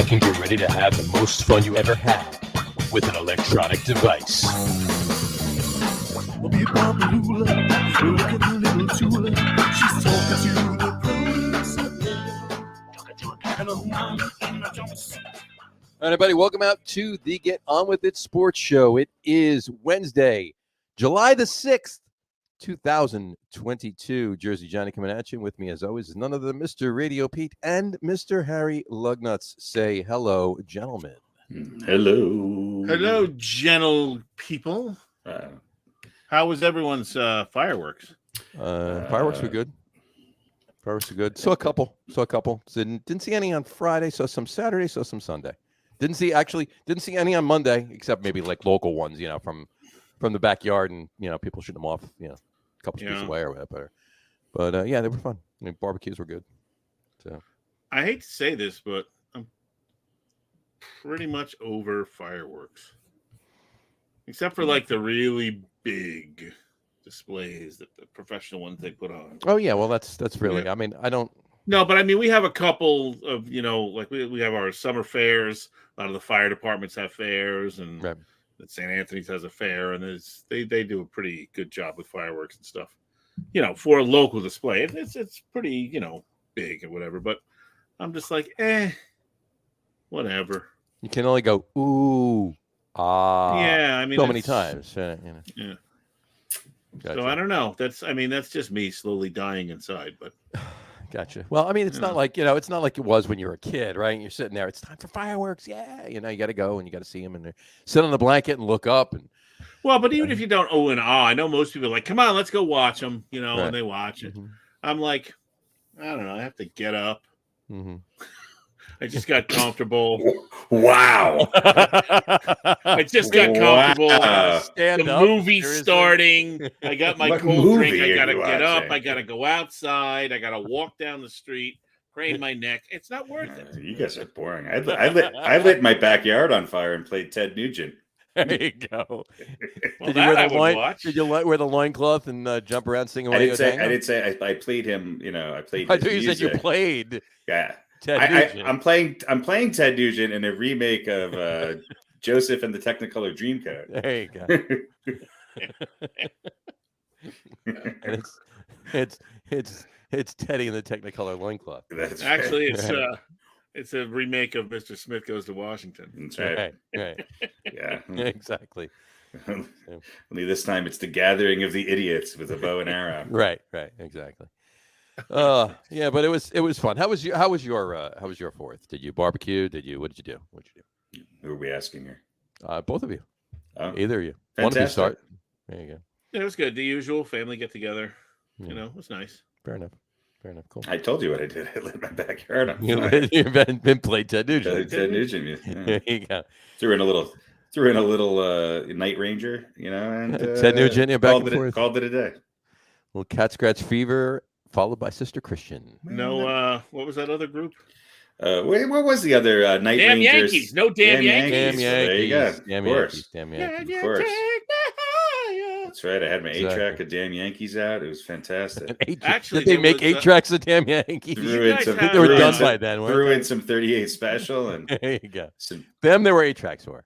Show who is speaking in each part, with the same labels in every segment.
Speaker 1: back and get ready to have the most fun you ever had with an electronic device. All right, everybody, welcome out to the Get On With It Sports Show. It is Wednesday, July the 6th, 2022. Jersey Johnny coming at you. With me, as always, is none other than Mr. RadioPete and Mr. Harry Lug Nutz. Say hello, gentlemen.
Speaker 2: Hello.
Speaker 3: Hello, gentle people. How was everyone's fireworks?
Speaker 1: Fireworks were good. Fireworks were good. Saw a couple. Didn't see any on Friday. Saw some Saturday. Saw some Sunday. Didn't see any on Monday, except maybe like local ones, from the backyard, and people shooting them off, a couple streets away or whatever. But yeah, they were fun. I mean, barbecues were good. So
Speaker 3: I hate to say this, but I'm pretty much over fireworks, except for like the really big displays, that the professional ones they put on.
Speaker 1: Oh yeah, well that's really. Yeah. I mean, I don't.
Speaker 3: No, but I mean, we have a couple of like we have our summer fairs. A lot of the fire departments have fairs, and
Speaker 1: right.
Speaker 3: St. Anthony's has a fair, and they do a pretty good job with fireworks and stuff. For a local display, it's pretty big and whatever. But I'm just like, whatever.
Speaker 1: You can only go ooh,
Speaker 3: yeah. I mean,
Speaker 1: so many times.
Speaker 3: Yeah.
Speaker 1: Gotcha.
Speaker 3: So I don't know. That's just me slowly dying inside, but.
Speaker 1: Gotcha. Well, I mean, it's not like it's not like it was when you were a kid, right? And you're sitting there. It's time for fireworks. Yeah, you got to go and you got to see them and sit on the blanket and look up. And
Speaker 3: well, but even if you don't and I know most people are like, come on, let's go watch them. Right. And they watch it. Mm-hmm. I'm like, I don't know. I have to get up.
Speaker 1: Mm-hmm.
Speaker 3: I just got comfortable.
Speaker 2: Wow.
Speaker 3: I just got comfortable.
Speaker 1: Wow.
Speaker 3: The movie's starting. I got my cold drink. I got to get up. I got to go outside. I got to walk down the street, crane my neck. It's not worth it.
Speaker 2: You guys are boring. I lit my backyard on fire and played Ted Nugent.
Speaker 1: There you go.
Speaker 3: Well,
Speaker 1: Did you wear the loincloth and jump around singing?
Speaker 2: I didn't say I played him. I played.
Speaker 1: I thought you said you played.
Speaker 2: Yeah.
Speaker 1: I'm
Speaker 2: playing Ted Nugent in a remake of Joseph and the Technicolor Dreamcoat.
Speaker 1: There you go. And it's Teddy in the Technicolor loincloth.
Speaker 2: That's
Speaker 3: actually
Speaker 2: right.
Speaker 3: It's a remake of Mr. Smith Goes to Washington.
Speaker 2: That's right.
Speaker 1: Right.
Speaker 2: Yeah.
Speaker 1: Exactly.
Speaker 2: Only this time it's the gathering of the idiots with a bow and arrow.
Speaker 1: Right. Exactly. Yeah, but it was fun. How was your 4th? Did you barbecue? What did you do?
Speaker 2: Who are we asking here?
Speaker 1: Both of you.
Speaker 2: Oh,
Speaker 1: either of you.
Speaker 2: Fantastic.
Speaker 1: One of you start. There you go.
Speaker 3: Yeah, it was good. The usual family get together.
Speaker 1: Yeah.
Speaker 3: It was nice.
Speaker 1: Fair enough. Cool.
Speaker 2: I told you what I did. I lit my backyard on
Speaker 1: fire. You've been played Ted Nugent.
Speaker 2: Ted Nugent. Yeah.
Speaker 1: There you go.
Speaker 2: Threw in a little Night Ranger, and
Speaker 1: Ted Nugent back and forth.
Speaker 2: Called it a day.
Speaker 1: Little cat scratch fever, followed by Sister Christian.
Speaker 3: No, what was that other group?
Speaker 2: What was the other Night
Speaker 3: Damn
Speaker 2: Rangers?
Speaker 3: Yankees. No damn Yankees.
Speaker 1: Damn Yankees.
Speaker 2: There you go.
Speaker 1: Damn
Speaker 2: of course.
Speaker 1: Yankees.
Speaker 2: Of course. That's right. I had my 8-track of Damn Yankees out. It was fantastic.
Speaker 3: Actually,
Speaker 1: did they make 8 tracks of Damn Yankees?
Speaker 2: I think
Speaker 1: they were done by then.
Speaker 2: Threw in some 38 special and
Speaker 1: there you go. There were 8 tracks for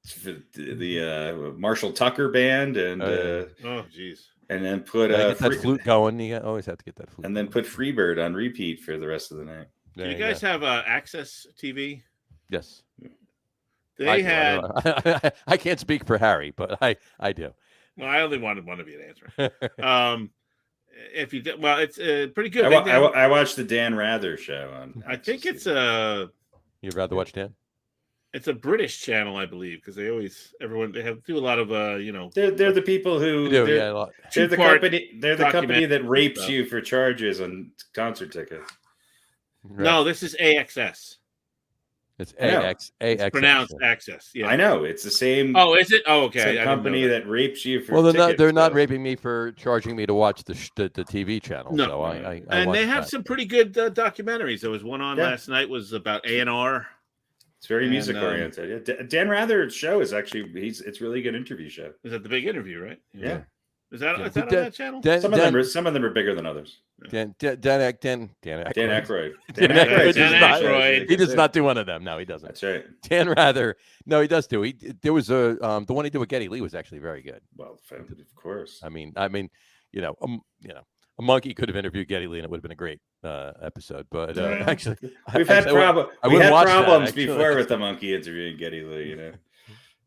Speaker 2: the Marshall Tucker band and
Speaker 3: oh jeez.
Speaker 2: And then put
Speaker 1: get that flute going. You always have to get that flute.
Speaker 2: And then put Freebird on repeat for the rest of the night.
Speaker 3: Do you guys have Access TV?
Speaker 1: Yes.
Speaker 3: They had.
Speaker 1: I can't speak for Harry, but I do.
Speaker 3: Well, I only wanted one of you to answer. If you did, well, it's pretty good.
Speaker 2: I watched the Dan Rather show on.
Speaker 3: I think it's a.
Speaker 1: You'd rather watch Dan?
Speaker 3: It's a British channel, I believe, because they do a lot of
Speaker 2: They're the people who they're the company. They're the company that rapes you for charges on concert tickets.
Speaker 1: Right.
Speaker 3: No, this is AXS.
Speaker 1: It's AX.
Speaker 3: It's pronounced Access. Yeah,
Speaker 2: I know. It's the same.
Speaker 3: Oh, is it? Oh, okay.
Speaker 2: It's a company that rapes you for.
Speaker 1: Well,
Speaker 2: tickets,
Speaker 1: they're not raping me for charging me to watch the TV channel.
Speaker 3: No,
Speaker 1: so I
Speaker 3: and they have some pretty good documentaries. There was one on last night. Was about A&R.
Speaker 2: It's very music oriented. Dan Rather's show is actually it's really good interview show.
Speaker 3: Is that the big interview, right?
Speaker 2: Yeah.
Speaker 3: Is that on that channel?
Speaker 2: Some of them are bigger than others.
Speaker 1: Dan Aykroyd.
Speaker 2: Dan
Speaker 1: Aykroyd. He does not do one of them. No, he doesn't.
Speaker 2: That's right.
Speaker 1: Dan Rather. No, he does do. There was the one he did with Geddy Lee was actually very good.
Speaker 2: Well, of course.
Speaker 1: I mean, a monkey could have interviewed Geddy Lee and it would have been a great episode. But actually,
Speaker 2: we've had problems before with the monkey interviewing Geddy Lee.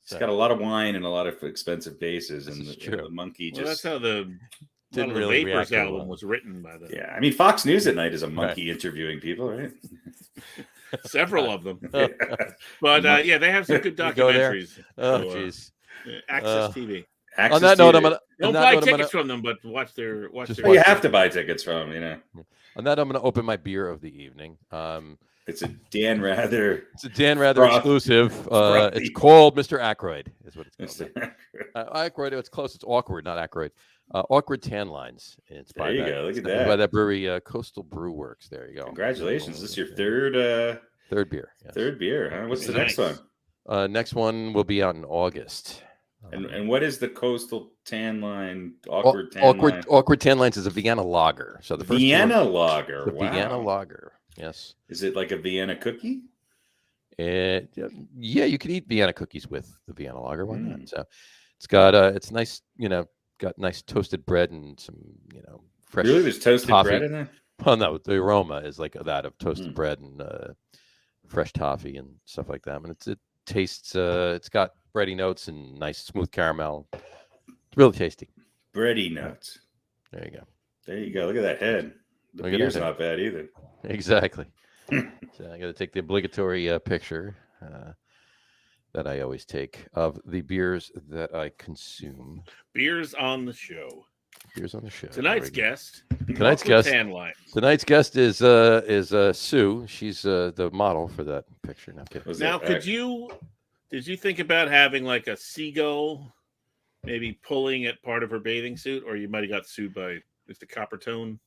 Speaker 2: He's got a lot of wine and a lot of expensive bases, and the monkey just.
Speaker 3: Well, that's how the Vapors album was written by them.
Speaker 2: Yeah, I mean, Fox News at Night is a monkey interviewing people, right?
Speaker 3: Several of them. But they have some good documentaries.
Speaker 1: Oh, jeez.
Speaker 3: Access TV.
Speaker 1: On that note,
Speaker 3: don't buy tickets from them, but watch their.
Speaker 2: You have to buy tickets from them,
Speaker 1: On that, I'm going to open my beer of the evening.
Speaker 2: It's a Dan Rather.
Speaker 1: It's a Dan Rather exclusive. It's called Mr. Aykroyd, is what it's called. Aykroyd. It's close. It's awkward, not Aykroyd. Awkward Tan Lines. It's
Speaker 2: there you go. Look at that.
Speaker 1: By that brewery, Coastal Brew Works. There you go.
Speaker 2: Congratulations. This is your third
Speaker 1: beer. Yes.
Speaker 2: Third beer. Huh? What's the next one?
Speaker 1: Next one will be out in August.
Speaker 2: And what is the Coastal Tan Line? Awkward Tan Line?
Speaker 1: Awkward Tan Lines is a Vienna lager. So the first
Speaker 2: Vienna lager. Wow.
Speaker 1: Vienna lager. Yes.
Speaker 2: Is it like a Vienna cookie?
Speaker 1: Yeah, you can eat Vienna cookies with the Vienna lager. Why not? So it's got it's nice, got nice toasted bread and some, fresh.
Speaker 2: Really, there's toasted
Speaker 1: toffee.
Speaker 2: Bread in there?
Speaker 1: Well, no, the aroma is like that of toasted bread and fresh toffee and stuff like that. And it tastes. It's got bready notes and nice smooth caramel. It's really tasty.
Speaker 2: Bready notes.
Speaker 1: There you go.
Speaker 2: There you go. Look at that head. The beer's not bad either.
Speaker 1: Exactly. So I got to take the obligatory picture that I always take of the beers that I consume.
Speaker 3: Beers on the show.
Speaker 1: Beers on the show.
Speaker 3: Tonight's guest.
Speaker 1: Tan Line. Tonight's guest is Sue. She's the model for that picture.
Speaker 3: Now, did you think about having like a seagull, maybe pulling at part of her bathing suit, or you might have got sued by Mr. Coppertone?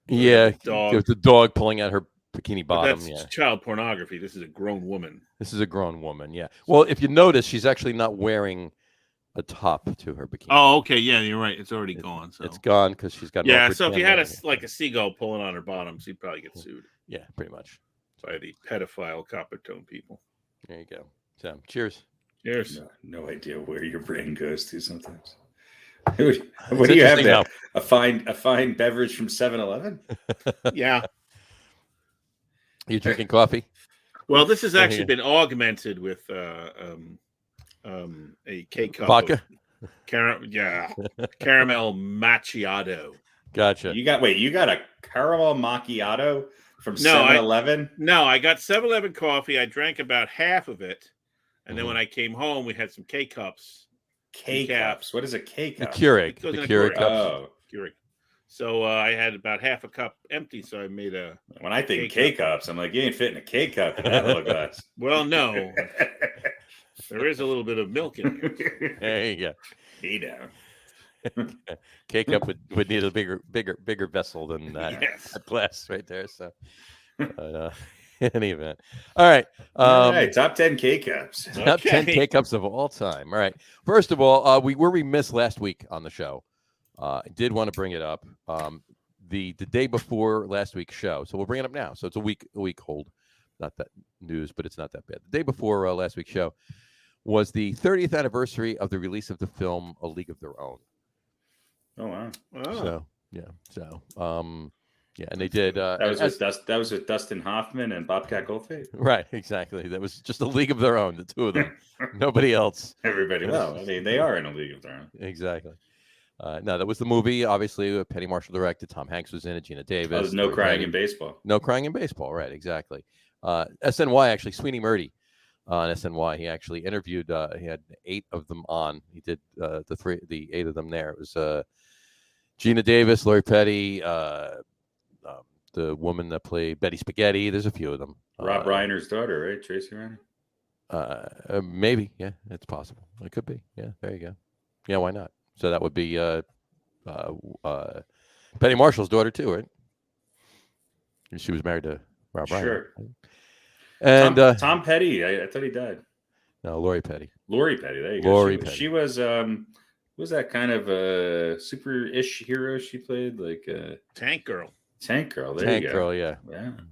Speaker 1: Yeah, the dog pulling at her bikini bottom.
Speaker 3: That's child pornography. This is a grown woman.
Speaker 1: Yeah. Well, if you notice, she's actually not wearing a top to her bikini.
Speaker 3: Oh, okay. Yeah, you're right. It's already gone. So
Speaker 1: it's gone because she's got.
Speaker 3: Yeah. So if you had a seagull pulling on her bottom, she'd probably get sued.
Speaker 1: Yeah, pretty much.
Speaker 3: By the pedophile Coppertone people.
Speaker 1: There you go. So, cheers.
Speaker 3: Cheers.
Speaker 2: No idea where your brain goes to sometimes. What do you have there? A fine beverage from 7-Eleven?
Speaker 3: Yeah.
Speaker 1: You drinking coffee?
Speaker 3: Well, this has actually been augmented with a K-cup
Speaker 1: vodka.
Speaker 3: Caramel macchiato.
Speaker 1: Gotcha.
Speaker 2: You got a caramel macchiato from 7-Eleven?
Speaker 3: No, I got 7-Eleven coffee. I drank about half of it, and then when I came home, we had some K-cups.
Speaker 2: K-cups. What is a K-cup?
Speaker 1: The Keurig. The Keurig cups.
Speaker 2: Oh,
Speaker 3: Keurig. So I had about half a cup empty, so I made a.
Speaker 2: When I think K-cups, I'm like, you ain't fitting a K-cup in that little glass.
Speaker 3: Well, no. There is a little bit of milk in here.
Speaker 1: There you go.
Speaker 2: Hey down.
Speaker 1: K-cup would need a bigger vessel than that, that glass right there. So, in any event, all right.
Speaker 2: All right, top 10 K-cups.
Speaker 1: Top 10 K-cups of all time. All right. First of all, we were remiss last week on the show. I did want to bring it up the day before last week's show, so we'll bring it up now. So it's a week old. Not that news, but it's not that bad. The day before last week's show was the 30th anniversary of the release of the film A League of Their Own.
Speaker 2: Oh wow!
Speaker 1: So yeah, yeah, and they did.
Speaker 2: That was with Dustin Hoffman and Bobcat Goldthwait.
Speaker 1: Right, exactly. That was just a league of their own, the two of them. Nobody else.
Speaker 2: Everybody. Well, I mean, they are in a league of their own.
Speaker 1: Exactly. No, that was the movie. Obviously, Penny Marshall directed. Tom Hanks was in it. Gina Davis.
Speaker 2: There's no crying in baseball.
Speaker 1: No crying in baseball. Right. Exactly. SNY actually. Sweeney Murdy on SNY. He actually interviewed. He had 8 of them on. He did the 8 of them there. It was Gina Davis, Lori Petty, the woman that played Betty Spaghetti. There's a few of them.
Speaker 2: Rob Reiner's daughter, right? Tracy Reiner.
Speaker 1: Maybe. Yeah, it's possible. It could be. Yeah. There you go. Yeah. Why not? So that would be Penny Marshall's daughter too, right? She was married to Rob Reiner. Sure. Right? And
Speaker 2: Tom Petty, I thought he died.
Speaker 1: No, Lori Petty.
Speaker 2: Lori Petty, there you go. She was was that kind of a super-ish hero she played? Like
Speaker 3: Tank Girl.
Speaker 2: Tank Girl. There
Speaker 1: Tank
Speaker 2: you go.
Speaker 1: Girl, yeah.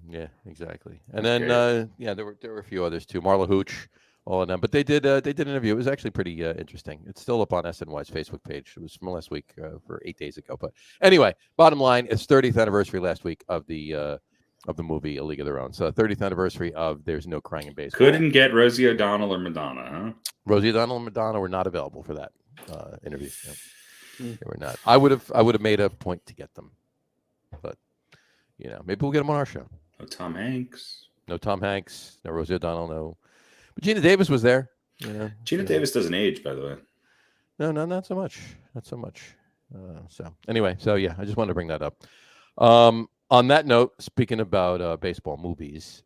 Speaker 1: Yeah, exactly. And then there were a few others too. Marla Hooch, all of them. But they did an interview. It was actually pretty interesting. It's still up on SNY's Facebook page. It was from last week for 8 days ago. But anyway, bottom line, it's 30th anniversary last week of the movie A League of Their Own. So 30th anniversary of There's No Crying in Baseball.
Speaker 2: Couldn't get Rosie O'Donnell or Madonna, huh?
Speaker 1: Rosie O'Donnell and Madonna were not available for that interview. No. They were not. I would have made a point to get them, but maybe we'll get them on our show.
Speaker 2: No Tom Hanks.
Speaker 1: No Tom Hanks. No Rosie O'Donnell. No, but Gina Davis was there.
Speaker 2: Gina Davis doesn't age, by the way.
Speaker 1: No, not so much. Not so much. So anyway, I just wanted to bring that up. On that note, speaking about baseball movies,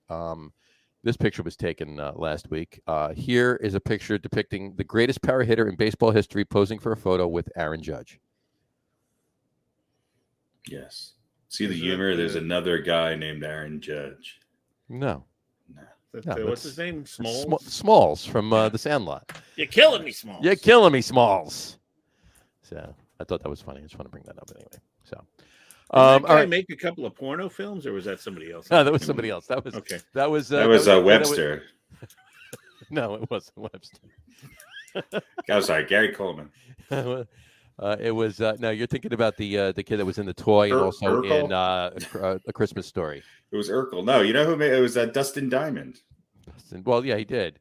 Speaker 1: this picture was taken last week. Here is a picture depicting the greatest power hitter in baseball history posing for a photo with Aaron Judge.
Speaker 2: Yes. See the humor? There's another guy named Aaron Judge.
Speaker 1: No.
Speaker 3: What's his name? Smalls?
Speaker 1: Smalls from The Sandlot.
Speaker 3: You're killing me, Smalls.
Speaker 1: You're killing me, Smalls. So I thought that was funny. I just want to bring that up anyway. So.
Speaker 3: Did that guy make a couple of porno films, or was that somebody else?
Speaker 1: No, that was somebody else. That was
Speaker 3: okay.
Speaker 2: That was Webster.
Speaker 1: No, it wasn't Webster.
Speaker 2: I'm sorry, Gary Coleman.
Speaker 1: It was no. You're thinking about the kid that was in The Toy and also
Speaker 2: Urkel?
Speaker 1: in A Christmas Story.
Speaker 2: It was Urkel. No, you know who made it? Was Dustin Diamond.
Speaker 1: Well, yeah, he did.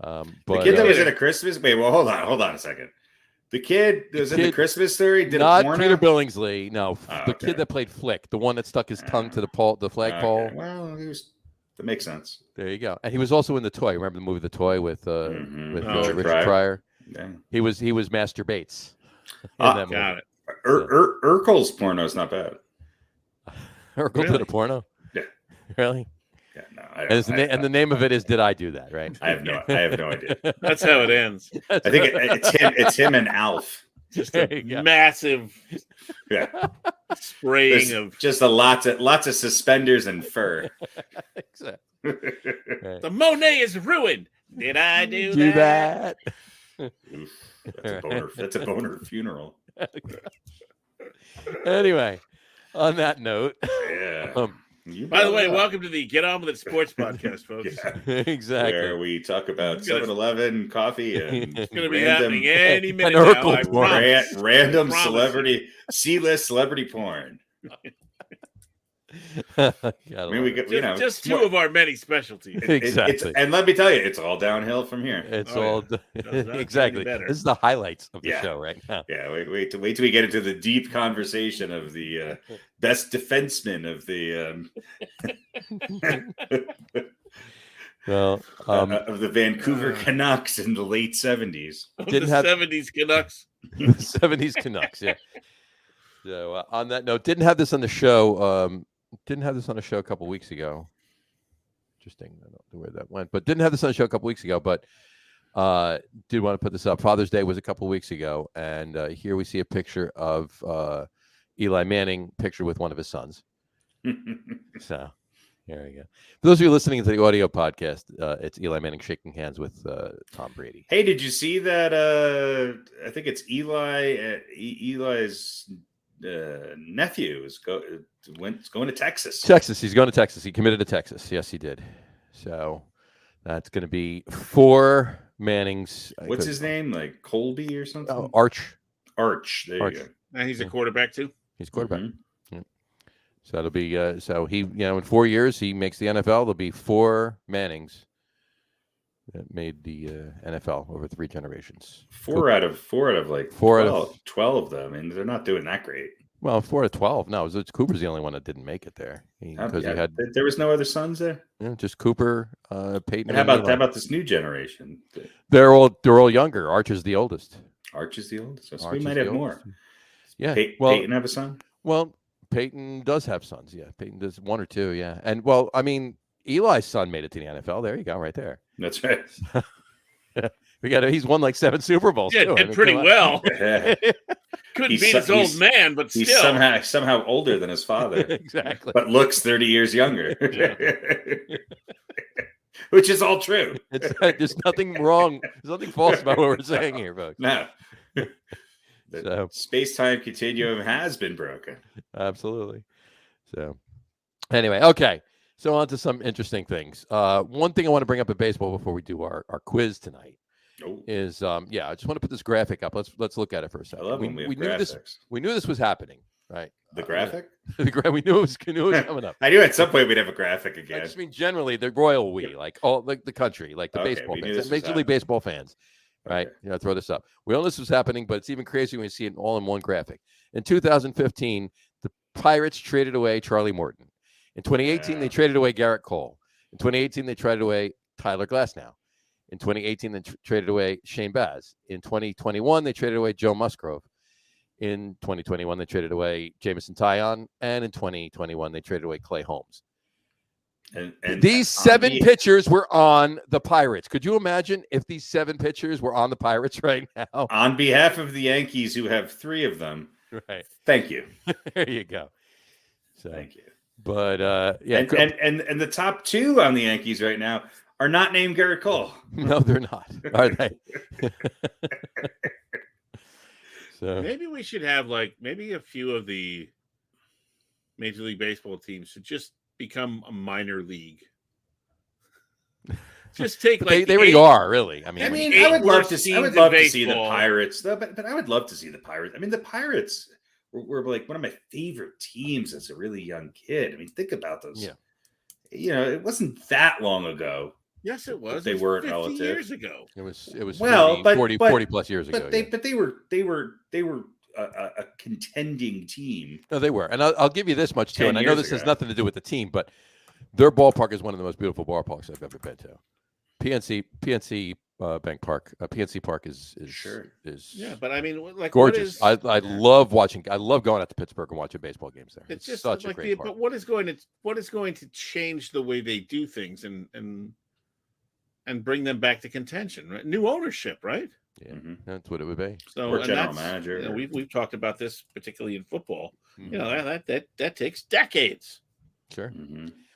Speaker 2: But the kid that was in A Christmas. Wait, well, hold on a second. The kid that was in The Christmas Story did
Speaker 1: not
Speaker 2: a porno?
Speaker 1: Peter Billingsley. No,
Speaker 2: Oh,
Speaker 1: the kid that played Flick, the one that stuck his tongue to the flagpole.
Speaker 2: Okay. Well, that makes sense.
Speaker 1: There you go. And he was also in The Toy. Remember the movie The Toy with Richard Pryor?
Speaker 2: Yeah.
Speaker 1: He was Master Bates.
Speaker 3: Got it.
Speaker 2: Urkel's porno is not bad.
Speaker 1: Urkel did a porno?
Speaker 2: Yeah.
Speaker 1: Really?
Speaker 2: Yeah, no.
Speaker 1: And the name of it is "Did I Do That?" Right?
Speaker 2: I have no idea.
Speaker 3: That's how it ends.
Speaker 2: I think it's him and Alf.
Speaker 3: Just a massive spraying of
Speaker 2: just lots of suspenders and fur.
Speaker 1: Exactly. Right.
Speaker 3: The Monet is ruined. Did I do
Speaker 1: that?
Speaker 2: That's a boner funeral.
Speaker 1: Anyway, on that note,
Speaker 2: yeah.
Speaker 3: By the way, welcome to the Get On With It Sports Podcast, folks.
Speaker 2: Yeah.
Speaker 1: Exactly.
Speaker 2: Where we talk about 7-Eleven coffee and
Speaker 3: it's going to be happening any minute now.
Speaker 2: Random celebrity, C-list celebrity porn.
Speaker 1: I
Speaker 2: mean, we get
Speaker 3: just two of our many specialties.
Speaker 1: Exactly.
Speaker 2: And let me tell you, it's all downhill from here.
Speaker 1: It's exactly. This is the highlights of the show right now.
Speaker 2: Yeah, wait till we get into the deep conversation of the best defenseman of the of the Vancouver Canucks in the late 70s.
Speaker 3: Didn't have 70s Canucks.
Speaker 1: 70s Canucks, yeah. So on that note, didn't have this on the show. Didn't have this on the show a couple weeks ago. Interesting. I don't know where that went, but didn't have this on the show a couple weeks ago. But did want to put this up. Father's Day was a couple weeks ago, and here we see a picture of Eli Manning, picture with one of his sons. So here we go. For those of you listening to the audio podcast, it's Eli Manning shaking hands with Tom Brady.
Speaker 2: Hey, did you see that? I think it's Eli's nephew is going to Texas.
Speaker 1: He's going to Texas. He committed to Texas. Yes, he did. So that's going to be 4 Mannings.
Speaker 2: What's his name? Like Colby or something?
Speaker 1: Oh, Arch.
Speaker 2: There you go.
Speaker 3: And he's a quarterback too.
Speaker 1: He's a quarterback. Mm-hmm. Yeah. So it'll be so he in 4 years he makes the NFL. There'll be 4 Mannings that made the NFL over 3 generations.
Speaker 2: 4 out of like 12 of them, and they're not doing that great.
Speaker 1: Well, 4 out of 12. No, Cooper's the only one that didn't make it there because
Speaker 2: there was no other sons there.
Speaker 1: Yeah, just Cooper, Peyton.
Speaker 2: And how about this new generation?
Speaker 1: They're all younger. Arch is the oldest.
Speaker 2: Arch is the oldest. So we might have more.
Speaker 1: Yeah.
Speaker 2: Peyton have a son?
Speaker 1: Well, Peyton does have sons. Yeah, Peyton does 1 or 2. Yeah, and well, I mean, Eli's son made it to the NFL. There you go, right there.
Speaker 2: That's right.
Speaker 1: He's won like 7 Super Bowls.
Speaker 3: Yeah, did pretty well. Couldn't beat his old man, but
Speaker 2: he's
Speaker 3: still
Speaker 2: somehow older than his father.
Speaker 1: Exactly.
Speaker 2: But looks 30 years younger. Which is all true.
Speaker 1: There's nothing wrong. There's nothing false about what we're saying here, folks.
Speaker 2: No. The space-time continuum has been broken.
Speaker 1: Absolutely. So anyway, okay. So on to some interesting things. One thing I want to bring up in baseball before we do our quiz tonight is I just want to put this graphic up. Let's look at it for a second.
Speaker 2: I love when we
Speaker 1: knew
Speaker 2: graphics.
Speaker 1: we knew this was happening, right?
Speaker 2: The graphic?
Speaker 1: We knew it was coming up.
Speaker 2: I knew at some point we'd have a graphic again.
Speaker 1: I just mean generally the royal we, like all like the country, like the baseball fans, Major League Baseball fans, right?
Speaker 2: Okay.
Speaker 1: Throw this up. We all know this was happening, but it's even crazier when you see it all in one graphic. In 2015, the Pirates traded away Charlie Morton. In 2018, they traded away Garrett Cole. In 2018, they traded away Tyler Glasnow. In 2018, they traded away Shane Baz. In 2021, they traded away Joe Musgrove. In 2021, they traded away Jameson Taillon. And in 2021, they traded away Clay Holmes. And these 7 pitchers were on the Pirates. Could you imagine if these 7 pitchers were on the Pirates right now?
Speaker 2: On behalf of the Yankees, who have 3 of them,
Speaker 1: right?
Speaker 2: Thank you.
Speaker 1: There you go. So,
Speaker 2: thank you.
Speaker 1: But
Speaker 2: and the top 2 on the Yankees right now are not named Garrett Cole.
Speaker 1: No, they're not. Are they? So
Speaker 3: maybe we should have maybe a few of the Major League Baseball teams should just become a minor league. Just take
Speaker 1: they already are, really. I mean,
Speaker 2: I would love to see the Pirates, though. But I would love to see the Pirates. I mean, the Pirates were like one of my favorite teams as a really young kid. I mean, think about those. Yeah, it wasn't that long ago.
Speaker 3: Yes, it was.
Speaker 2: They weren't
Speaker 3: 50 years ago.
Speaker 1: It was 40 plus years ago.
Speaker 2: But they were a contending team.
Speaker 1: No, they were. And I'll give you this much too. And I know this has nothing to do with the team, but their ballpark is one of the most beautiful ballparks I've ever been to. PNC Bank Park. PNC Park is
Speaker 3: but I mean,
Speaker 1: gorgeous. I love watching. I love going out to Pittsburgh and watching baseball games there.
Speaker 3: It's just
Speaker 1: such a great park.
Speaker 3: But what is going to change the way they do things and bring them back to contention? Right? New ownership, right?
Speaker 1: Yeah, that's what it would be.
Speaker 3: So,
Speaker 2: or general manager.
Speaker 3: We've talked about this particularly in football. That takes decades.
Speaker 1: Sure.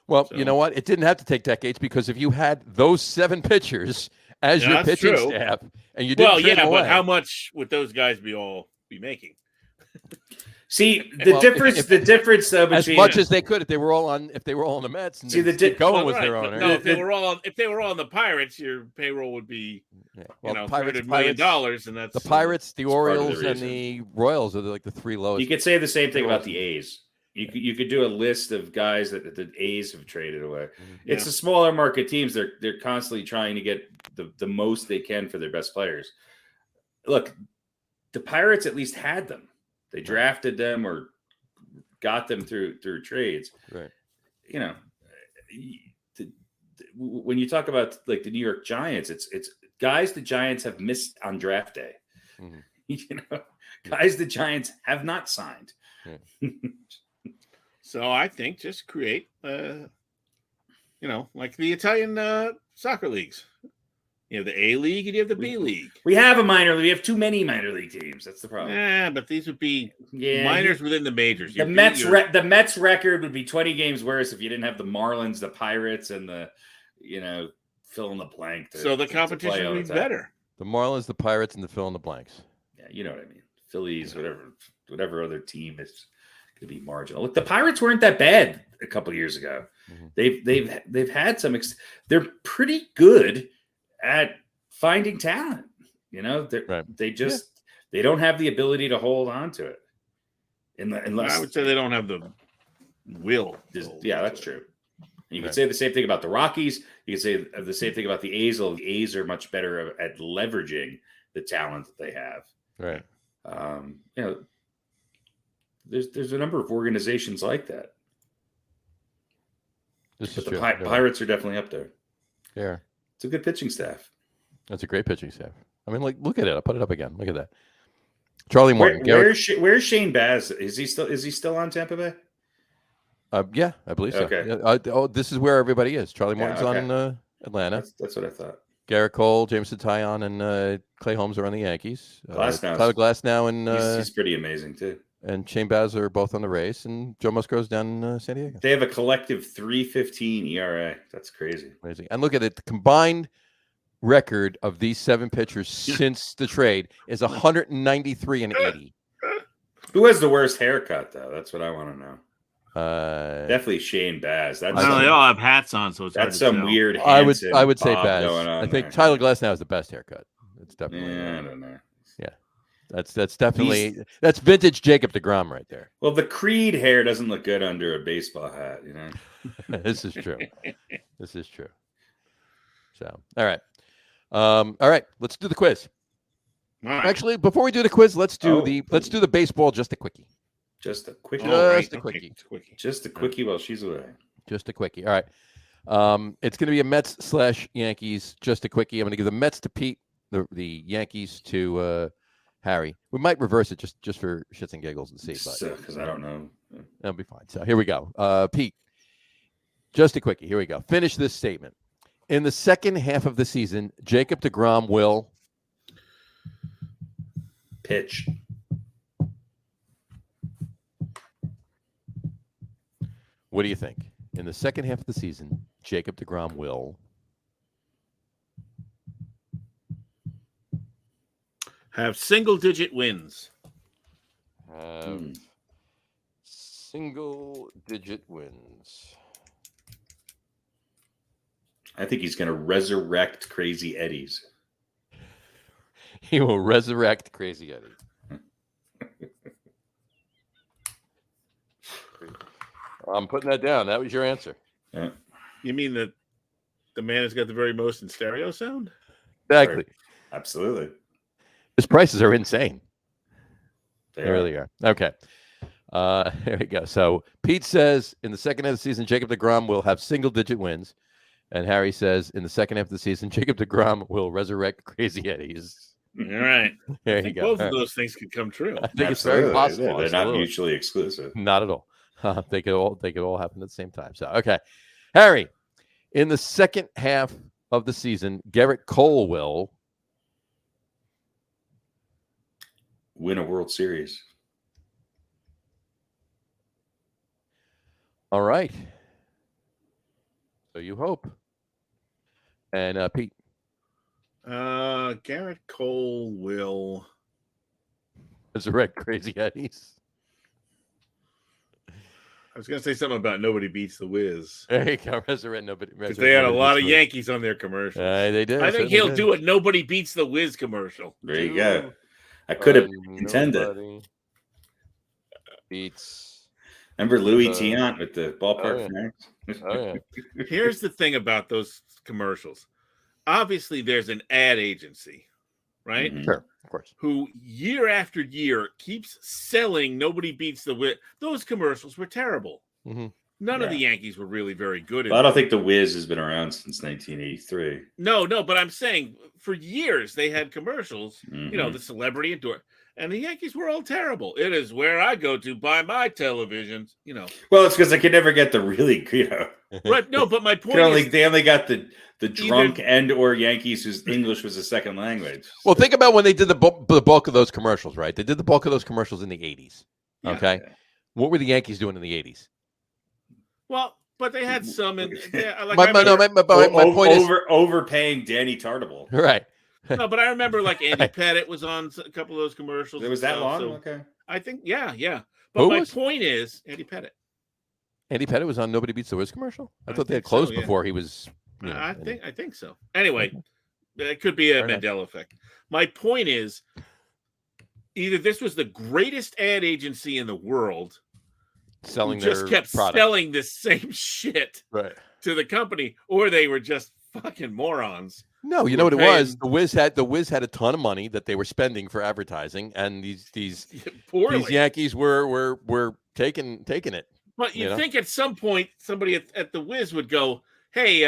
Speaker 1: Well, you know what? It didn't have to take decades because if you had those 7 pitchers as your pitching staff, and you didn't trade them away,
Speaker 3: but how much would those guys be making?
Speaker 2: See the difference though between
Speaker 1: as much as they could if they were all on the Mets. And was their owner.
Speaker 3: No, if they were all on the Pirates, your payroll would be $300 million, and that's
Speaker 1: the Pirates, the Orioles, and the Royals are like the 3 lowest.
Speaker 2: You could say the same thing about the A's. You could do a list of guys that the A's have traded away. It's the smaller market teams. They're constantly trying to get the most they can for their best players. Look, the Pirates at least had them. They drafted them or got them through trades.
Speaker 1: Right.
Speaker 2: When you talk about like the New York Giants, it's guys the Giants have missed on draft day. Guys the Giants have not signed.
Speaker 3: So I think just create, like the Italian soccer leagues. You have the A League and you have the B League.
Speaker 2: We have a minor league. We have too many minor league teams. That's the problem.
Speaker 3: Yeah, but these would be minors within the majors.
Speaker 2: The Mets record would be 20 games worse if you didn't have the Marlins, the Pirates, and the fill in the blank.
Speaker 3: So the competition would be better.
Speaker 1: The Marlins, the Pirates, and the fill in the blanks.
Speaker 2: Yeah, you know what I mean. Phillies, whatever other team is going to be marginal. Look, the Pirates weren't that bad a couple of years ago. They've had some. They're pretty good at finding talent. They don't have the ability to hold on to it. Unless
Speaker 3: I would say they don't have the will.
Speaker 2: That's true. You could say the same thing about the Rockies. You could say the same thing about the A's. The A's are much better at leveraging the talent that they have.
Speaker 1: Right.
Speaker 2: There's a number of organizations like that.
Speaker 1: The
Speaker 2: Pirates are definitely up there.
Speaker 1: Yeah.
Speaker 2: It's a good pitching staff.
Speaker 1: That's a great pitching staff. I mean, look at it. I'll put it up again. Look at that. Charlie Morton.
Speaker 2: Where's Shane Baz? Is he still on Tampa Bay?
Speaker 1: Yeah, I believe so.
Speaker 2: Okay.
Speaker 1: This is where everybody is. Charlie Morton's on Atlanta.
Speaker 2: That's what I thought.
Speaker 1: Garrett Cole, Jameson Taillon, and Clay Holmes are on the Yankees.
Speaker 2: Tyler
Speaker 1: Glasnow and
Speaker 2: he's pretty amazing too.
Speaker 1: And Shane Baz are both on the Rays, and Joe Musgrove's down in San Diego.
Speaker 2: They have a collective 3.15 ERA. That's crazy.
Speaker 1: Amazing. And look at it, the combined record of these 7 pitchers since the trade is 193 and 80.
Speaker 2: Who has the worst haircut, though? That's what I want to know.
Speaker 1: Uh,
Speaker 2: Definitely Shane Baz. That's
Speaker 3: No, they all have hats on, so it's hard
Speaker 2: that's
Speaker 3: to
Speaker 2: some
Speaker 3: tell.
Speaker 2: weird.
Speaker 1: I would
Speaker 2: Hanson
Speaker 1: say
Speaker 2: bob
Speaker 1: Baz.
Speaker 2: going on
Speaker 1: I think
Speaker 2: there.
Speaker 1: Tyler Glasnow has the best haircut. It's definitely.
Speaker 2: Yeah, I don't know.
Speaker 1: That's definitely that's vintage Jacob deGrom right there.
Speaker 2: Well, the Creed hair doesn't look good under a baseball hat, you know.
Speaker 1: This is true. This is true. So, all right. Let's do the quiz.
Speaker 3: All right.
Speaker 1: Actually, before we do the quiz, let's do
Speaker 2: Oh.
Speaker 1: the baseball just a quickie.
Speaker 2: Just a quickie.
Speaker 1: Just a quickie.
Speaker 3: Quickie.
Speaker 2: Just a quickie while she's away.
Speaker 1: Just a quickie. All right. It's going to be a Mets/Yankees. Just a quickie. I'm going to give the Mets to Pete, the Yankees to Harry. We might reverse it just for shits and giggles and see, but
Speaker 2: Because I don't know.
Speaker 1: that'll be fine. So here we go. Pete, just a quickie. Here we go. Finish this statement. In the second half of the season, Jacob deGrom will
Speaker 2: Pitch.
Speaker 1: What do you think? In the second half of the season, Jacob deGrom will
Speaker 3: Have single-digit wins.
Speaker 1: have single-digit wins.
Speaker 2: I think he's going to resurrect Crazy Eddie's.
Speaker 1: He will resurrect Crazy Eddie. I'm putting that down. That was your answer.
Speaker 2: Yeah.
Speaker 3: You mean that the man has got the very most in stereo sound?
Speaker 1: Exactly.
Speaker 2: Absolutely.
Speaker 1: His prices are insane.
Speaker 2: They
Speaker 1: They
Speaker 2: are.
Speaker 1: really are. Okay. Here we go. So Pete says in the second half of the season, Jacob deGrom will have single-digit wins. And Harry says in the second half of the season, Jacob deGrom will resurrect Crazy Eddie's.
Speaker 3: All right.
Speaker 1: There
Speaker 3: I
Speaker 1: you
Speaker 3: think
Speaker 1: go.
Speaker 3: both
Speaker 1: All
Speaker 3: of
Speaker 1: right.
Speaker 3: those things could come true.
Speaker 1: I think it's very possible.
Speaker 2: Yeah, they're not
Speaker 1: Absolutely.
Speaker 2: mutually exclusive.
Speaker 1: Not at all. They could all happen at the same time. So okay. Harry, in the second half of the season, Garrett Cole will
Speaker 2: Win a World Series.
Speaker 1: all right. So you hope. And Pete.
Speaker 3: Garrett Cole will.
Speaker 1: Resurrect Crazy Eddie's.
Speaker 3: I was going to say something about nobody beats the Wiz.
Speaker 1: There you go. Resurrect nobody.
Speaker 3: Because they had a lot of Yankees on their commercials.
Speaker 1: They did.
Speaker 3: I think
Speaker 1: certainly
Speaker 3: he'll
Speaker 1: did.
Speaker 3: do a nobody beats the Wiz commercial.
Speaker 2: There you go. I could have intended.
Speaker 1: Nobody beats.
Speaker 2: Remember Louis Tiant with the
Speaker 1: oh,
Speaker 2: ballpark
Speaker 1: yeah.
Speaker 2: fanatics?
Speaker 1: Oh yeah.
Speaker 3: Here's the thing about those commercials. Obviously, there's an ad agency, right?
Speaker 2: Mhm.
Speaker 1: Sure, of course.
Speaker 3: Who year after year keeps selling nobody beats the Wiz. Those commercials were terrible.
Speaker 1: Mhm.
Speaker 3: None of
Speaker 2: Yeah.
Speaker 3: the Yankees were really very good at
Speaker 2: Well, I don't think the Wiz has been around since 1983.
Speaker 3: No, but I'm saying for years they had commercials,
Speaker 2: Mhm.
Speaker 3: the celebrity endorse, and the Yankees were all terrible. It is where I go to buy my televisions,
Speaker 2: Well, it's because I could never get the really,
Speaker 3: Right? No, but my point
Speaker 2: they only got the drunk and or Yankees whose English was a second language.
Speaker 1: Well, think about when they did the bulk of those commercials, right? They did the bulk of those commercials in the 80s.
Speaker 3: Yeah.
Speaker 1: Okay.
Speaker 2: Yeah.
Speaker 1: What were the Yankees doing in the 80s?
Speaker 3: but they had some in. Yeah, like
Speaker 1: My point is
Speaker 2: overpaying Danny Tartable.
Speaker 1: right.
Speaker 3: no, but I remember like Andy Pettit was on a couple of those commercials.
Speaker 2: It was
Speaker 3: and
Speaker 2: that
Speaker 3: stuff,
Speaker 2: long?
Speaker 3: so
Speaker 2: Okay.
Speaker 3: I think, yeah. But
Speaker 1: Who
Speaker 3: my
Speaker 1: was?
Speaker 3: point is Andy Pettit.
Speaker 1: Andy Pettit was on Nobody Beats the Wiz commercial. I
Speaker 3: I
Speaker 1: thought they had
Speaker 3: think so,
Speaker 1: closed
Speaker 3: yeah.
Speaker 1: before he was.
Speaker 3: I think so. Anyway, it could be a
Speaker 1: Fair enough.
Speaker 3: Mandela effect. My point is, either this was the greatest ad agency in the world,
Speaker 1: selling
Speaker 3: who just
Speaker 1: their
Speaker 3: kept
Speaker 1: product.
Speaker 3: selling the same shit
Speaker 1: Right.
Speaker 3: to the company, or they were just fucking morons.
Speaker 1: No, you know what it was. The Wiz had a ton of money that they were spending for advertising, and these
Speaker 3: Poorly.
Speaker 1: Yankees were taking it.
Speaker 3: But
Speaker 1: you
Speaker 3: you'd
Speaker 1: know?
Speaker 3: think at some point somebody at the Wiz would go, "Hey,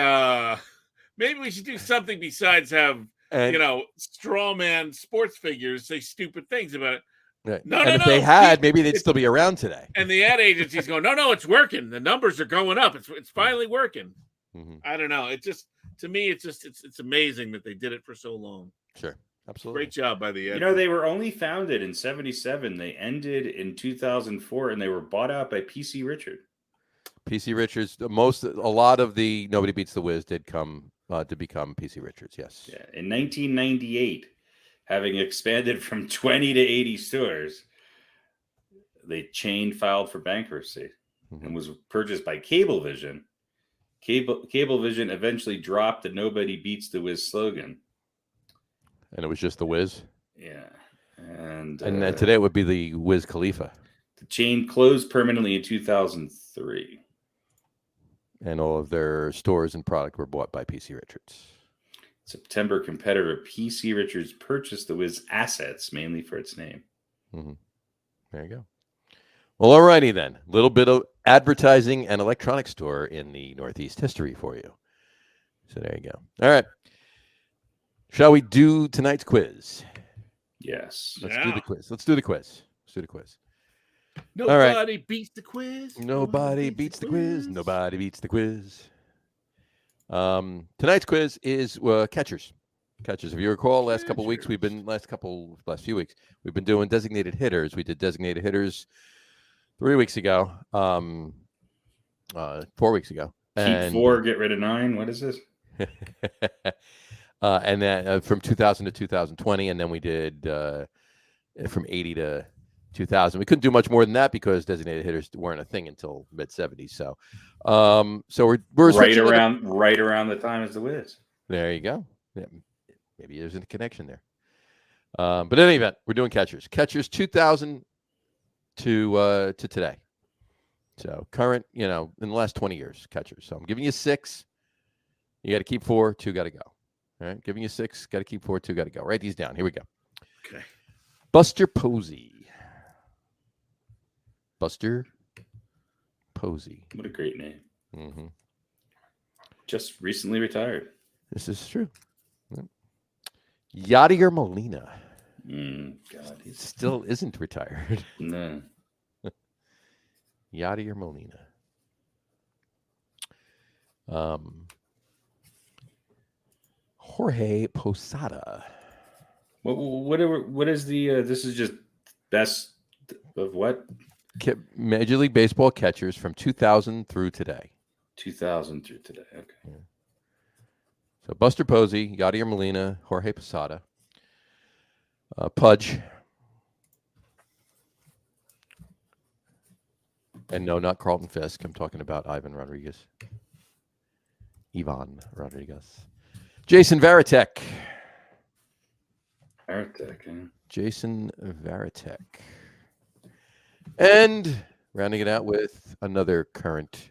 Speaker 3: maybe we should do something besides have
Speaker 1: And
Speaker 3: straw man sports figures say stupid things about it."
Speaker 1: right.
Speaker 3: No,
Speaker 1: and
Speaker 3: no,
Speaker 1: if
Speaker 3: no.
Speaker 1: they had, maybe they'd still be around today.
Speaker 3: And the ad agency's going, no, it's working. The numbers are going up. It's finally working.
Speaker 1: Mhm.
Speaker 3: I don't know. It just, to me, it's amazing that they did it for so long.
Speaker 1: Sure, absolutely.
Speaker 3: Great job by the ad.
Speaker 2: They were only founded in 1977. They ended in 2004, and they were bought out by PC Richard.
Speaker 1: PC Richards. A lot of the Nobody Beats the Wiz did come to become PC Richards. Yes.
Speaker 2: Yeah. In 1998, having expanded from 20 to 80 stores, the chain filed for bankruptcy and was purchased by Cablevision. Cablevision eventually dropped the "Nobody beats the Wiz" slogan.
Speaker 1: And it was just the Wiz.
Speaker 2: Yeah. And
Speaker 1: then today it would be the Wiz Khalifa.
Speaker 2: The chain closed permanently in 2003.
Speaker 1: And all of their stores and product were bought by PC Richards.
Speaker 2: September, competitor PC Richards purchased the Wiz assets mainly for its name.
Speaker 1: Mm-hmm. There you go. Well, all righty then. A little bit of advertising and electronics store in the Northeast history for you. So there you go. All right. Shall we do tonight's quiz?
Speaker 2: Yes.
Speaker 1: Let's do the quiz.
Speaker 3: Nobody beats the quiz.
Speaker 1: Nobody beats the quiz. Nobody beats the quiz. Tonight's quiz is catchers. Catchers. If you recall, last few weeks, we've been doing designated hitters. We did designated hitters 3 weeks ago, 4 weeks ago.
Speaker 2: Keep 4, get rid of 9. What is this?
Speaker 1: And then from 2000 to 2020, and then we did from 80 to 2000. We couldn't do much more than that because designated hitters weren't a thing until mid 70s. So we're
Speaker 2: right around the time as the Wiz.
Speaker 1: There you go. Yeah, maybe there's a connection there. But in any event, we're doing catchers. Catchers 2000 to today. So current, in the last 20 years, catchers. So I'm giving you 6. You got to keep 4. 2 got to go. All right, giving you 6. Got to keep 4. 2 got to go. Write these down. Here we go.
Speaker 3: Okay.
Speaker 1: Buster Posey. Buster Posey.
Speaker 2: What a great name.
Speaker 1: Mm-hmm.
Speaker 2: Just recently retired.
Speaker 1: This is true. Yep. Yadier Molina.
Speaker 2: God,
Speaker 1: he still isn't retired.
Speaker 2: No.
Speaker 1: Yadier Molina. Jorge Posada.
Speaker 2: What is the? This is just best of what?
Speaker 1: Major League Baseball catchers from 2000 through today.
Speaker 2: 2000 through today. Okay.
Speaker 1: Yeah. So Buster Posey, Yadier Molina, Jorge Posada, Pudge, and no, not Carlton Fisk. I'm talking about Ivan Rodriguez. Jason Varitek. Jason Varitek. And rounding it out with another current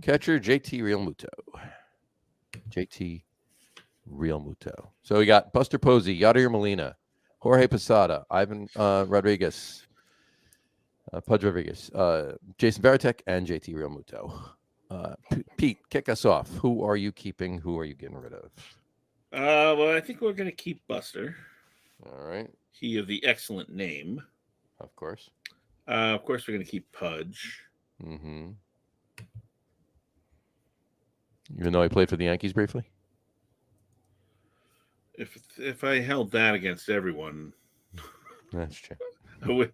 Speaker 1: catcher, JT Realmuto. So we got Buster Posey, Yadier Molina, Jorge Posada, Ivan Rodriguez, Pudge Rodriguez, Jason Varitek, and JT Realmuto. Pete, kick us off. Who are you keeping? Who are you getting rid of?
Speaker 3: Well, I think we're going to keep Buster.
Speaker 1: All right.
Speaker 3: He of the excellent name.
Speaker 1: Of course.
Speaker 3: Of course, we're going to keep Pudge.
Speaker 1: Mm-hmm. Even though I played for the Yankees briefly?
Speaker 3: If I held that against everyone,
Speaker 1: that's true.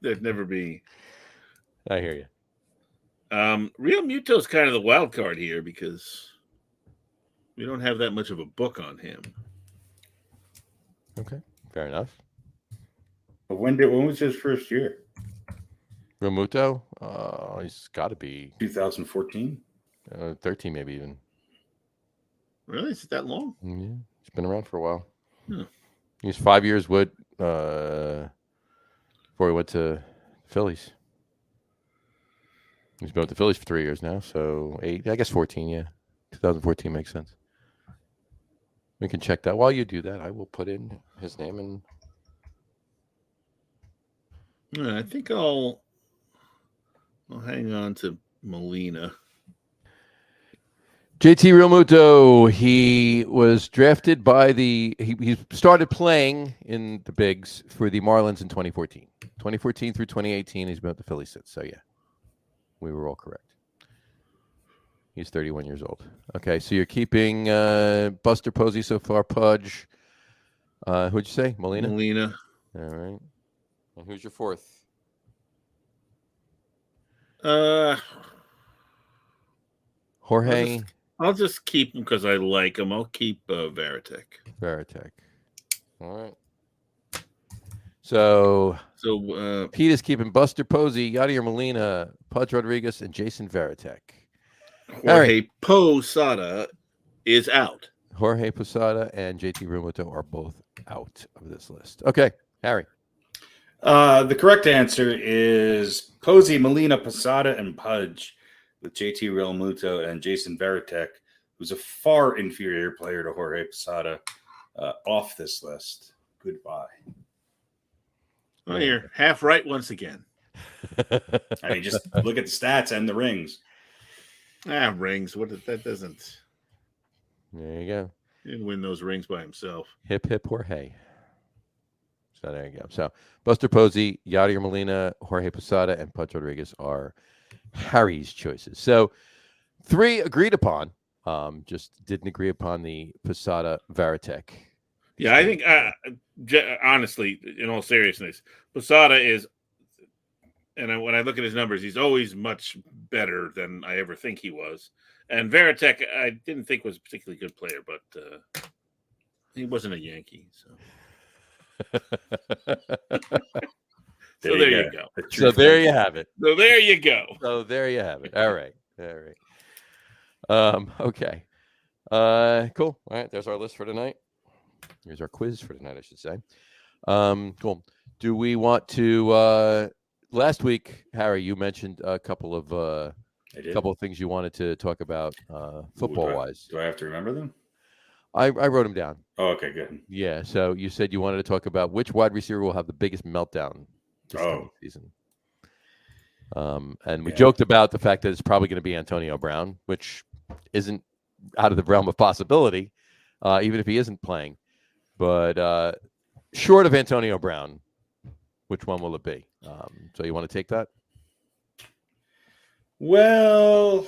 Speaker 3: There'd never be.
Speaker 1: I hear you.
Speaker 3: Realmuto's kind of the wild card here because we don't have that much of a book on him.
Speaker 1: Okay, fair enough.
Speaker 2: But when was his first year?
Speaker 1: Realmuto? He's got to be
Speaker 2: 2014,
Speaker 1: 13 maybe even.
Speaker 3: Really? Is it that long?
Speaker 1: Yeah, he's been around for a while.
Speaker 3: Hmm.
Speaker 1: He's 5 years with before he went to Phillies. He's been with the Phillies for 3 years now, so 8, I guess 14, yeah. 2014 makes sense. We can check that. While you do that, I will put in his name and
Speaker 3: I think I'll hang on to Molina. JT
Speaker 1: Realmuto, he was drafted by he started playing in the bigs for the Marlins in 2014. 2014 through 2018, he's been with the Phillies since. So, yeah, we were all correct. He's 31 years old. Okay, so you're keeping Buster Posey so far, Pudge. Who'd you say? Molina?
Speaker 3: Molina.
Speaker 1: All right. And who's your fourth?
Speaker 3: Jorge. I'll just keep him because I like him. I'll keep Veritek.
Speaker 1: Veritek. All right. So Pete is keeping Buster Posey, Yadier Molina, Pudge Rodriguez, and Jason Veritek.
Speaker 3: Jorge Posada is out.
Speaker 1: Jorge Posada and JT Realmuto are both out of this list. Okay, Harry.
Speaker 2: The correct answer is Posey, Molina, Posada, and Pudge, with JT Realmuto and Jason Veritek, who's a far inferior player to Jorge Posada, off this list. Goodbye.
Speaker 3: Oh, you're half right once again.
Speaker 2: I mean, just look at the stats and the rings.
Speaker 3: Rings. That doesn't.
Speaker 1: There you go.
Speaker 3: He didn't win those rings by himself.
Speaker 1: Hip, hip, Jorge. So there you go. So Buster Posey, Yadier Molina, Jorge Posada, and Pudge Rodriguez are Harry's choices. So 3 agreed upon. Just didn't agree upon the Posada Veritek.
Speaker 3: Yeah, I think, honestly, in all seriousness, Posada is, and when I look at his numbers, he's always much better than I ever think he was. And Veritek, I didn't think was a particularly good player, but he wasn't a Yankee. So, there you go.
Speaker 1: So there you have it.
Speaker 3: So there you go.
Speaker 1: So there you have it. All right. Okay. Cool. All right. There's our list for tonight. Here's our quiz for tonight, I should say. Cool. Do we want to? Last week, Harry, you mentioned a couple of things you wanted to talk about football-wise.
Speaker 2: Do I have to remember them?
Speaker 1: I wrote them down.
Speaker 2: Oh, okay, good.
Speaker 1: Yeah. So you said you wanted to talk about which wide receiver will have the biggest meltdown this coming season. And we joked about the fact that it's probably going to be Antonio Brown, which isn't out of the realm of possibility, even if he isn't playing. But short of Antonio Brown, which one will it be? So you want to take that?
Speaker 2: Well,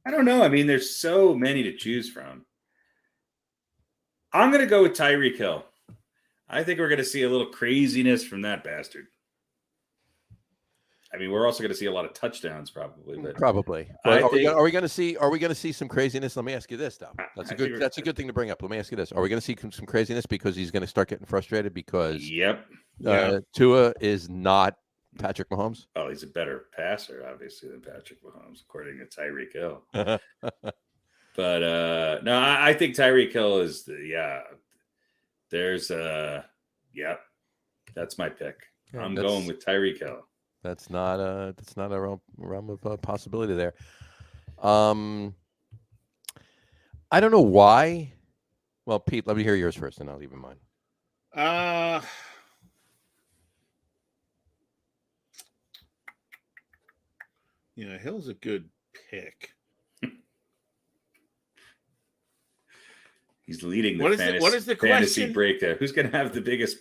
Speaker 2: I don't know. I mean, there's so many to choose from. I'm going to go with Tyreek Hill. I think we're going to see a little craziness from that bastard. I mean, we're also going to see a lot of touchdowns, probably. But
Speaker 1: But are we going to see some craziness? Let me ask you this, though. That's a good thing to bring up. Let me ask you this: are we going to see some craziness because he's going to start getting frustrated because Tua is not Patrick Mahomes?
Speaker 2: Oh, he's a better passer, obviously, than Patrick Mahomes, according to Tyreek Hill. But no, I think Tyreek Hill is that's my pick. I'm going with Tyreek Hill.
Speaker 1: That's not a realm of possibility there. I don't know why. Well, Pete, let me hear yours first, and I'll leave mine.
Speaker 3: Hill's a good pick.
Speaker 2: He's leading
Speaker 3: what is the
Speaker 2: fantasy
Speaker 3: question?
Speaker 2: breakdown. Who's going to have the biggest,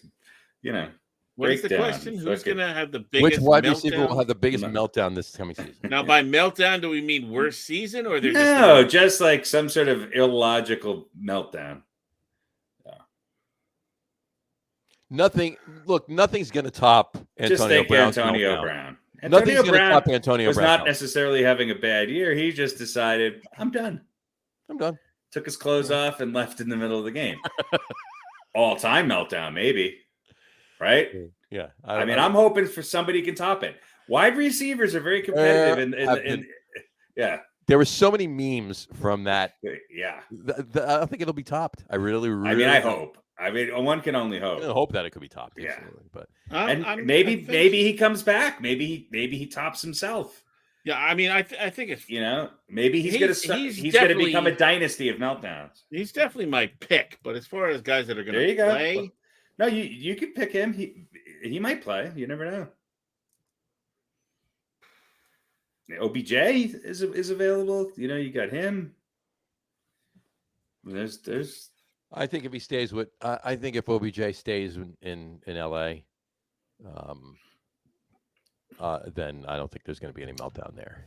Speaker 3: What is the question? Who's going to have the biggest
Speaker 1: Which wide
Speaker 3: meltdown?
Speaker 1: receiver will have the biggest meltdown this coming season?
Speaker 3: Now, by meltdown, do we mean worst season, or
Speaker 2: just like some sort of illogical meltdown?
Speaker 1: Nothing's going to top Antonio Brown.
Speaker 2: Antonio Brown.
Speaker 1: Nothing's going to top Antonio
Speaker 2: was
Speaker 1: Brown.
Speaker 2: Not necessarily having a bad year. He just decided, I'm done. Took his clothes off and left in the middle of the game. All-time meltdown, maybe. Right?
Speaker 1: Yeah.
Speaker 2: I'm hoping for somebody can top it. Wide receivers are very competitive.
Speaker 1: There were so many memes from that.
Speaker 2: Yeah.
Speaker 1: I don't think it'll be topped. I really
Speaker 2: I hope. One can only hope.
Speaker 1: I hope that it could be topped.
Speaker 2: Yeah.
Speaker 1: But
Speaker 2: maybe he comes back. Maybe he tops himself.
Speaker 3: Yeah, I think it's
Speaker 2: maybe he's going to become a dynasty of meltdowns.
Speaker 3: He's definitely my pick, but as far as guys that are going to play,
Speaker 2: no, you can pick him. He might play. You never know. OBJ is available. You got him. There's.
Speaker 1: I think if he stays with, I think if OBJ stays in LA, then I don't think there's going to be any meltdown there.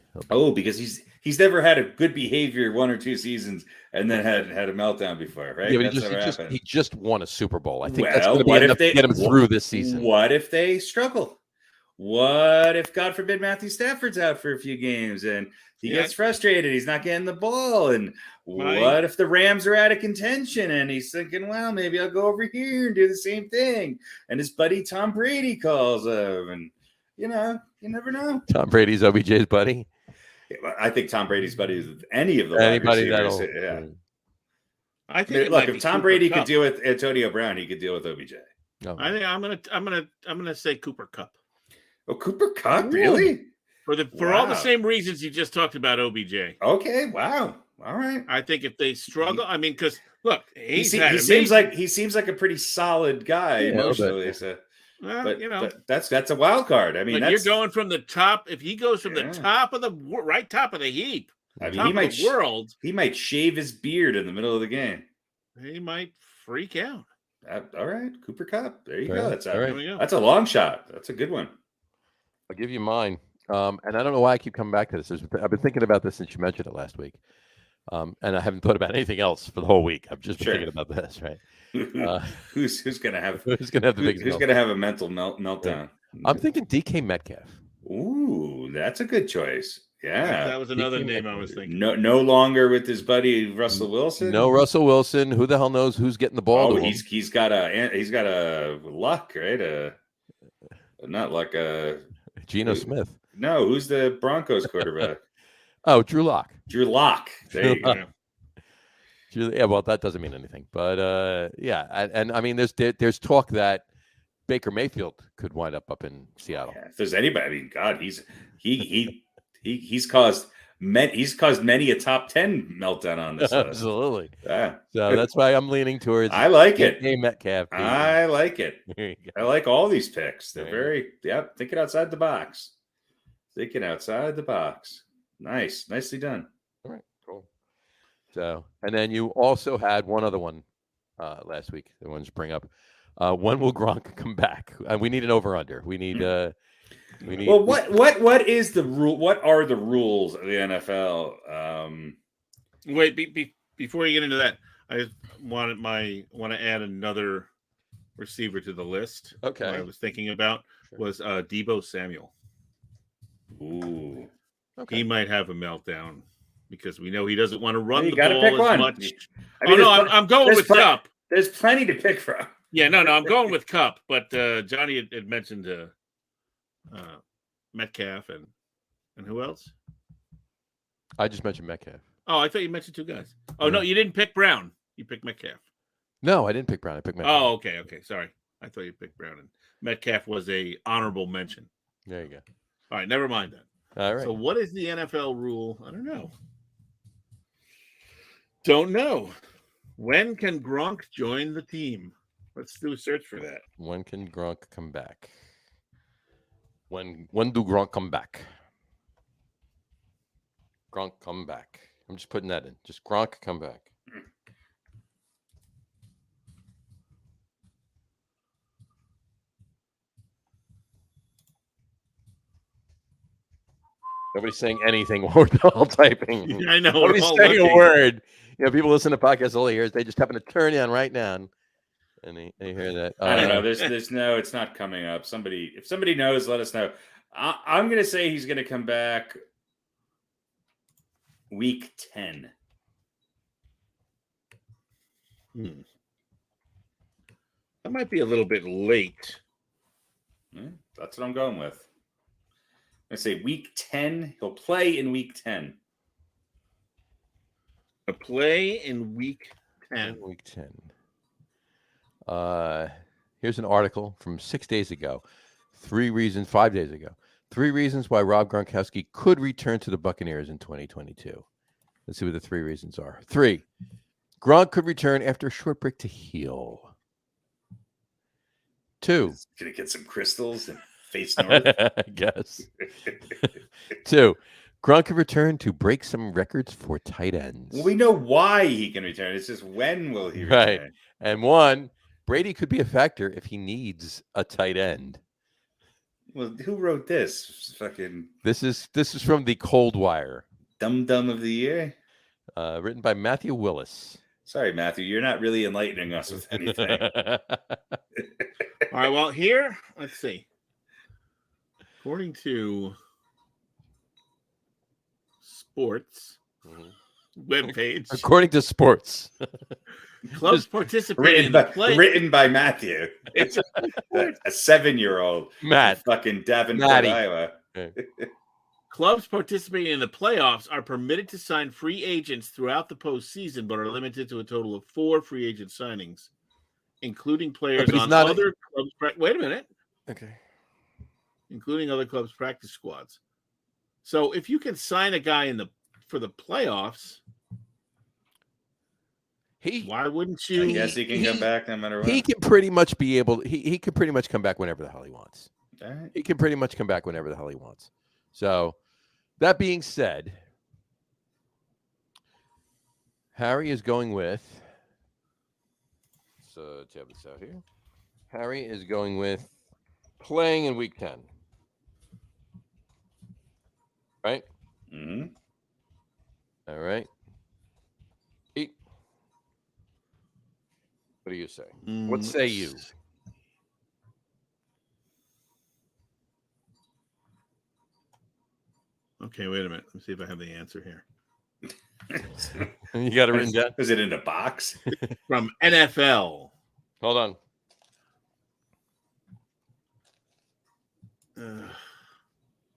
Speaker 2: Because he's never had a good behavior 1 or 2 seasons and then had a meltdown before, right?
Speaker 1: Yeah, but he just won a Super Bowl. I think that's going to be enough to get him through this season.
Speaker 2: What if they struggle? What if, God forbid, Matthew Stafford's out for a few games and he gets frustrated? He's not getting the ball. And what if the Rams are out of contention and he's thinking, well, maybe I'll go over here and do the same thing. And his buddy Tom Brady calls him. And, you never know.
Speaker 1: Tom Brady's OBJ's buddy.
Speaker 2: I think Tom Brady's buddy is any of the
Speaker 1: Anybody
Speaker 2: wide receivers. Yeah.
Speaker 3: I think
Speaker 2: look, if Tom Brady could deal with Antonio Brown, he could deal with OBJ.
Speaker 1: No.
Speaker 3: I think I'm gonna say Cooper Kupp.
Speaker 2: Oh, Cooper Kupp, really?
Speaker 3: For all the same reasons you just talked about OBJ.
Speaker 2: Okay, wow, all right.
Speaker 3: I think if they struggle, because look,
Speaker 2: he seems like a pretty solid guy emotionally.
Speaker 3: But
Speaker 2: that's a wild card. I mean,
Speaker 3: you're going from the top. If he goes from the top of the top of the heap,
Speaker 2: he might shave his beard in the middle of the game.
Speaker 3: He might freak out.
Speaker 2: All right, Cooper Kupp. There you go. That's
Speaker 3: That's
Speaker 2: a long shot. That's a good one.
Speaker 1: I'll give you mine. And I don't know why I keep coming back to this. I've been thinking about this since you mentioned it last week. And I haven't thought about anything else for the whole week. I've just been thinking about this, right?
Speaker 2: Who's gonna have
Speaker 1: the biggest
Speaker 2: who's gonna have a mental meltdown?
Speaker 1: I'm thinking DK Metcalf.
Speaker 2: Ooh, that's a good choice. Yeah,
Speaker 3: that was another name I was thinking.
Speaker 2: No longer with his buddy Russell Wilson.
Speaker 1: No Russell Wilson. Who the hell knows who's getting the ball?
Speaker 2: He's got a Luck, right? Not like a
Speaker 1: Geno Smith.
Speaker 2: No, who's the Broncos quarterback?
Speaker 1: Oh, Drew Lock.
Speaker 2: Drew Lock. There you go.
Speaker 1: Yeah, well, that doesn't mean anything, but and I mean, there's talk that Baker Mayfield could wind up in Seattle.
Speaker 2: Yeah, if there's anybody, I mean, God, he's caused many a top 10 meltdown on this.
Speaker 1: Absolutely.
Speaker 2: Yeah.
Speaker 1: So that's why I'm leaning towards.
Speaker 2: I like it.
Speaker 1: Metcalf.
Speaker 2: I like it. I like all these picks. They're thinking outside the box. Thinking outside the box. Nice. Nicely done.
Speaker 1: All right. Cool. So, and then you also had one other one last week. The ones to bring up. When will Gronk come back? And we need an over/under. We need.
Speaker 2: Well, what is the rule? What are the rules of the NFL?
Speaker 3: Wait, before you get into that, I just want to add another receiver to the list.
Speaker 1: Okay.
Speaker 3: What I was thinking about was Deebo Samuel.
Speaker 2: Ooh.
Speaker 3: Okay. He might have a meltdown because we know he doesn't want to run the
Speaker 2: ball
Speaker 3: as
Speaker 2: one.
Speaker 3: much. I'm going with Kupp.
Speaker 2: There's plenty to pick from.
Speaker 3: Yeah, no, I'm going with Kupp. But Johnny had mentioned Metcalf and who else?
Speaker 1: I just mentioned Metcalf.
Speaker 3: Oh, I thought you mentioned two guys. Oh, no, you didn't pick Brown. You picked Metcalf.
Speaker 1: No, I didn't pick Brown. I picked Metcalf.
Speaker 3: Oh, okay. Sorry. I thought you picked Brown. And Metcalf was a honorable mention.
Speaker 1: There you go.
Speaker 3: All right, never mind that.
Speaker 1: All right.
Speaker 3: So what is the NFL rule? I don't know. Don't know. When can Gronk join the team? Let's do a search for that.
Speaker 1: When can Gronk come back? When do Gronk come back? Gronk come back. I'm just putting that in. Just Gronk come back. Nobody's saying anything while we're all typing.
Speaker 3: I know.
Speaker 1: Nobody's saying a word. People listen to podcasts all the years. They just happen to turn in right now, and they hear that.
Speaker 2: I don't know. There's no. It's not coming up. If somebody knows, let us know. I'm going to say he's going to come back week 10.
Speaker 3: That might be a little bit late.
Speaker 2: That's what I'm going with. I say week 10. He'll play in week 10.
Speaker 3: A play in week 10.
Speaker 1: Week 10. Here's an article from 5 days ago. 3 reasons why Rob Gronkowski could return to the Buccaneers in 2022. Let's see what the 3 reasons are. 3, Gronk could return after a short break to heal. 2,
Speaker 2: gonna get some crystals and face north.
Speaker 1: I guess. 2, Gronk could return to break some records for tight ends.
Speaker 2: Well, we know why he can return. It's just when will he return?
Speaker 1: Right. And 1, Brady could be a factor if he needs a tight end.
Speaker 2: Well, who wrote this? Fucking.
Speaker 1: This is from the Cold Wire.
Speaker 2: Dumb of the year.
Speaker 1: Written by Matthew Willis.
Speaker 2: Sorry, Matthew, you're not really enlightening us with anything.
Speaker 3: All right. Well, here, let's see. According to sports webpage,
Speaker 1: According to sports.
Speaker 3: clubs participating in the play.
Speaker 2: Written by Matthew.
Speaker 3: It's
Speaker 2: a 7-year-old.
Speaker 1: Matt.
Speaker 2: Fucking Davenport,
Speaker 1: Matty.
Speaker 2: Iowa.
Speaker 3: Clubs participating in the playoffs are permitted to sign free agents throughout the postseason, but are limited to a total of 4 free agent signings, including players on other clubs. Wait a minute.
Speaker 1: Okay.
Speaker 3: Including other clubs' practice squads. So if you can sign a guy for the playoffs, why wouldn't you?
Speaker 2: I guess he can come back no matter what.
Speaker 1: He can pretty much be able. He can pretty much come back whenever the hell he wants.
Speaker 2: All right.
Speaker 1: He can pretty much come back whenever the hell he wants. So, that being said, Harry is going with. So check this out here. Harry is going with playing in week 10. Right?
Speaker 2: Mm-hmm.
Speaker 1: All right. Pete, what do you say? What say you?
Speaker 3: Okay, wait a minute. Let's see if I have the answer here.
Speaker 1: You got it written down?
Speaker 2: Is it in a box?
Speaker 3: From NFL.
Speaker 1: Hold on.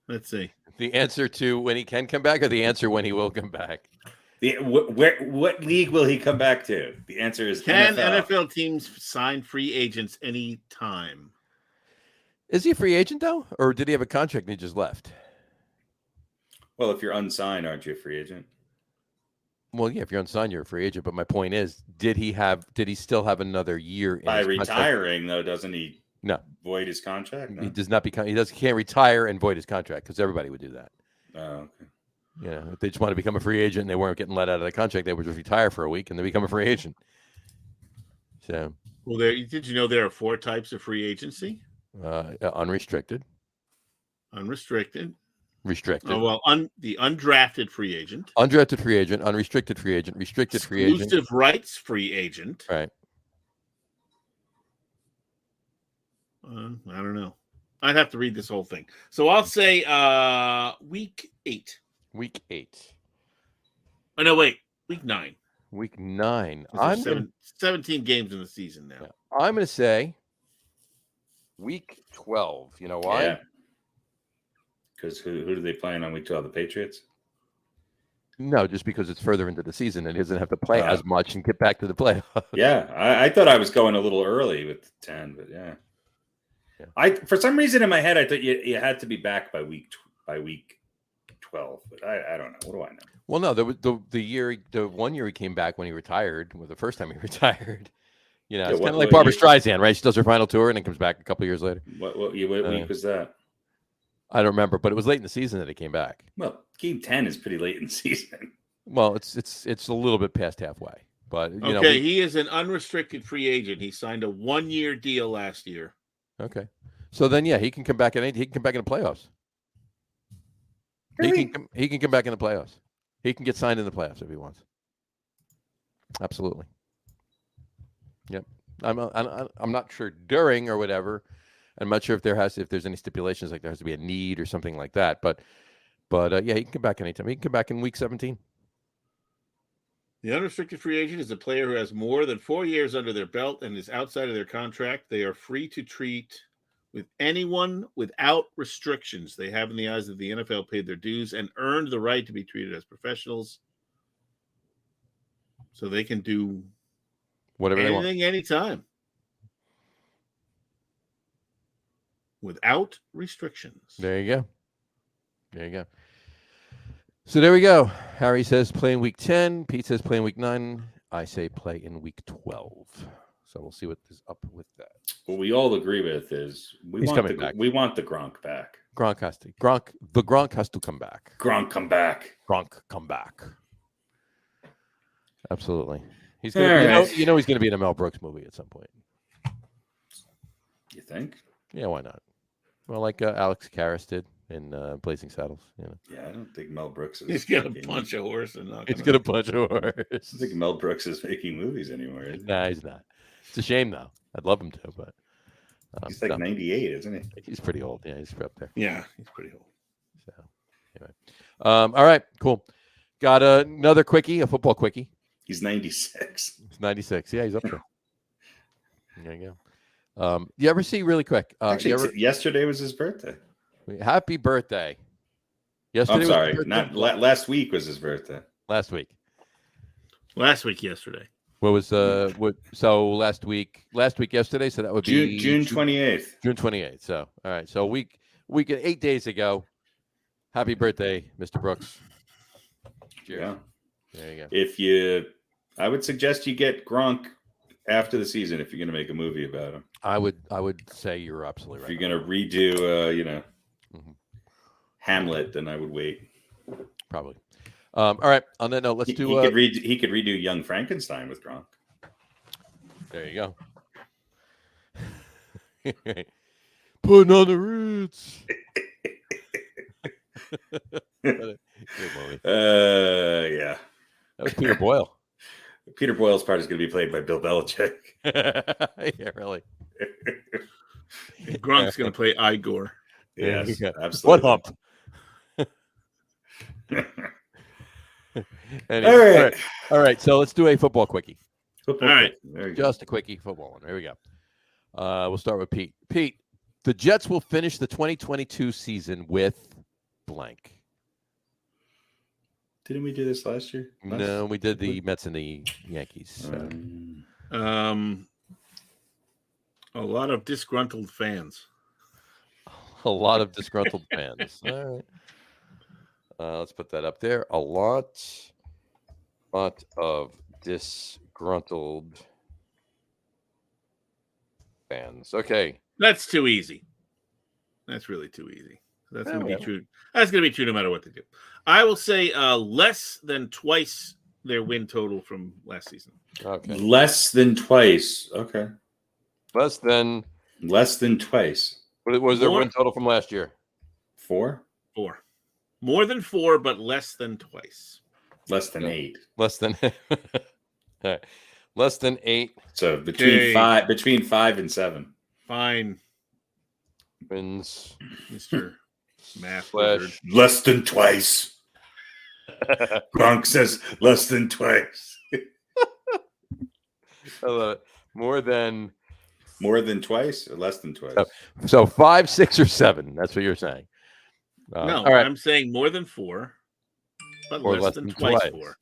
Speaker 3: Let's see.
Speaker 1: The answer to when he can come back, or the answer when he will come back?
Speaker 2: What league will he come back to? The answer is
Speaker 3: can
Speaker 2: NFL.
Speaker 3: NFL teams sign free agents anytime?
Speaker 1: Is he a free agent though, or did he have a contract and he just left?
Speaker 2: Well, if you're unsigned, aren't you a free agent?
Speaker 1: Well, yeah, if you're unsigned, you're a free agent. But my point is, did he still have another year in
Speaker 2: By
Speaker 1: his
Speaker 2: retiring, though, doesn't he?
Speaker 1: No,
Speaker 2: void his contract. No?
Speaker 1: He does not become. He can't retire and void his contract because everybody would do that.
Speaker 2: Oh, okay.
Speaker 1: You know, if they just want to become a free agent and they weren't getting let out of the contract, they would just retire for a week and they become a free agent. So,
Speaker 3: well, did you know there are 4 types of free agency?
Speaker 1: Unrestricted,
Speaker 3: unrestricted.
Speaker 1: Restricted.
Speaker 3: Oh, well, the undrafted free agent.
Speaker 1: Undrafted free agent, unrestricted free agent, restricted free agent.
Speaker 3: Exclusive rights free agent.
Speaker 1: Right.
Speaker 3: I don't know. I'd have to read this whole thing. So I'll say week 8.
Speaker 1: Week 8.
Speaker 3: Oh, no, wait. Week 9.
Speaker 1: Week 9.
Speaker 3: I'm 17 games in the season now.
Speaker 1: Yeah. I'm going to say week 12. You know why?
Speaker 2: Yeah. Because who do they play on week 12? The Patriots?
Speaker 1: No, just because it's further into the season and he doesn't have to play as much and get back to the playoffs.
Speaker 2: Yeah, I thought I was going a little early with 10, but yeah. For some reason in my head I thought you had to be back by week 12, but I don't know. What do I know? Well,
Speaker 1: no, the 1 year he came back when he retired, the first time he retired. You know, it's kind of like Barbra Streisand, right? She does her final tour and then comes back a couple years later.
Speaker 2: What week was that?
Speaker 1: I don't remember, but it was late in the season that he came back.
Speaker 2: Well, game 10 is pretty late in the season.
Speaker 1: Well, it's a little bit past halfway, but
Speaker 3: he is an unrestricted free agent. He signed a 1-year deal last year.
Speaker 1: Okay, so then he can come back he can come back in the playoffs.
Speaker 2: Really?
Speaker 1: He can come back in the playoffs. He can get signed in the playoffs if he wants. Absolutely. Yep. I'm not sure during or whatever. I'm not sure if there's any stipulations like there has to be a need or something like that. But yeah, he can come back anytime. He can come back in week 17.
Speaker 3: The unrestricted free agent is a player who has more than 4 years under their belt and is outside of their contract. They are free to treat with anyone without restrictions. They have, in the eyes of the NFL, paid their dues and earned the right to be treated as professionals. So they can do
Speaker 1: whatever
Speaker 3: anything,
Speaker 1: they want.
Speaker 3: anytime. Without restrictions.
Speaker 1: There you go. So there we go. Harry says play in week 10. Pete says play in week 9. I say play in week 12. So we'll see what is up with that.
Speaker 2: What we all agree with is we want the Gronk back.
Speaker 1: Gronk has to come back.
Speaker 2: Gronk come back.
Speaker 1: Gronk come back. Absolutely. He's gonna he's going to be in a Mel Brooks movie at some point.
Speaker 2: You think?
Speaker 1: Yeah, why not? Well, like Alex Karras did in Blazing Saddles. You know.
Speaker 2: Yeah, I don't think Mel Brooks is.
Speaker 3: He's going to punch a horse and not.
Speaker 1: He's going to punch a horse.
Speaker 2: I don't think Mel Brooks is making movies anymore.
Speaker 1: Nah, he's not. It's a shame, though. I'd love him to, but
Speaker 2: He's like 98, isn't he?
Speaker 1: He's pretty old. Yeah, he's up there.
Speaker 3: Yeah, he's pretty old.
Speaker 1: So anyway, all right, cool. Got another quickie, a football quickie.
Speaker 2: He's 96.
Speaker 1: He's 96. Yeah, he's up there. There you go. You ever see really quick?
Speaker 2: Actually, yesterday was his birthday.
Speaker 1: Happy birthday.
Speaker 2: I'm sorry, not last week was his birthday.
Speaker 1: Last week.
Speaker 3: Yesterday.
Speaker 1: What was so last week yesterday, so that would be
Speaker 2: June 28th.
Speaker 1: June 28th. So all right. So week 8 days ago. Happy birthday, Mr. Brooks. Cheers.
Speaker 2: Yeah.
Speaker 1: There you go.
Speaker 2: I would suggest you get Gronk after the season if you're going to make a movie about him.
Speaker 1: I would say you're absolutely right.
Speaker 2: If you're going to redo Hamlet, then I would wait.
Speaker 1: Probably. All right. On that note, let's do.
Speaker 2: He could redo Young Frankenstein with Gronk.
Speaker 1: There you go. Putting on the roots. Good movie.
Speaker 2: Yeah.
Speaker 1: That was Peter Boyle.
Speaker 2: Peter Boyle's part is going to be played by Bill Belichick.
Speaker 1: Yeah, really.
Speaker 3: Gronk's going to play Igor.
Speaker 2: Yes,
Speaker 1: yeah.
Speaker 2: Absolutely.
Speaker 1: What hump? Anyway, all right. So let's do a football quickie.
Speaker 3: All right.
Speaker 1: Just a quickie football one. Here we go. We'll start with Pete. Pete, the Jets will finish the 2022 season with blank.
Speaker 2: Didn't we do this last year?
Speaker 1: No, we did the Mets and the Yankees.
Speaker 3: A lot of disgruntled fans.
Speaker 1: A lot of disgruntled fans. All right. Let's put that up there. A lot of disgruntled fans. Okay.
Speaker 3: That's too easy. That's really too easy. That's going to be true. That's going to be true no matter what they do. I will say less than twice their win total from last season.
Speaker 1: Okay.
Speaker 2: Less than twice. Okay.
Speaker 1: Less than
Speaker 2: twice.
Speaker 1: What was their win total from last year?
Speaker 2: 4?
Speaker 3: 4. More than 4, but less than twice.
Speaker 2: Less than 8.
Speaker 1: Less than less than 8.
Speaker 2: So between 5 and 7.
Speaker 3: Fine.
Speaker 1: Wins.
Speaker 3: Mr. Math
Speaker 1: Slash.
Speaker 2: Less than twice. Gronk says less than twice.
Speaker 1: I love it. More than
Speaker 2: twice or less than twice?
Speaker 1: So 5, 6, or 7. That's what you're saying.
Speaker 3: No,
Speaker 1: all right.
Speaker 3: I'm saying more than 4, but
Speaker 1: or
Speaker 3: less than twice 4.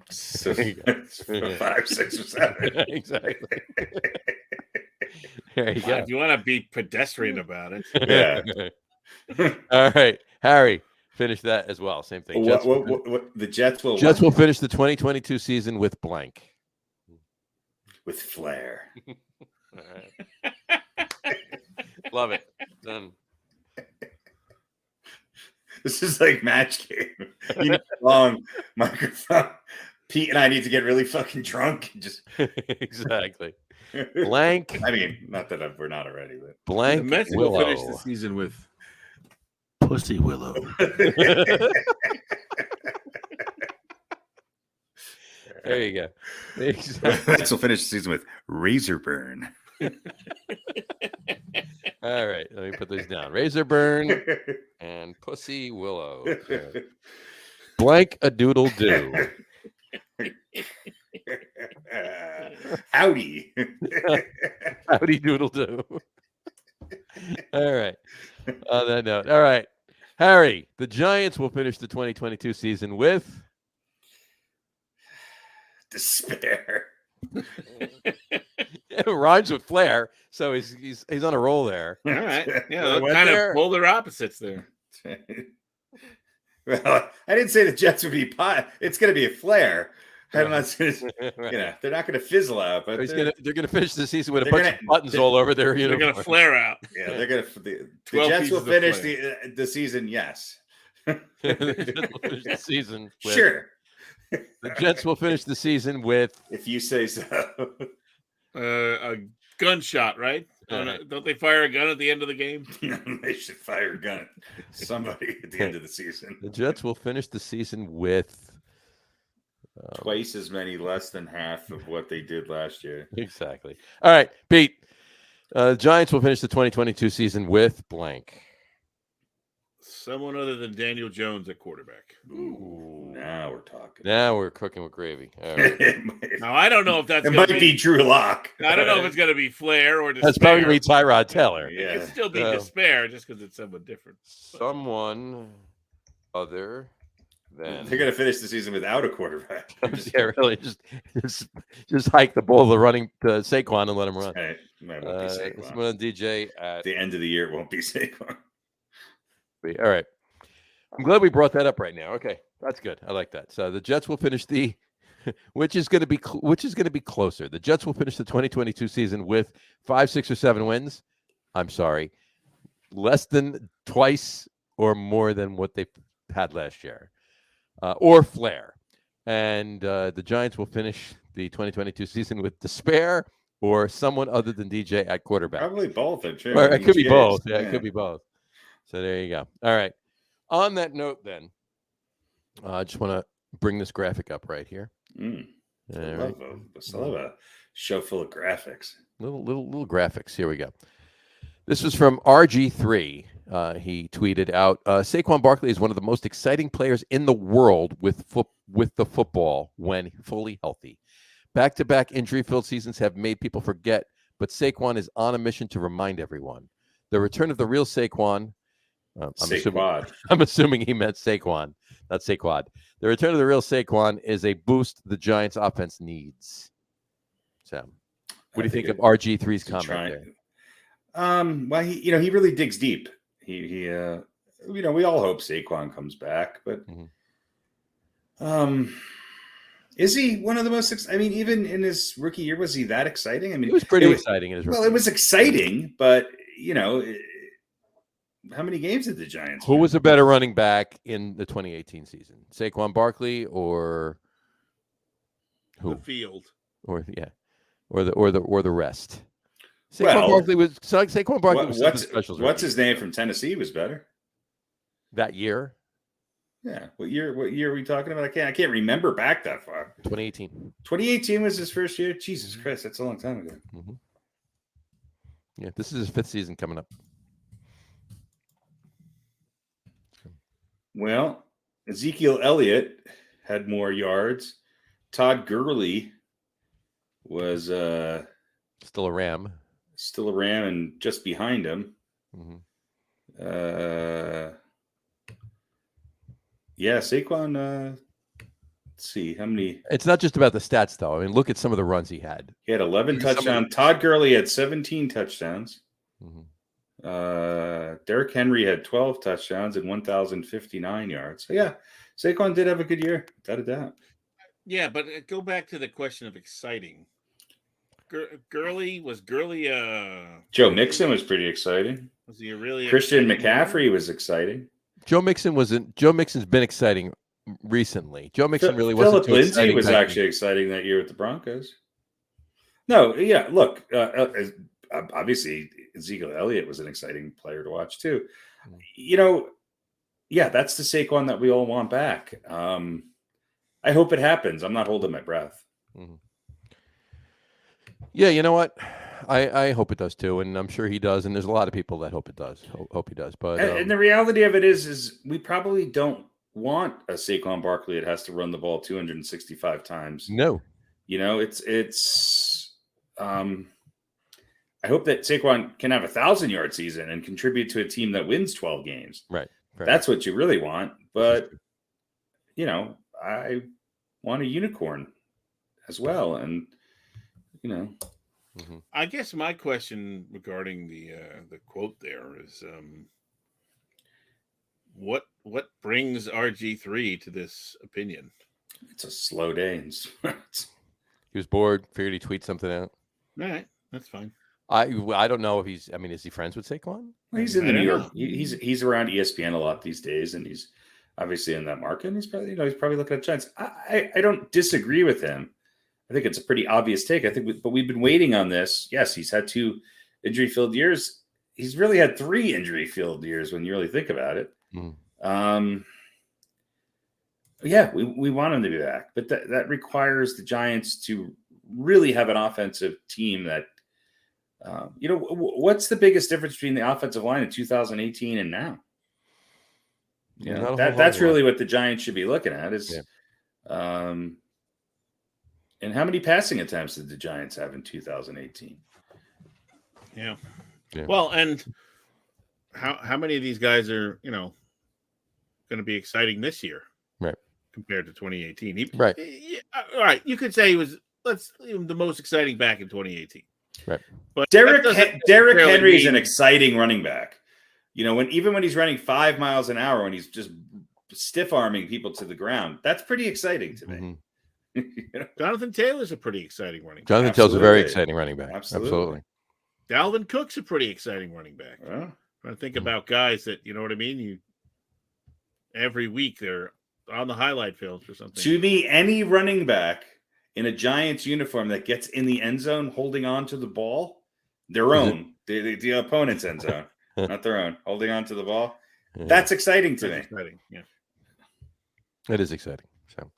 Speaker 2: So 5, 6, or 7.
Speaker 1: Exactly. There you go.
Speaker 3: If you want to be pedestrian about it.
Speaker 2: Yeah.
Speaker 1: All right. Harry, finish that as well. Same thing.
Speaker 2: The Jets will
Speaker 1: finish the 2022 season with blank.
Speaker 2: With flair.
Speaker 1: All right. Love it. Done.
Speaker 2: This is like match game. Long microphone. Pete and I need to get really fucking drunk. Just
Speaker 1: exactly. Blank.
Speaker 2: I mean, not that we're not already, but
Speaker 1: blank.
Speaker 3: The Mets will finish the season with Pussy Willow.
Speaker 1: There you go. Exactly.
Speaker 2: Mets will finish the season with razor burn.
Speaker 1: All right, let me put these down. Razor burn and Pussy Willow. Okay. Blank a doodle do.
Speaker 2: Howdy.
Speaker 1: Howdy doodle do. All right. On that note. All right. Harry, the Giants will finish the 2022 season with
Speaker 2: despair.
Speaker 1: It rhymes with flair, so he's on a roll there.
Speaker 3: All right. Yeah, kind of polar opposites there.
Speaker 2: Well, I didn't say the Jets would be pot. It's going to be a flare. I'm not saying, they're not going to fizzle out, but
Speaker 1: they're going to finish the season with a bunch of buttons all over their uniform.
Speaker 3: They're going to flare out.
Speaker 2: Yeah, they're going to. The Jets will finish the season. Yes,
Speaker 1: finish the season.
Speaker 2: Sure.
Speaker 1: The Jets will finish the season with,
Speaker 2: if you say so,
Speaker 3: a gunshot, right? Don't they fire a gun at the end of the game?
Speaker 2: They should fire a gun at somebody at the end of the season.
Speaker 1: The Jets will finish the season with
Speaker 2: twice as many, less than half of what they did last year.
Speaker 1: Exactly. All right, Pete. The Giants will finish the 2022 season with blank.
Speaker 3: Someone other than Daniel Jones at quarterback.
Speaker 2: Ooh, now we're talking.
Speaker 1: Now we're cooking with gravy. All right.
Speaker 3: Now I don't know if that's
Speaker 2: It
Speaker 3: going
Speaker 2: might
Speaker 3: to
Speaker 2: be Drew Lock.
Speaker 3: I don't know if it's going to be Flair or Despair.
Speaker 1: That's probably going to be Tyrod Taylor.
Speaker 2: Yeah.
Speaker 3: It could still be Despair just because it's someone different.
Speaker 1: Someone other than.
Speaker 2: They're going to finish the season without a quarterback.
Speaker 1: Yeah, really. Just hike the ball to running to Saquon and let him run.
Speaker 2: Right. Might won't be Saquon.
Speaker 1: Someone on DJ
Speaker 2: At the end of the year, it won't be Saquon.
Speaker 1: All right. I'm glad we brought that up right now. Okay, that's good. I like that. So the Jets will finish which is going to be closer. The Jets will finish the 2022 season with 5, 6, or 7 wins. I'm sorry, less than twice or more than what they had last year, or Flair. And the Giants will finish the 2022 season with Despair or someone other than DJ at quarterback.
Speaker 2: Probably both.
Speaker 1: Or it could be both. Yeah, it could be both. So there you go. All right. On that note, then, I just want to bring this graphic up right here.
Speaker 2: I love a show full of graphics.
Speaker 1: Little graphics. Here we go. This was from RG3. He tweeted out, Saquon Barkley is one of the most exciting players in the world with the football when fully healthy. Back-to-back injury-filled seasons have made people forget, but Saquon is on a mission to remind everyone. The return of the real Saquon. I'm assuming he meant Saquon, not Saquad. The return of the real Saquon is a boost the Giants' offense needs. So, what do you think of RG3's comment there?
Speaker 2: Well, he really digs deep. We all hope Saquon comes back, but is he one of the most? Even in his rookie year, was he that exciting?
Speaker 1: It was pretty exciting in his rookie year.
Speaker 2: Well, it was exciting, but how many games did the Giants
Speaker 1: win? Who was a better running back in the 2018 season? Saquon Barkley or who?
Speaker 3: The field.
Speaker 1: Or the rest. Barkley was Saquon Barkley was special.
Speaker 2: What's his name from Tennessee was better
Speaker 1: that year?
Speaker 2: Yeah. What year are we talking about? I can't remember back that far.
Speaker 1: 2018.
Speaker 2: 2018 was his first year. Jesus Christ, that's a long time ago.
Speaker 1: Mm-hmm. Yeah, this is his 5th season coming up.
Speaker 2: Well, Ezekiel Elliott had more yards. Todd Gurley was
Speaker 1: still a Ram.
Speaker 2: And just behind him. Saquon, let's see how many.
Speaker 1: It's not just about the stats, though. I mean, look at some of the runs he had.
Speaker 2: He had 11 touchdowns. Todd Gurley had 17 touchdowns.
Speaker 1: Mm-hmm.
Speaker 2: Derrick Henry had 12 touchdowns and 1,059 yards. So yeah, Saquon did have a good year, without a doubt.
Speaker 3: Yeah, but go back to the question of exciting. Gurley
Speaker 2: Joe Mixon was pretty exciting.
Speaker 3: Was he really
Speaker 2: Christian McCaffrey was exciting.
Speaker 1: Joe Mixon's been exciting recently. Joe Mixon really wasn't.
Speaker 2: Philip Lindsay was actually exciting that year with the Broncos. No, yeah, look, obviously Ezekiel Elliott was an exciting player to watch too. That's the Saquon that we all want back. I hope it happens. I'm not holding my breath.
Speaker 1: Mm-hmm. Yeah, you know what? I hope it does too, and I'm sure he does. And there's a lot of people that hope it does. Hope he does. But
Speaker 2: and the reality of it is we probably don't want a Saquon Barkley that has to run the ball 265 times.
Speaker 1: No,
Speaker 2: it's. I hope that Saquon can have 1,000-yard season and contribute to a team that wins 12 games.
Speaker 1: Right.
Speaker 2: That's what you really want. But I want a unicorn as well, and
Speaker 3: Mm-hmm. I guess my question regarding the quote there is, what brings RG3 to this opinion?
Speaker 2: It's a slow day.
Speaker 1: He was bored. Figured he'd tweet something out.
Speaker 3: All right, that's fine.
Speaker 1: I don't know if is he friends with Saquon?
Speaker 2: Well, he's in the New York. He's around ESPN a lot these days, and he's obviously in that market. And he's probably looking at Giants. I don't disagree with him. I think it's a pretty obvious take. But we've been waiting on this. Yes, he's had 2 injury-filled years. He's really had 3 injury-filled years when you really think about it.
Speaker 1: Mm.
Speaker 2: Yeah, we want him to be back, but that requires the Giants to really have an offensive team that What's the biggest difference between the offensive line in 2018 and now? That's really what the Giants should be looking at is, and how many passing attempts did the Giants have in 2018?
Speaker 3: Yeah. Well, and how many of these guys are, going to be exciting this year?
Speaker 1: Right.
Speaker 3: Compared to 2018.
Speaker 1: Right.
Speaker 3: All right. You could say he was the most exciting back in 2018.
Speaker 1: Right.
Speaker 3: But
Speaker 2: Derrick Henry is an exciting running back. Even when he's running 5 miles an hour, when he's just stiff arming people to the ground, that's pretty exciting to me.
Speaker 3: Mm-hmm. Jonathan Taylor's a pretty exciting running back.
Speaker 1: Jonathan Taylor's a very exciting running back. Absolutely.
Speaker 3: Dalvin Cook's a pretty exciting running back.
Speaker 2: Well,
Speaker 3: I think about guys that, you know what I mean? Every week they're on the highlight films or something.
Speaker 2: To me, any running back in a Giants uniform that gets in the end zone holding on to the ball, their own, the opponent's end zone, not their own, holding on to the ball, that's exciting to me.
Speaker 3: Exciting. Yeah.
Speaker 1: It is exciting. So,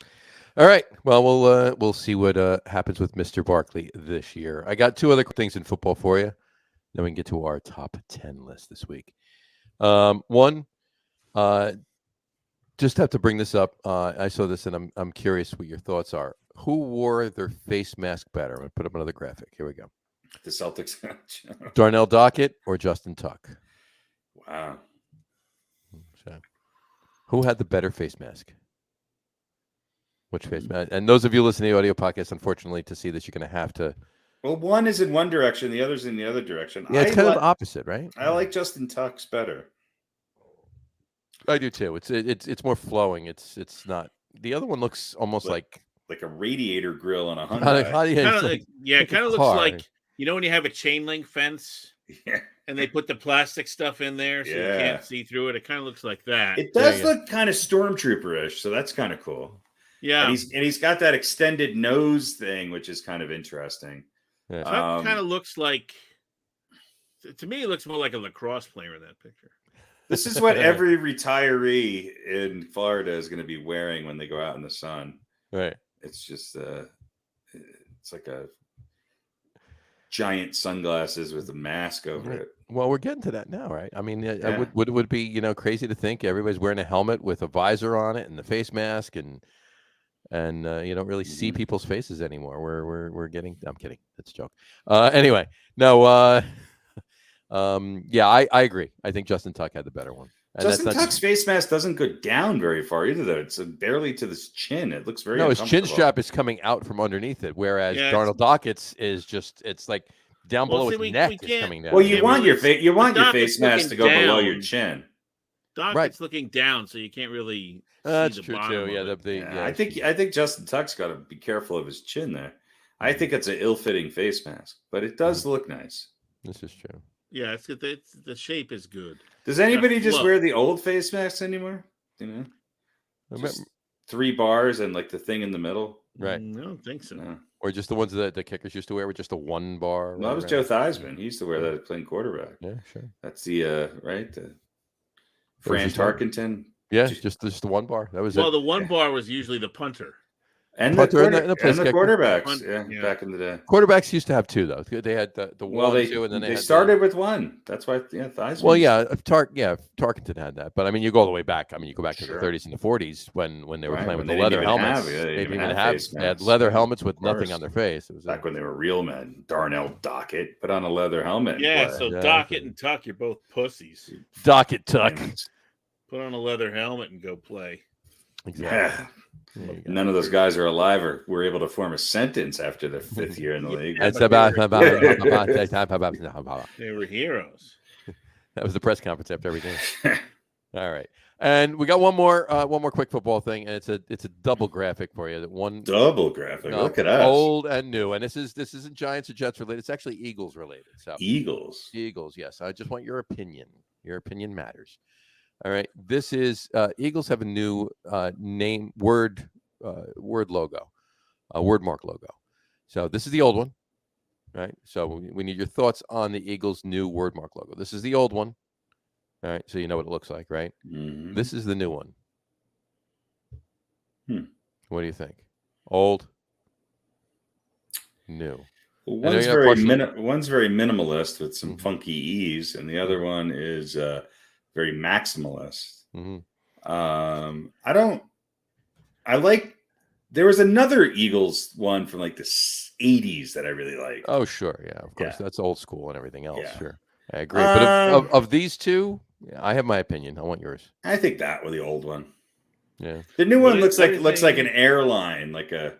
Speaker 1: all right. Well, we'll see what happens with Mr. Barkley this year. I got 2 other things in football for you. Then we can get to our top 10 list this week. One, just have to bring this up. I saw this, and I'm curious what your thoughts are. Who wore their face mask better? I'm going to put up another graphic. Here we go.
Speaker 2: The Celtics.
Speaker 1: Darnell Dockett or Justin Tuck?
Speaker 2: Wow.
Speaker 1: So, who had the better face mask? Which face mask? And those of you listening to the audio podcast, unfortunately, to see this, you're going to have to.
Speaker 2: Well, one is in one direction, the other's in the other direction.
Speaker 1: Yeah, it's kind of opposite, right?
Speaker 2: I like Justin Tuck's better.
Speaker 1: I do too. It's more flowing. It's not. The other one looks almost like
Speaker 2: a radiator grill on a Hyundai.
Speaker 3: It kind of looks like when you have a chain link fence, and they put the plastic stuff in there so you can't see through it. It kind of looks like that.
Speaker 2: It does look kind of stormtrooper-ish, so that's kind of cool.
Speaker 3: Yeah,
Speaker 2: and he's got that extended nose thing, which is kind of interesting.
Speaker 3: Yeah. Kind of looks like, to me, it looks more like a lacrosse player in that picture.
Speaker 2: This is what every retiree in Florida is going to be wearing when they go out in the sun.
Speaker 1: Right.
Speaker 2: It's just it's like a giant sunglasses with a mask over it.
Speaker 1: Well, we're getting to that now, right? I mean, would it be crazy to think everybody's wearing a helmet with a visor on it and the face mask and you don't really see people's faces anymore. We're getting. I'm kidding. That's a joke. Anyway, no. I agree. I think Justin Tuck had the better one. And
Speaker 2: Justin Tuck's face mask doesn't go down very far either, though. It's barely to his chin. It looks very
Speaker 1: his chin strap is coming out from underneath it, whereas Darnell Dockett's is just it's like down below his neck is coming down.
Speaker 2: Well, you want your face mask to go below your chin.
Speaker 3: Dockett's looking down, so you can't really.
Speaker 1: That's true too. Yeah,
Speaker 2: I think Justin Tuck's got to be careful of his chin there. I think it's an ill-fitting face mask, but it does look nice.
Speaker 1: This is true.
Speaker 3: Yeah, the shape is good.
Speaker 2: Does anybody just wear the old face masks anymore? Just 3 bars and like the thing in the middle.
Speaker 1: Right.
Speaker 3: I don't think so.
Speaker 2: No.
Speaker 1: Or just the ones that the kickers used to wear with just a 1 bar.
Speaker 2: No, that was Joe Theismann. He used to wear that playing quarterback.
Speaker 1: Yeah, sure.
Speaker 2: That's the Fran Tarkenton.
Speaker 1: Yeah, just the 1 bar. That was
Speaker 3: the 1 bar was usually the punter.
Speaker 2: And the quarterbacks, back in the day.
Speaker 1: Quarterbacks used to have 2 though. They had the 1, 2, and then they
Speaker 2: started with 1. That's why, Theismann.
Speaker 1: Well, Tarkenton had that, but I mean, you go all the way back. I mean, you go back to the 30s and the 40s when they were playing with the leather helmets. They had leather helmets with nothing on their face. It was
Speaker 2: back when they were real men. Darnell Dockett put on a leather helmet.
Speaker 3: Yeah, so Dockett and Tuck, you're both pussies.
Speaker 1: Dockett, Tuck.
Speaker 3: Put on a leather helmet and go play.
Speaker 2: Exactly. Yeah. None of those guys are alive or were able to form a sentence after their 5th year in the league.
Speaker 3: They were heroes.
Speaker 1: That was the press conference after every game. All right, and we got one more quick football thing, and it's a double graphic for you.
Speaker 2: Double graphic. Look at us,
Speaker 1: old and new, and this isn't Giants or Jets related. It's actually Eagles related. So
Speaker 2: Eagles.
Speaker 1: Yes. I just want your opinion. Your opinion matters. All right. This is Eagles have a new word logo, word mark logo. So this is the old one, right? So we need your thoughts on the Eagles' new word mark logo. This is the old one. All right. So you know what it looks like, right?
Speaker 2: Mm-hmm.
Speaker 1: This is the new one. What do you think? Old, new.
Speaker 2: Well,
Speaker 1: I know you have partial-
Speaker 2: one's very minimalist with some funky E's, and the other one is very maximalist. I like. There was another Eagles one from like the '80s that I really liked.
Speaker 1: Oh, sure, yeah, of course,
Speaker 2: Yeah.
Speaker 1: that's old school and everything else.
Speaker 2: Yeah.
Speaker 1: Sure, I agree. But of these two, yeah, I have my opinion. I want yours.
Speaker 2: I think that was the old one.
Speaker 1: Yeah,
Speaker 2: The new one looks like
Speaker 3: everything-
Speaker 2: an airline, like a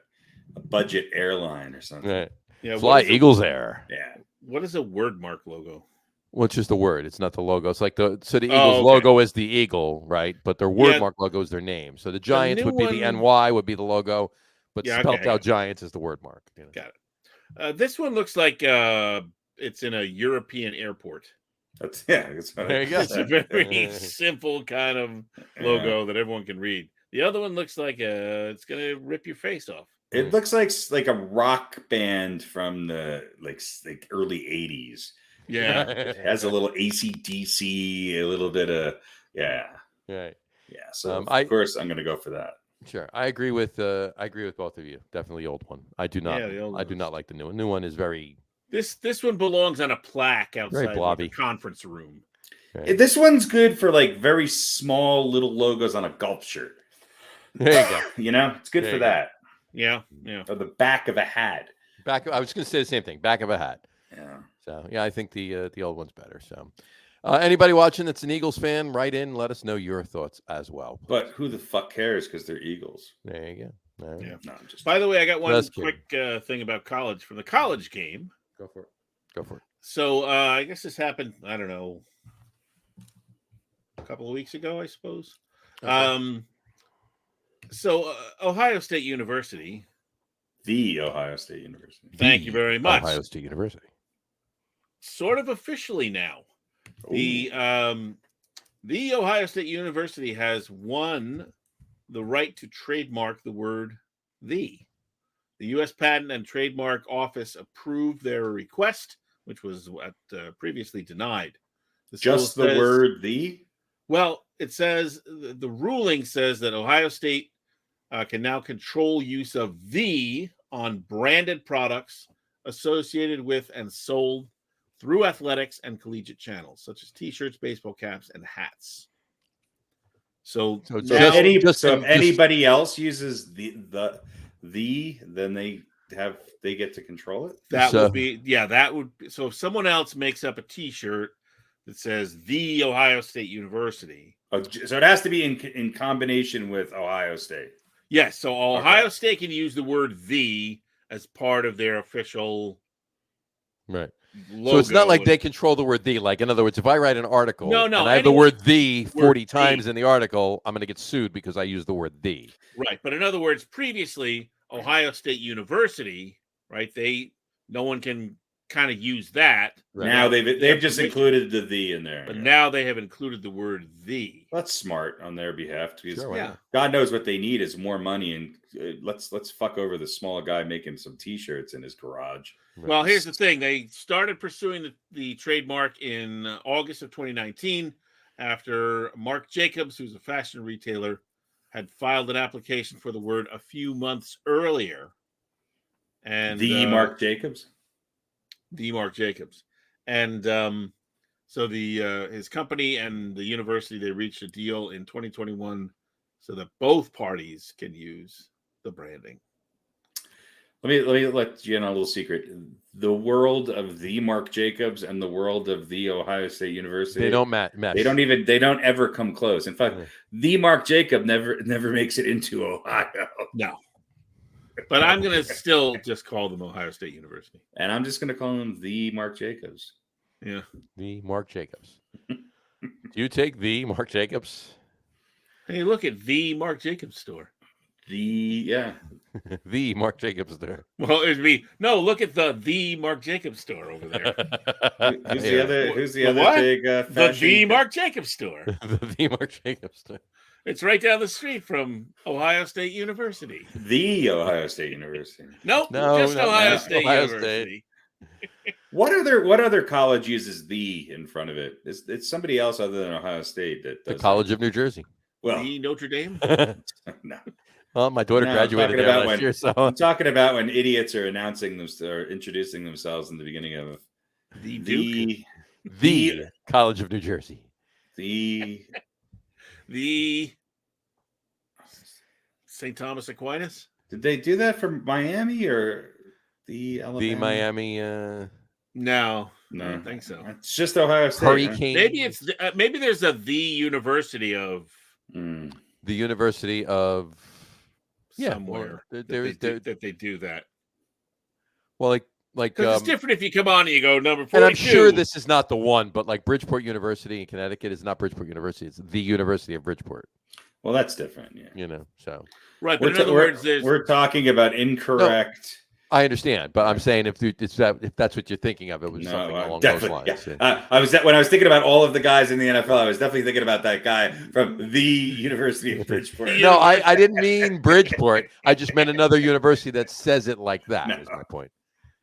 Speaker 2: budget airline or something.
Speaker 1: right.
Speaker 3: Yeah,
Speaker 1: Fly Eagles Air.
Speaker 2: Yeah.
Speaker 3: What is a word mark logo?
Speaker 1: Well, it's just the word. It's not the logo. It's like the Eagles
Speaker 3: okay.
Speaker 1: logo is the eagle, right? But their word
Speaker 3: Yeah.
Speaker 1: mark logo is their name. So the Giants
Speaker 3: new
Speaker 1: would be the
Speaker 3: one-
Speaker 1: NY would be the logo, but
Speaker 3: Yeah,
Speaker 1: spelt
Speaker 3: okay,
Speaker 1: out Giants is the word mark. You know?
Speaker 3: Got it. This one looks like it's in a European airport.
Speaker 2: That's what
Speaker 1: There you go.
Speaker 3: It's a very simple kind of logo that everyone can read. The other one looks like it's gonna rip your face off.
Speaker 2: It looks like a rock band from the like early '80s.
Speaker 3: Yeah.
Speaker 2: It has a little AC/DC, a little bit of
Speaker 1: Right.
Speaker 2: yeah. So
Speaker 1: I-
Speaker 2: of course I'm gonna go for that.
Speaker 1: Sure. I agree with both of you. Definitely the old one. I do not.
Speaker 3: Yeah, the old
Speaker 1: I do
Speaker 3: ones.
Speaker 1: not like the new one. New one is very.
Speaker 3: This one belongs on a plaque outside like,
Speaker 1: blobby.
Speaker 3: the conference room.
Speaker 1: Right.
Speaker 2: This one's good for like very small little logos on a golf shirt.
Speaker 1: There you go.
Speaker 2: You know, it's good
Speaker 1: There
Speaker 2: for
Speaker 1: you go.
Speaker 2: that.
Speaker 3: Yeah, yeah.
Speaker 2: Or the back of a hat.
Speaker 1: I was going to say the same thing. Back of a hat.
Speaker 2: Yeah.
Speaker 1: So yeah, I think the old one's better. So anybody watching that's an Eagles fan, write in. Let us know your thoughts as well. Please.
Speaker 2: But who the fuck cares? Because they're Eagles.
Speaker 1: There you go. All right.
Speaker 3: Yeah.
Speaker 2: No, I'm just
Speaker 3: By the way, I got one
Speaker 1: That's
Speaker 3: quick thing about college from the college game.
Speaker 1: Go for it. Go for it.
Speaker 3: So I guess this happened, I don't know, a couple of weeks ago, I suppose.
Speaker 1: Okay.
Speaker 3: So Ohio State University.
Speaker 2: the Ohio State University.
Speaker 3: Thank you very much.
Speaker 1: Ohio State University.
Speaker 3: Sort of officially now. The Ohio State University has won the right to trademark the word "the." The U.S. Patent and Trademark Office approved their request, which was previously denied.
Speaker 2: Just the word "the."
Speaker 3: Well, it says the ruling says that Ohio State can now control use of "the" on branded products associated with and sold through athletics and collegiate channels, such as T-shirts, baseball caps, and hats. So
Speaker 1: So
Speaker 3: now,
Speaker 1: just-
Speaker 2: if anybody else uses the then they get to control it.
Speaker 3: that
Speaker 1: So-
Speaker 3: would be that would. So if someone else makes up a T-shirt that says "The Ohio State University,"
Speaker 2: Oh, so it has to be in combination with Ohio State.
Speaker 3: yes, so Ohio State can use the word "the" as part of their official
Speaker 1: right.
Speaker 3: logo.
Speaker 1: So it's not like they control the word "the." Like, in other words, if I write an article
Speaker 3: No,
Speaker 1: and I have the word "the" 40
Speaker 3: word
Speaker 1: times
Speaker 3: "the."
Speaker 1: in the article, I'm going to get sued because I used the word "the."
Speaker 3: Right, but in other words, previously Ohio State University, right? No one can kind of use that.
Speaker 1: Right.
Speaker 2: Now they've just
Speaker 3: permission.
Speaker 2: included the in there.
Speaker 3: But
Speaker 2: Yeah.
Speaker 3: now they have included the word "the."
Speaker 2: That's smart on their behalf because
Speaker 1: Sure, why
Speaker 3: Yeah.
Speaker 1: not?
Speaker 2: God knows what they need is more money, and let's fuck over the small guy making some T-shirts in his garage.
Speaker 3: Well, here's the thing. They started pursuing the trademark in August of 2019 after Marc Jacobs, who's a fashion retailer, had filed an application for the word a few months earlier. And
Speaker 2: Mark Jacobs.
Speaker 3: The Marc Jacobs. And so his company and the university, they reached a deal in 2021 so that both parties can use the branding.
Speaker 2: Let me let you in on a little secret. The world of the Mark Jacobs and the world of the Ohio State University,
Speaker 1: They don't match.
Speaker 2: They don't ever come close. In fact,
Speaker 1: Yeah.
Speaker 2: the Mark Jacob never makes it into Ohio.
Speaker 3: No. But I'm going to still just call them Ohio State University.
Speaker 2: And I'm just going to call him the Mark Jacobs.
Speaker 3: Yeah.
Speaker 1: The Marc Jacobs. Do you take the Marc Jacobs?
Speaker 3: Hey, look at the Marc Jacobs store.
Speaker 2: The
Speaker 1: The Marc Jacobs there.
Speaker 3: Well, it'd be look at the Mark Jacobs store over there.
Speaker 2: Who's
Speaker 1: Yeah.
Speaker 2: the other? Who's the
Speaker 3: The
Speaker 2: other
Speaker 3: what?
Speaker 2: big fashion?
Speaker 3: The Mark Jacobs store.
Speaker 1: The Marc Jacobs there.
Speaker 3: It's right down the street from Ohio State University.
Speaker 2: The Ohio State University.
Speaker 3: Nope,
Speaker 1: No,
Speaker 3: just
Speaker 1: no,
Speaker 3: Ohio
Speaker 1: no.
Speaker 3: State
Speaker 1: Ohio
Speaker 3: University.
Speaker 2: What other college uses the in front of it? It's somebody else other than Ohio State that
Speaker 1: The
Speaker 2: does
Speaker 1: College of New Jersey.
Speaker 2: Well,
Speaker 3: The Notre Dame.
Speaker 2: no.
Speaker 1: Well, my daughter
Speaker 2: No, I'm
Speaker 1: graduated
Speaker 2: talking
Speaker 1: there
Speaker 2: about
Speaker 1: last
Speaker 2: when-
Speaker 1: year, so
Speaker 2: I'm talking about when idiots are announcing them or introducing themselves in the beginning of
Speaker 3: The Duke.
Speaker 1: the College of New Jersey.
Speaker 2: the
Speaker 3: The St. Thomas Aquinas.
Speaker 2: Did they do that for Miami or the Alabama?
Speaker 1: The Miami
Speaker 3: No,
Speaker 2: No,
Speaker 3: I don't think so.
Speaker 2: It's just Ohio State.
Speaker 1: Hurricane.
Speaker 3: Maybe there's a the University of
Speaker 1: The University of
Speaker 3: somewhere
Speaker 1: well,
Speaker 3: that they do that.
Speaker 1: Well, like
Speaker 3: Because it's different if you come on and you go number 42.
Speaker 1: and I'm sure this is not the one, but like Bridgeport University in Connecticut is not Bridgeport University; it's the University of Bridgeport.
Speaker 2: Well, that's different. Yeah.
Speaker 1: You know, so
Speaker 3: right. But in other words,
Speaker 2: we're talking about incorrect.
Speaker 1: I understand, but I'm saying if that's what you're thinking of, it was something along those lines.
Speaker 2: Yeah. I was when I was thinking about all of the guys in the NFL, I was definitely thinking about that guy from the University of Bridgeport.
Speaker 1: No, I didn't mean Bridgeport. I just meant another university that says it like that. Is my point.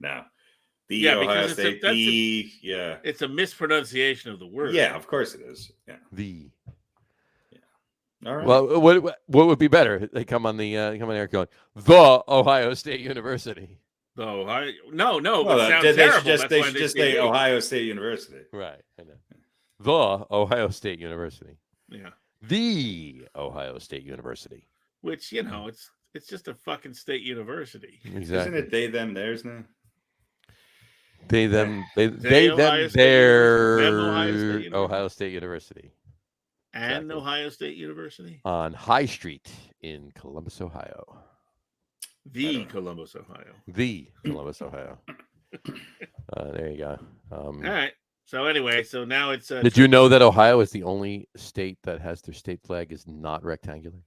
Speaker 2: No, the Ohio State.
Speaker 3: It's a mispronunciation of the word.
Speaker 2: Yeah, of course it is. Yeah.
Speaker 1: The.
Speaker 2: All right.
Speaker 1: Well, what would be better? They come on the air going the Ohio State University.
Speaker 3: No,
Speaker 2: Well,
Speaker 3: it sounds
Speaker 2: they
Speaker 3: terrible.
Speaker 2: should just say Ohio State University.
Speaker 1: Right. I know. The Ohio State University.
Speaker 3: Yeah.
Speaker 1: The Ohio State University.
Speaker 3: Which it's just a fucking state university.
Speaker 1: Exactly.
Speaker 2: Isn't it they them theirs now?
Speaker 1: They them
Speaker 3: Ohio State
Speaker 1: their
Speaker 3: University.
Speaker 1: Ohio State University.
Speaker 3: And
Speaker 1: Exactly.
Speaker 3: Ohio State University?
Speaker 1: On High Street in Columbus, Ohio.
Speaker 3: The Columbus, Ohio.
Speaker 1: The Columbus, Ohio. There you go.
Speaker 3: All right. So anyway, now it's.
Speaker 1: Did you know that Ohio is the only state that has their state flag is not rectangular?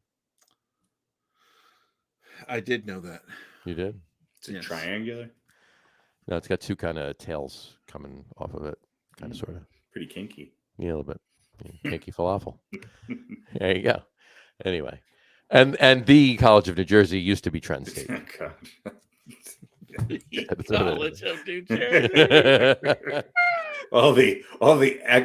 Speaker 3: I did know that.
Speaker 1: You did?
Speaker 2: It's a triangular.
Speaker 1: No, it's got two kind of tails coming off of it, kind of, sort of.
Speaker 2: Pretty kinky.
Speaker 1: Yeah, a little bit. Kinky falafel. There you go. Anyway, and the College of New Jersey used to be Trent State.
Speaker 2: Oh, God.
Speaker 3: College of New Jersey.
Speaker 2: all the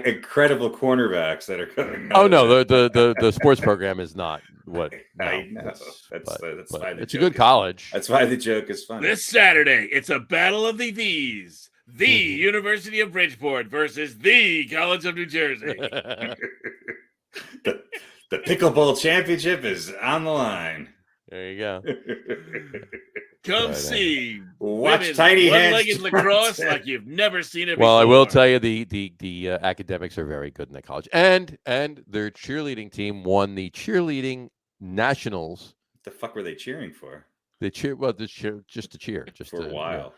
Speaker 2: incredible cornerbacks that are coming.
Speaker 1: Oh no, the sports program is not what. No,
Speaker 2: I know. That's why
Speaker 1: it's a good college.
Speaker 2: That's why the joke is funny.
Speaker 3: This Saturday, it's a battle of the D's. The University of Bridgeport versus the College of New Jersey.
Speaker 2: the Pickleball Championship is on the line.
Speaker 1: There you go.
Speaker 3: Come see.
Speaker 2: Watch tiny hands.
Speaker 3: One-legged lacrosse like you've never seen it before.
Speaker 1: Well, I will tell you the academics are very good in the college, and their cheerleading team won the cheerleading nationals.
Speaker 2: What the fuck were they cheering for?
Speaker 1: They cheer just to cheer, just
Speaker 2: for a while.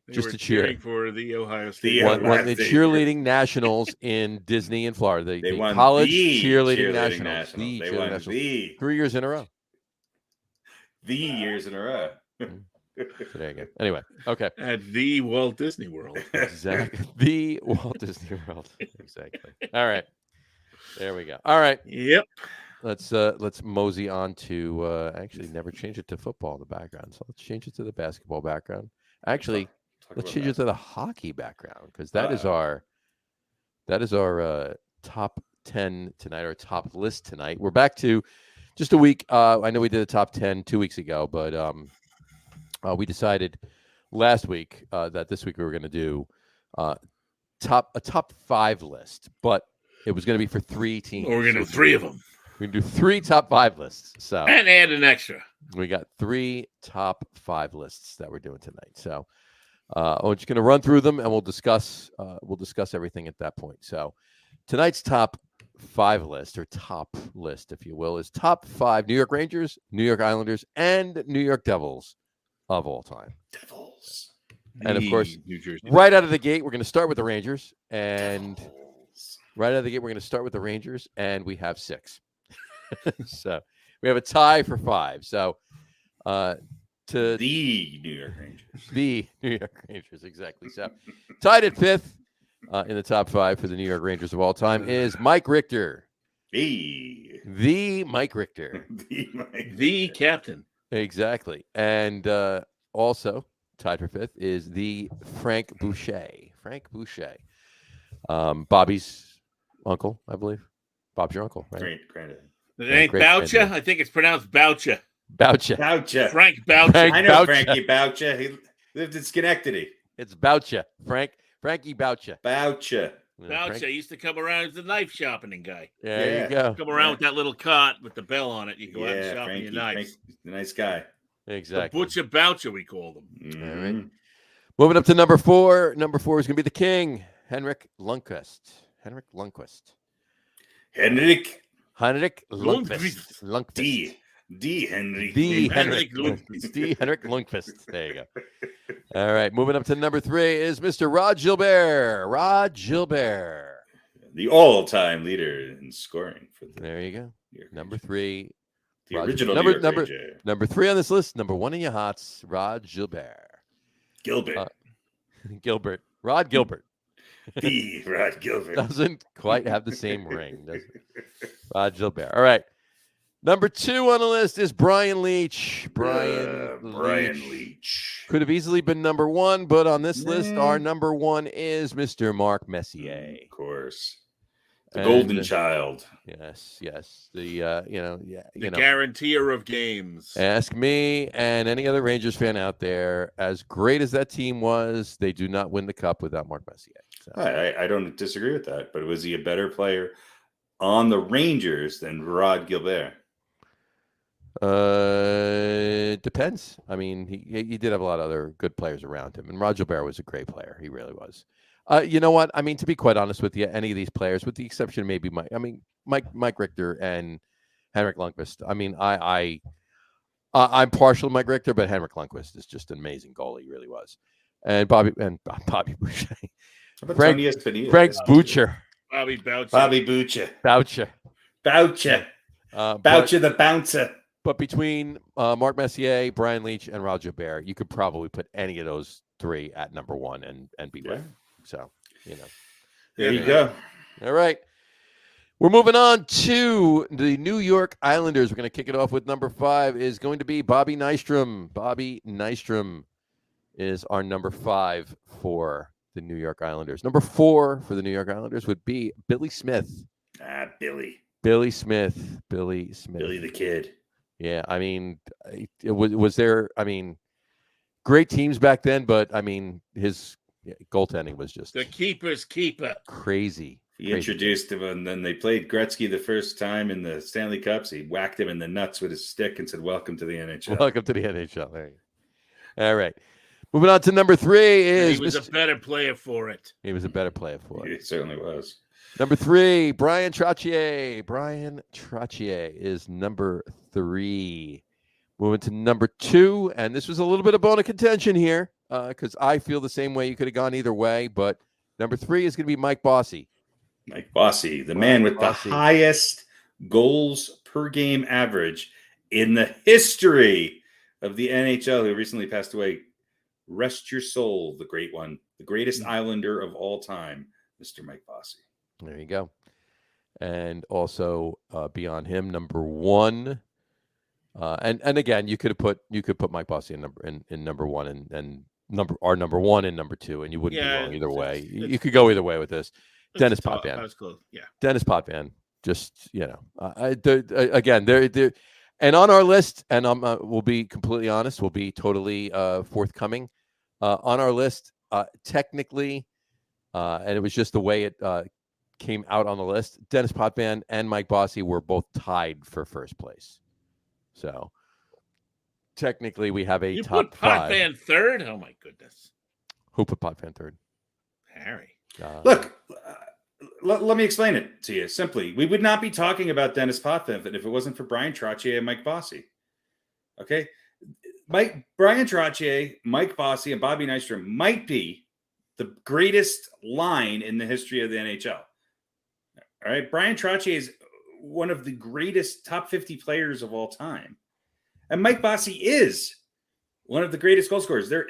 Speaker 3: Just to cheer for the Ohio State.
Speaker 1: Won the cheerleading nationals in Disney in Florida. They won college cheerleading nationals.
Speaker 2: They won nationals.
Speaker 1: 3 years in a row.
Speaker 2: The years in a row.
Speaker 1: So there you go. Anyway, okay.
Speaker 3: At the Walt Disney World.
Speaker 1: Exactly. The Walt Disney World. Exactly. All right. There we go. All right.
Speaker 3: Yep.
Speaker 1: Let's mosey on to actually never change it to football in the background. So let's change it to the basketball background. Actually, let's change it to the hockey background because that is our top 10 tonight, our top list tonight. We're back to just a week. I know we did a top 10 2 weeks ago, but we decided last week that this week we were going to do a top 5 list, but it was going to be for 3 teams.
Speaker 3: We're going to do 3 of them.
Speaker 1: We're going to do 3 top 5 lists. So
Speaker 3: and add an extra.
Speaker 1: We got 3 top 5 lists that we're doing tonight. So I'm just going to run through them and we'll discuss everything at that point. So tonight's top 5 list, or top list, if you will, is top 5 New York Rangers, New York Islanders, and New York Devils of all time.
Speaker 2: Devils.
Speaker 1: And of course,
Speaker 3: New Jersey.
Speaker 1: right out of the gate, we're going to start with the Rangers. And right out of the gate, we're going to start with the Rangers, and we have 6. So we have a tie for 5. So to
Speaker 2: the New York Rangers.
Speaker 1: The New York Rangers, exactly. So tied at 5th in the top 5 for the New York Rangers of all time is Mike Richter. The Mike Richter.
Speaker 3: The captain.
Speaker 1: Exactly. And also tied for 5th is the Frank Boucher. Frank Boucher. Bobby's uncle, I believe. Bob's your uncle, right?
Speaker 2: Granddad.
Speaker 3: It ain't Boucher. I think it's pronounced Boucher.
Speaker 1: Boucher.
Speaker 2: Boucher.
Speaker 3: Frank Boucher.
Speaker 1: Frank
Speaker 2: I know
Speaker 1: Boucher.
Speaker 2: Frankie Boucher. He lived in Schenectady.
Speaker 1: It's Boucher. Frankie Boucher.
Speaker 2: Boucher.
Speaker 3: Boucher used to come around as the knife sharpening guy.
Speaker 1: There
Speaker 2: Yeah.
Speaker 1: you go.
Speaker 3: Come around with that little cart with the bell on it. You go out and
Speaker 2: Yeah,
Speaker 3: sharpen
Speaker 2: Frankie.
Speaker 3: your knives.
Speaker 2: The nice guy.
Speaker 1: Exactly.
Speaker 3: The Butcher Boucher, we called him.
Speaker 2: Mhm.
Speaker 1: All right. Moving up to number 4. Number 4 is going to be the king, Henrik Lundqvist.
Speaker 2: Henrik
Speaker 1: Lundqvist.
Speaker 2: D. Henrik.
Speaker 1: The
Speaker 3: Henrik
Speaker 1: Lundqvist. The Henrik Lundqvist. There you go. All right. Moving up to number 3 is Mr. Rod Gilbert. Rod Gilbert.
Speaker 2: The all-time leader in scoring for the
Speaker 1: There you go.
Speaker 2: New York
Speaker 1: Number
Speaker 2: Rangers.
Speaker 1: 3.
Speaker 2: The
Speaker 1: Rod-
Speaker 2: original
Speaker 1: number-
Speaker 2: New York
Speaker 1: number-
Speaker 2: Ranger.
Speaker 1: Number 3 on this list. Number 1 in your hots. Rod Gilbert.
Speaker 2: Gilbert.
Speaker 1: Gilbert. Rod Gilbert.
Speaker 2: The Rod Gilbert.
Speaker 1: Doesn't quite have the same ring, does it? Rod Gilbert. All right. Number 2 on the list is Brian Leach. Brian
Speaker 2: Leach.
Speaker 1: Could have easily been number 1, but on this list, our number 1 is Mr. Mark Messier.
Speaker 2: Of course. The
Speaker 1: And,
Speaker 2: golden child.
Speaker 1: Yes. The
Speaker 3: The guaranteer of games.
Speaker 1: Ask me and any other Rangers fan out there. As great as that team was, they do not win the cup without Mark Messier. So,
Speaker 2: I don't disagree with that, but was he a better player on the Rangers than Rod Gilbert?
Speaker 1: it depends. I mean, he did have a lot of other good players around him, and Roger Bear was a great player. He really was. You know what? I mean, to be quite honest with you, any of these players, with the exception of maybe Mike Richter and Henrik Lundqvist. I mean, I'm partial to Mike Richter, but Henrik Lundqvist is just an amazing goalie. He really was. And Bobby Boucher.
Speaker 2: How about
Speaker 1: Frank-
Speaker 2: Tony Espinilla?
Speaker 1: Frank Boucher.
Speaker 3: Bobby Boucher.
Speaker 2: Bobby Boucher.
Speaker 1: Boucher.
Speaker 2: Boucher. Boucher the bouncer.
Speaker 1: But between Mark Messier, Brian Leach, and Roger Bear, you could probably put any of those 3 at number 1 and be winning. So,
Speaker 2: There you go.
Speaker 1: All right. We're moving on to the New York Islanders. We're going to kick it off with number 5 is going to be Bobby Nystrom. Bobby Nystrom is our number 5 for the New York Islanders. Number 4 for the New York Islanders would be Billy Smith.
Speaker 2: Billy.
Speaker 1: Billy Smith.
Speaker 2: Billy the Kid.
Speaker 1: Yeah, I mean, it was there. I mean, great teams back then, but I mean, his goaltending was just
Speaker 3: The keeper's keeper.
Speaker 1: crazy.
Speaker 2: He introduced him, and then they played Gretzky the first time in the Stanley Cups. He whacked him in the nuts with his stick and said, "Welcome to the NHL."
Speaker 1: Welcome to the NHL. There you go. All right. Moving on to number 3 is
Speaker 3: He was a better player for it.
Speaker 1: He was a better player for
Speaker 2: He
Speaker 1: it.
Speaker 2: certainly was.
Speaker 1: Number 3, Brian Trottier. Brian Trottier is number 3. Moving to number 2, and this was a little bit of bone of contention here because I feel the same way. You could have gone either way, but number 3 is going to be Mike Bossy.
Speaker 2: Mike Bossy, the man with
Speaker 1: Bossy.
Speaker 2: the highest goals per game average in the history of the NHL, who recently passed away. Rest your soul, the great one, the greatest Islander of all time, Mr. Mike Bossy.
Speaker 1: There you go. And also beyond him, number 1. And again, you could put Mike Bossy in number 1 and number 1 and number 2, and you wouldn't be wrong either way. You could go either way with this. Dennis Potvin.
Speaker 3: That was close. Yeah.
Speaker 1: Dennis Potvin. Just again, there, and on our list, and we'll be completely honest, we'll be totally forthcoming on our list. Technically, and it was just the way it came out on the list. Dennis Potvin and Mike Bossy were both tied for first place. So technically, we have a top
Speaker 3: put
Speaker 1: 5.
Speaker 3: Potvin third? Oh my goodness.
Speaker 1: Who put Potvin third?
Speaker 3: Harry.
Speaker 2: Look, let me explain it to you simply. We would not be talking about Dennis Potvin if it wasn't for Brian Trottier and Mike Bossy. Okay? Brian Trottier, Mike Bossy, and Bobby Nystrom might be the greatest line in the history of the NHL. All right? Brian Trottier is one of the greatest top 50 players of all time. And Mike Bossy is one of the greatest goal scorers. There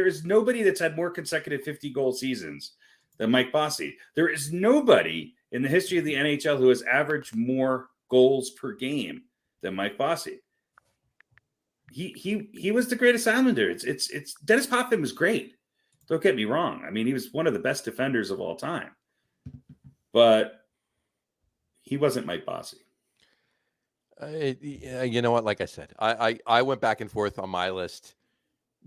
Speaker 2: is nobody that's had more consecutive 50-goal seasons than Mike Bossy. There is nobody in the history of the NHL who has averaged more goals per game than Mike Bossy. He was the greatest Islander. It's Dennis Potvin was great. Don't get me wrong. I mean, he was one of the best defenders of all time. But he wasn't Mike Bossy.
Speaker 1: You know what? Like I said, I went back and forth on my list.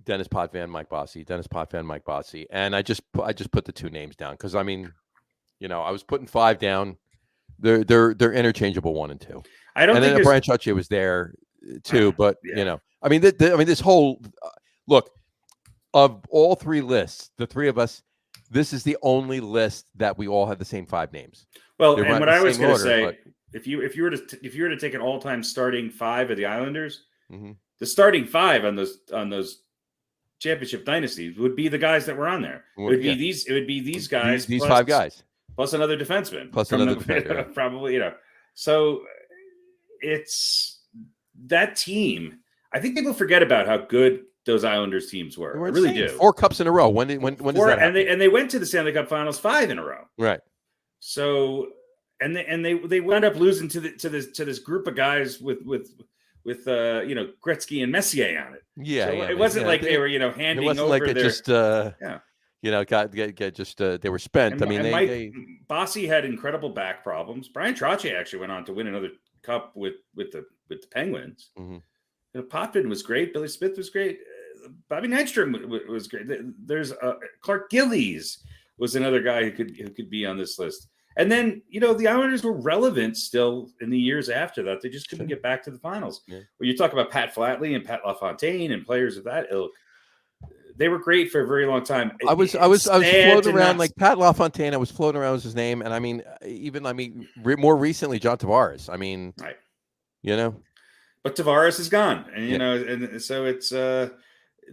Speaker 1: Dennis Potvin, Mike Bossy, Dennis Potvin, Mike Bossy, and I just put the two names down because I mean, I was putting 5 down. They're interchangeable 1 and 2.
Speaker 2: I don't
Speaker 1: and
Speaker 2: think
Speaker 1: then
Speaker 2: there's
Speaker 1: Brian Chache was there too, but
Speaker 2: yeah.
Speaker 1: I mean, this whole look of all 3 lists, the 3 of us, this is the only list that we all had the same 5 names.
Speaker 2: Well,
Speaker 1: They're
Speaker 2: and
Speaker 1: right
Speaker 2: what
Speaker 1: in the
Speaker 2: I was
Speaker 1: same
Speaker 2: going to
Speaker 1: order,
Speaker 2: say,
Speaker 1: but-
Speaker 2: if you were to take an all-time starting 5 of the Islanders,
Speaker 1: Mhm.
Speaker 2: the starting 5 on those championship dynasties would be the guys that were on there. It
Speaker 1: Well,
Speaker 2: would be
Speaker 1: yeah.
Speaker 2: these guys,
Speaker 1: these
Speaker 2: plus,
Speaker 1: 5 guys.
Speaker 2: plus another defenseman,
Speaker 1: Plus
Speaker 2: from
Speaker 1: another
Speaker 2: the,
Speaker 1: defenseman, yeah.
Speaker 2: probably, So it's that team. I think people forget about how good those Islanders teams were.
Speaker 1: They were
Speaker 2: I really
Speaker 1: insane.
Speaker 2: do.
Speaker 1: 4 cups in a row. When does that happen?
Speaker 2: And they went to the Stanley Cup Finals 5 in a row.
Speaker 1: Right.
Speaker 2: So they wound up losing to this group of guys with Gretzky and Messier on it.
Speaker 1: Yeah,
Speaker 2: so
Speaker 1: yeah.
Speaker 2: it wasn't like they were handing
Speaker 1: it wasn't
Speaker 2: over
Speaker 1: like they
Speaker 2: their,
Speaker 1: just get just they were spent.
Speaker 2: And,
Speaker 1: I mean,
Speaker 2: Mike Bossy had incredible back problems. Brian Chache actually went on to win another cup with the Penguins.
Speaker 1: Mm-hmm.
Speaker 2: Potvin was great. Billy Smith was great. Bobby Nystrom was great. There's Clark Gillies was another guy who could be on this list. And then, the Islanders were relevant still in the years after that. They just couldn't get back to the finals.
Speaker 1: Yeah.
Speaker 2: When you talk about Pat Flatley and Pat LaFontaine and players of that ilk, they were great for a very long time.
Speaker 1: I was floating around like Pat LaFontaine. I was floating around with his name, and I mean, more recently, John Tavares. I mean,
Speaker 2: right.
Speaker 1: But
Speaker 2: Tavares is gone, and and so it's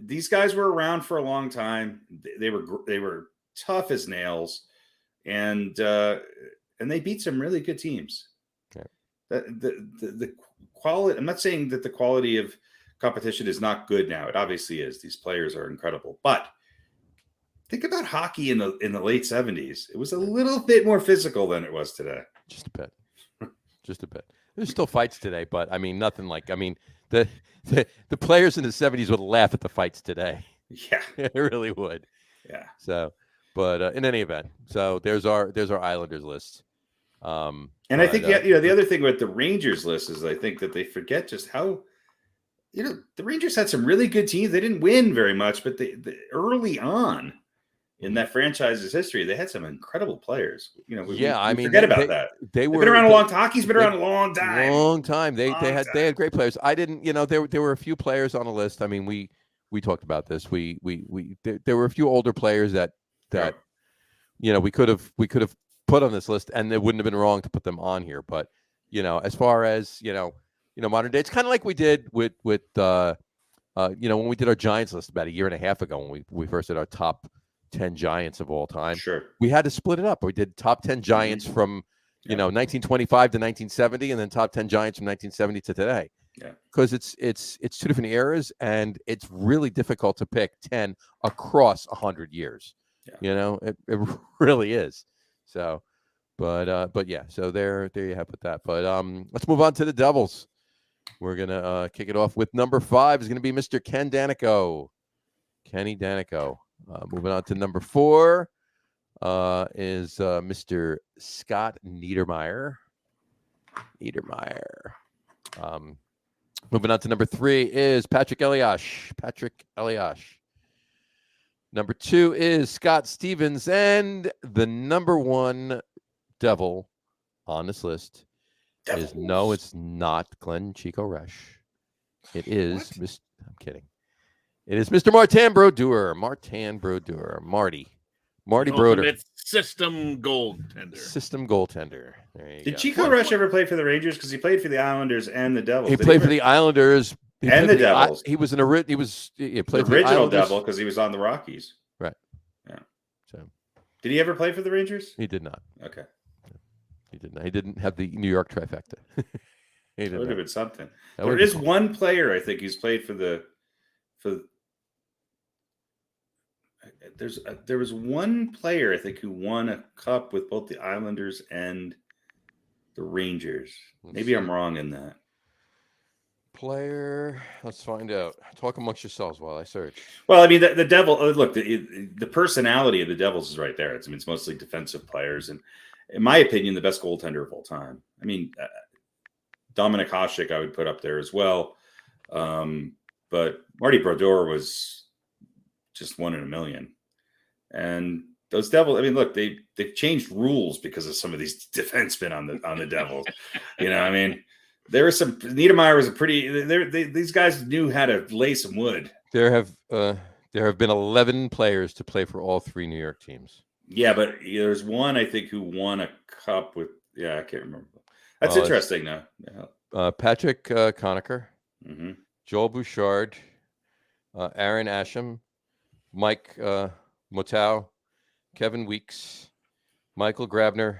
Speaker 2: these guys were around for a long time. They were tough as nails. And they beat some really good teams.
Speaker 1: Okay.
Speaker 2: The quality. I'm not saying that the quality of competition is not good now. It obviously is. These players are incredible. But think about hockey in the late 70s. It was a little bit more physical than it was today.
Speaker 1: Just a bit. Just a bit. There's still fights today, but I mean, nothing like. I mean, the players in the 70s would laugh at the fights today.
Speaker 2: Yeah,
Speaker 1: they really would.
Speaker 2: Yeah.
Speaker 1: So. But in any event, so there's our Islanders list.
Speaker 2: And I think the other thing with the Rangers list is I think that they forget just how the Rangers had some really good teams. They didn't win very much, but they early on in that franchise's history, they had some incredible players. We forget about that.
Speaker 1: They've
Speaker 2: been around a long time. Hockey's been around a long time.
Speaker 1: Long time. They had great players. I didn't. There were a few players on the list. I mean, we talked about this. There were a few older players that we could have put on this list, and it wouldn't have been wrong to put them on here. But as far as modern day, it's kind of like we did with when we did our Giants list about a year and a half ago when we first did our top 10 Giants of all time.
Speaker 2: Sure,
Speaker 1: we had to split it up. We did top 10 Giants from 1925 to 1970, and then top 10 Giants from 1970 to today.
Speaker 2: Yeah,
Speaker 1: because it's 2 different eras, and it's really difficult to pick 10 across 100 years. Yeah. It really is. So, but yeah. So there you have it. That. But let's move on to the Devils. We're gonna kick it off with number 5 is gonna be Mr. Ken Danico. Kenny Danico. Moving on to number 4 is Mr. Scott Niedermayer. Moving on to number 3 is Patrick Elias. Number 2 is Scott Stevens. And the number 1 Devil on this list is no, it's not Glenn Chico Resch. It is I'm kidding. It is Mr. Martin Brodeur. Marty Brodeur.
Speaker 3: System goaltender.
Speaker 1: There you
Speaker 2: Did
Speaker 1: go.
Speaker 2: Chico Resch ever play for the Rangers? Because he played for the Islanders and the Devils.
Speaker 1: He played for the Islanders
Speaker 2: and the Devils.
Speaker 1: He was he played
Speaker 2: the original Devil because he was on the Rockies.
Speaker 1: Right.
Speaker 2: Yeah.
Speaker 1: So
Speaker 2: did he ever play for the Rangers?
Speaker 1: He did not.
Speaker 2: Okay.
Speaker 1: He did not. He didn't have the New York trifecta.
Speaker 2: It would have been something. There is one player I think he's played for there was one player I think who won a cup with both the Islanders and the Rangers. Maybe I'm wrong in that.
Speaker 1: Player, let's find out. Talk amongst yourselves while I search.
Speaker 2: Well, I mean, the Devil. Look, the personality of the Devils is right there. It's mostly defensive players, and in my opinion, the best goaltender of all time. I mean, Dominic Hasek I would put up there as well. But Marty Brodeur was just 1 in a million. And those Devils, I mean, look, they've changed rules because of some of these defensemen on the Devils. I mean, there was some. Niedermeyer was a pretty. These guys knew how to lay some wood.
Speaker 1: There have been 11 players to play for all 3 New York teams.
Speaker 2: Yeah, but there's one I think who won a cup with. Yeah, I can't remember. That's interesting now. Yeah.
Speaker 1: Patrick Conacher,
Speaker 2: Mm-hmm.
Speaker 1: Joel Bouchard, Aaron Asham, Mike Motow, Kevin Weeks, Michael Grabner,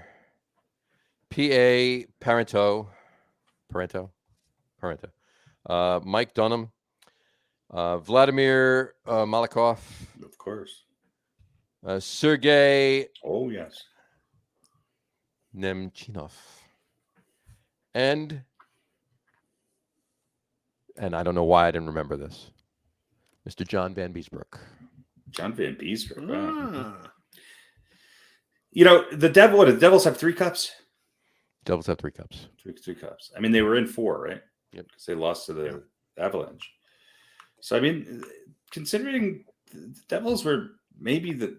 Speaker 1: P.A. Parento, Mike Dunham, Vladimir Malakov,
Speaker 2: Of course.
Speaker 1: Sergei
Speaker 2: Oh, yes.
Speaker 1: Nemchinov, and I don't know why I didn't remember this, Mr. John Van Beesbrook.
Speaker 2: John Van Beesbrook. Wow.
Speaker 3: Ah.
Speaker 2: The Devils have 3 cups.
Speaker 1: Devils have 3 cups.
Speaker 2: Three cups. I mean, they were in 4, right?
Speaker 1: Yep.
Speaker 2: Because they lost to the Avalanche. So, I mean, considering the Devils were maybe the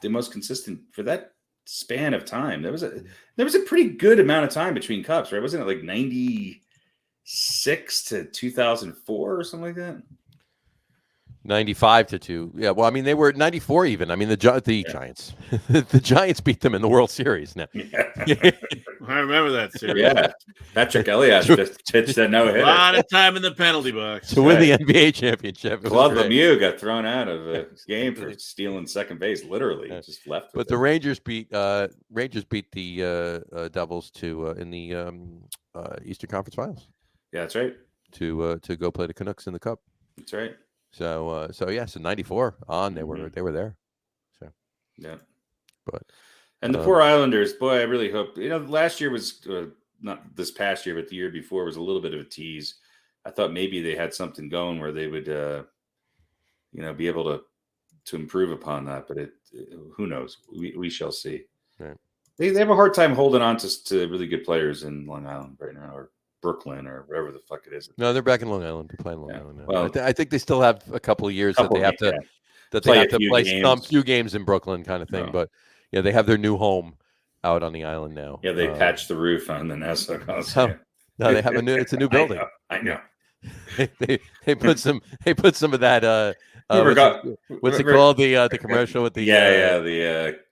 Speaker 2: most consistent for that span of time, there was a pretty good amount of time between cups, right? Wasn't it like 96 to 2004 or something like that?
Speaker 1: 95 to 2. Yeah, well, I mean, they were 94 even. I mean, the Giants. The Giants beat them in the World Series now.
Speaker 2: Yeah.
Speaker 3: I remember that series.
Speaker 2: Yeah. Patrick Elliott just pitched a
Speaker 3: A
Speaker 2: no-hitter.
Speaker 3: lot of time in the penalty box.
Speaker 1: To win the NBA championship. It was
Speaker 2: Claude
Speaker 1: great.
Speaker 2: Lemieux got thrown out of the game for stealing second base, literally.
Speaker 1: Yeah.
Speaker 2: Just left.
Speaker 1: But the Rangers beat the Devils in the Eastern Conference Finals
Speaker 2: Yeah, that's right.
Speaker 1: to go play the Canucks in the Cup.
Speaker 2: That's right.
Speaker 1: So 94 on they were there. So
Speaker 2: Yeah.
Speaker 1: but
Speaker 2: And the poor Islanders, boy, I really hope. Last year was not this past year, but the year before was a little bit of a tease. I thought maybe they had something going where they would, be able to improve upon that. But who knows? We shall see.
Speaker 1: Right.
Speaker 2: They have a hard time holding on to really good players in Long Island right now, or Brooklyn, or wherever the fuck it is.
Speaker 1: no, they're back in Long Island. They're playing Long Island now.
Speaker 2: Well,
Speaker 1: I think they still have a couple of years that they have to
Speaker 2: Play a
Speaker 1: play
Speaker 2: few
Speaker 1: some
Speaker 2: games.
Speaker 1: few games in Brooklyn, kind of thing.
Speaker 2: No.
Speaker 1: But yeah, they have their new home out on the island now.
Speaker 2: Yeah, they patched the roof on the Nassau Coliseum.
Speaker 1: No, they have it's a new building.
Speaker 2: I know.
Speaker 1: they put some of that what's it
Speaker 2: Remember-
Speaker 1: called, the commercial with the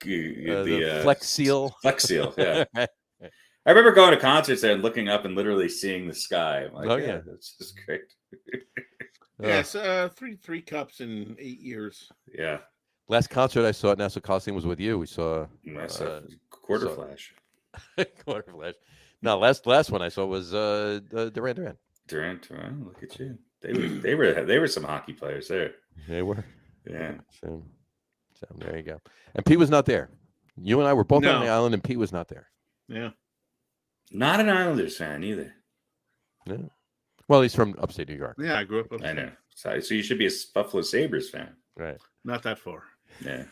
Speaker 2: the
Speaker 1: Flex Seal.
Speaker 2: Flex Seal, yeah. I remember going to concerts there and looking up and literally seeing the sky. I'm like,
Speaker 1: Oh, yeah.
Speaker 2: That's just great.
Speaker 3: Yes, three cups in 8 years.
Speaker 2: Yeah.
Speaker 1: Last concert I saw at Nassau Coliseum was with you. We saw
Speaker 2: Quarter
Speaker 1: so-
Speaker 2: flash.
Speaker 1: Quarter Flash. No, last one I saw was Duran.
Speaker 2: Durant, well, look at you. They were some hockey players there.
Speaker 1: They were.
Speaker 2: Yeah.
Speaker 1: So there you go. And Pete was not there. You and I were both
Speaker 3: No.
Speaker 1: on the island, and Pete was not there.
Speaker 3: Yeah.
Speaker 2: Not an Islanders fan either.
Speaker 1: Yeah. Well, he's from upstate New York.
Speaker 3: Yeah, I grew up.
Speaker 2: I know. So you should be a Buffalo Sabres fan.
Speaker 1: Right.
Speaker 3: Not that far.
Speaker 2: Yeah.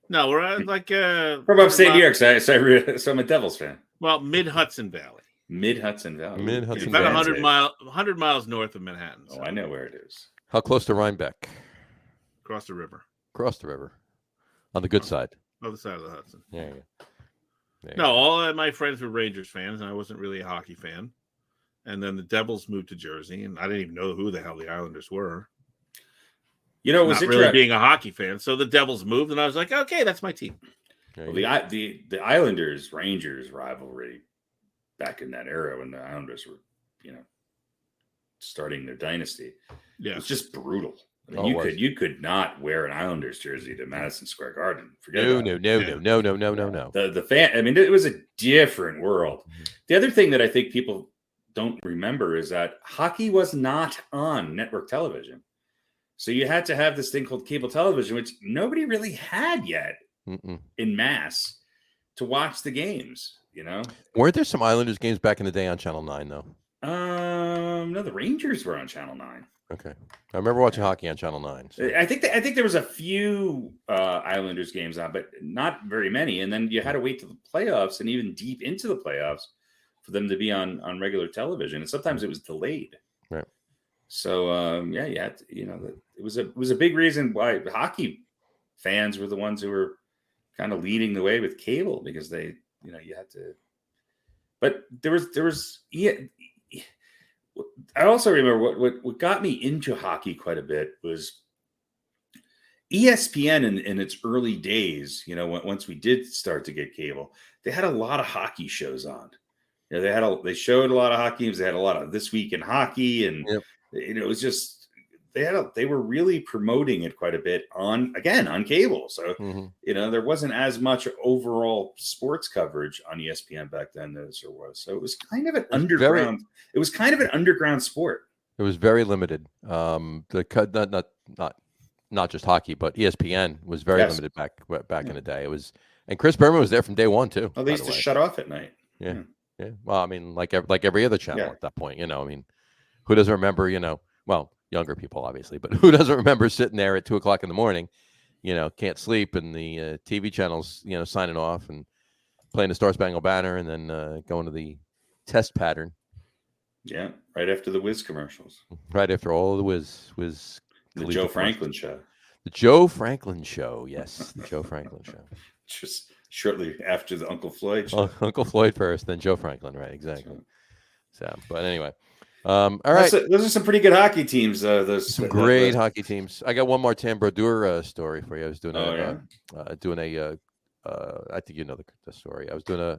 Speaker 3: No, we're like
Speaker 2: From upstate New York, so I'm a Devils fan.
Speaker 3: Well, mid Hudson Valley.
Speaker 2: Mid Hudson Valley.
Speaker 1: Mid-Hudson
Speaker 3: About
Speaker 1: Valley.
Speaker 3: 100 miles north of Manhattan.
Speaker 2: Oh, I know where it is.
Speaker 1: How close to Rhinebeck?
Speaker 3: Across the river.
Speaker 1: Across the river. On the good side.
Speaker 3: Other side of the Hudson.
Speaker 1: Yeah. There you
Speaker 3: No,
Speaker 1: go.
Speaker 3: all of my friends were Rangers fans, and I wasn't really a hockey fan. And then the Devils moved to Jersey, and I didn't even know who the hell the Islanders were.
Speaker 2: You know, it was
Speaker 3: Not
Speaker 2: interesting.
Speaker 3: really being a hockey fan. So the Devils moved, and I was like, okay, that's my team.
Speaker 1: There
Speaker 2: Well,
Speaker 1: you go.
Speaker 2: the Islanders Rangers rivalry back in that era when the Islanders were, starting their dynasty, it
Speaker 3: Yeah.
Speaker 2: was just brutal. I mean,
Speaker 1: Oh, it was.
Speaker 2: you could not wear an Islanders jersey to Madison Square Garden. Forget
Speaker 1: No.
Speaker 2: about it.
Speaker 1: No.
Speaker 2: The fan. I mean, it was a different world.
Speaker 1: Mhm.
Speaker 2: The other thing that I think people don't remember is that hockey was not on network television. So you had to have this thing called cable television, which nobody really had yet
Speaker 1: Mm-mm.
Speaker 2: in mass to watch the games,
Speaker 1: Weren't there some Islanders games back in the day on Channel 9, though?
Speaker 2: No, the Rangers were on Channel 9.
Speaker 1: Okay. I remember watching hockey on Channel 9. So.
Speaker 2: I think there was a few Islanders games on, but not very many. And then you had to wait till the playoffs, and even deep into the playoffs for them to be on regular television, and sometimes it was delayed.
Speaker 1: Right.
Speaker 2: So yeah, it was a big reason why hockey fans were the ones who were kind of leading the way with cable, because they, you had to. But there was I also remember what got me into hockey quite a bit was ESPN in its early days. Once we did start to get cable, they had a lot of hockey shows on. They showed a lot of hockey games. They had a lot of This Week in Hockey, and
Speaker 1: Yep.
Speaker 2: it was just they were really promoting it quite a bit on cable. So there wasn't as much overall sports coverage on ESPN back then as there was. So it was kind of an underground. It was kind of an underground sport.
Speaker 1: It was very limited. Not just hockey, but ESPN was very limited back in the day. It was, and Chris Berman was there from day one too.
Speaker 2: Oh, they used to shut off at night.
Speaker 1: Yeah. Yeah. Well, I mean, like every other channel at that point, I mean, who doesn't remember, well, younger people obviously, but who doesn't remember sitting there at 2:00 in the morning, can't sleep, and the TV channels, signing off and playing the Star Spangled Banner, and then going to the test pattern.
Speaker 2: Yeah. Right after the Whiz commercials.
Speaker 1: Right after all of the Whiz.
Speaker 2: The Joe Franklin show.
Speaker 1: The Joe Franklin show. Yes. The Joe Franklin show.
Speaker 2: Just shortly after the Uncle Floyd show.
Speaker 1: Uncle Floyd first, then Joe Franklin. Right. Exactly. So, but anyway. All right.
Speaker 2: Those are some pretty good hockey teams.
Speaker 1: Some great hockey teams. I got one Martin Brodeur story for you. I was doing I think you know the story. I was doing a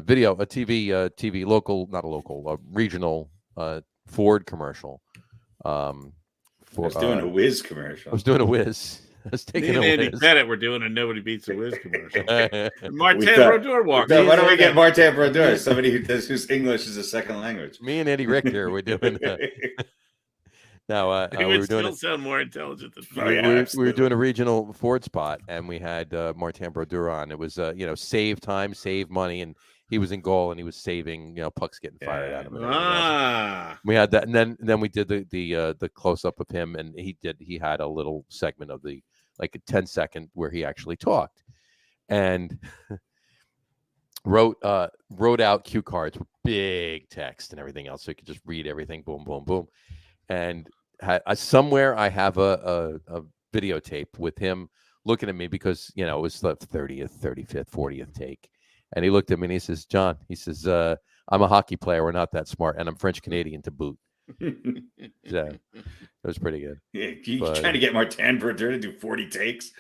Speaker 1: TV local, not a local, a regional Ford commercial.
Speaker 2: I was doing a Whiz commercial.
Speaker 1: I was doing a Whiz. I was taking a
Speaker 3: Andy
Speaker 1: Whiz.
Speaker 3: Pettit, we're doing a Nobody Beats a Whiz commercial. Martin Brodeur walks.
Speaker 2: Why don't we get Martin Brodeur, somebody whose English is a second language?
Speaker 1: Me and Eddie Richter were doing. Now
Speaker 3: he would still sound more intelligent than
Speaker 1: we were doing a regional Ford spot, and we had Martin Brodeur on. It was save time, save money, and he was in goal, and he was saving pucks getting fired at him. We had that, and then we did the close up of him, and he had a little segment of like a 10-second where he actually talked, and wrote out cue cards with big text and everything else, so you could just read everything. Boom, boom, boom, and somewhere I have a videotape with him looking at me, because it was the 30th, 35th, 40th take. And he looked at me and he says, John, I'm a hockey player. We're not that smart. And I'm French Canadian to boot. So it was pretty good.
Speaker 2: Yeah, you trying to get Martin Brodeur to do 40 takes?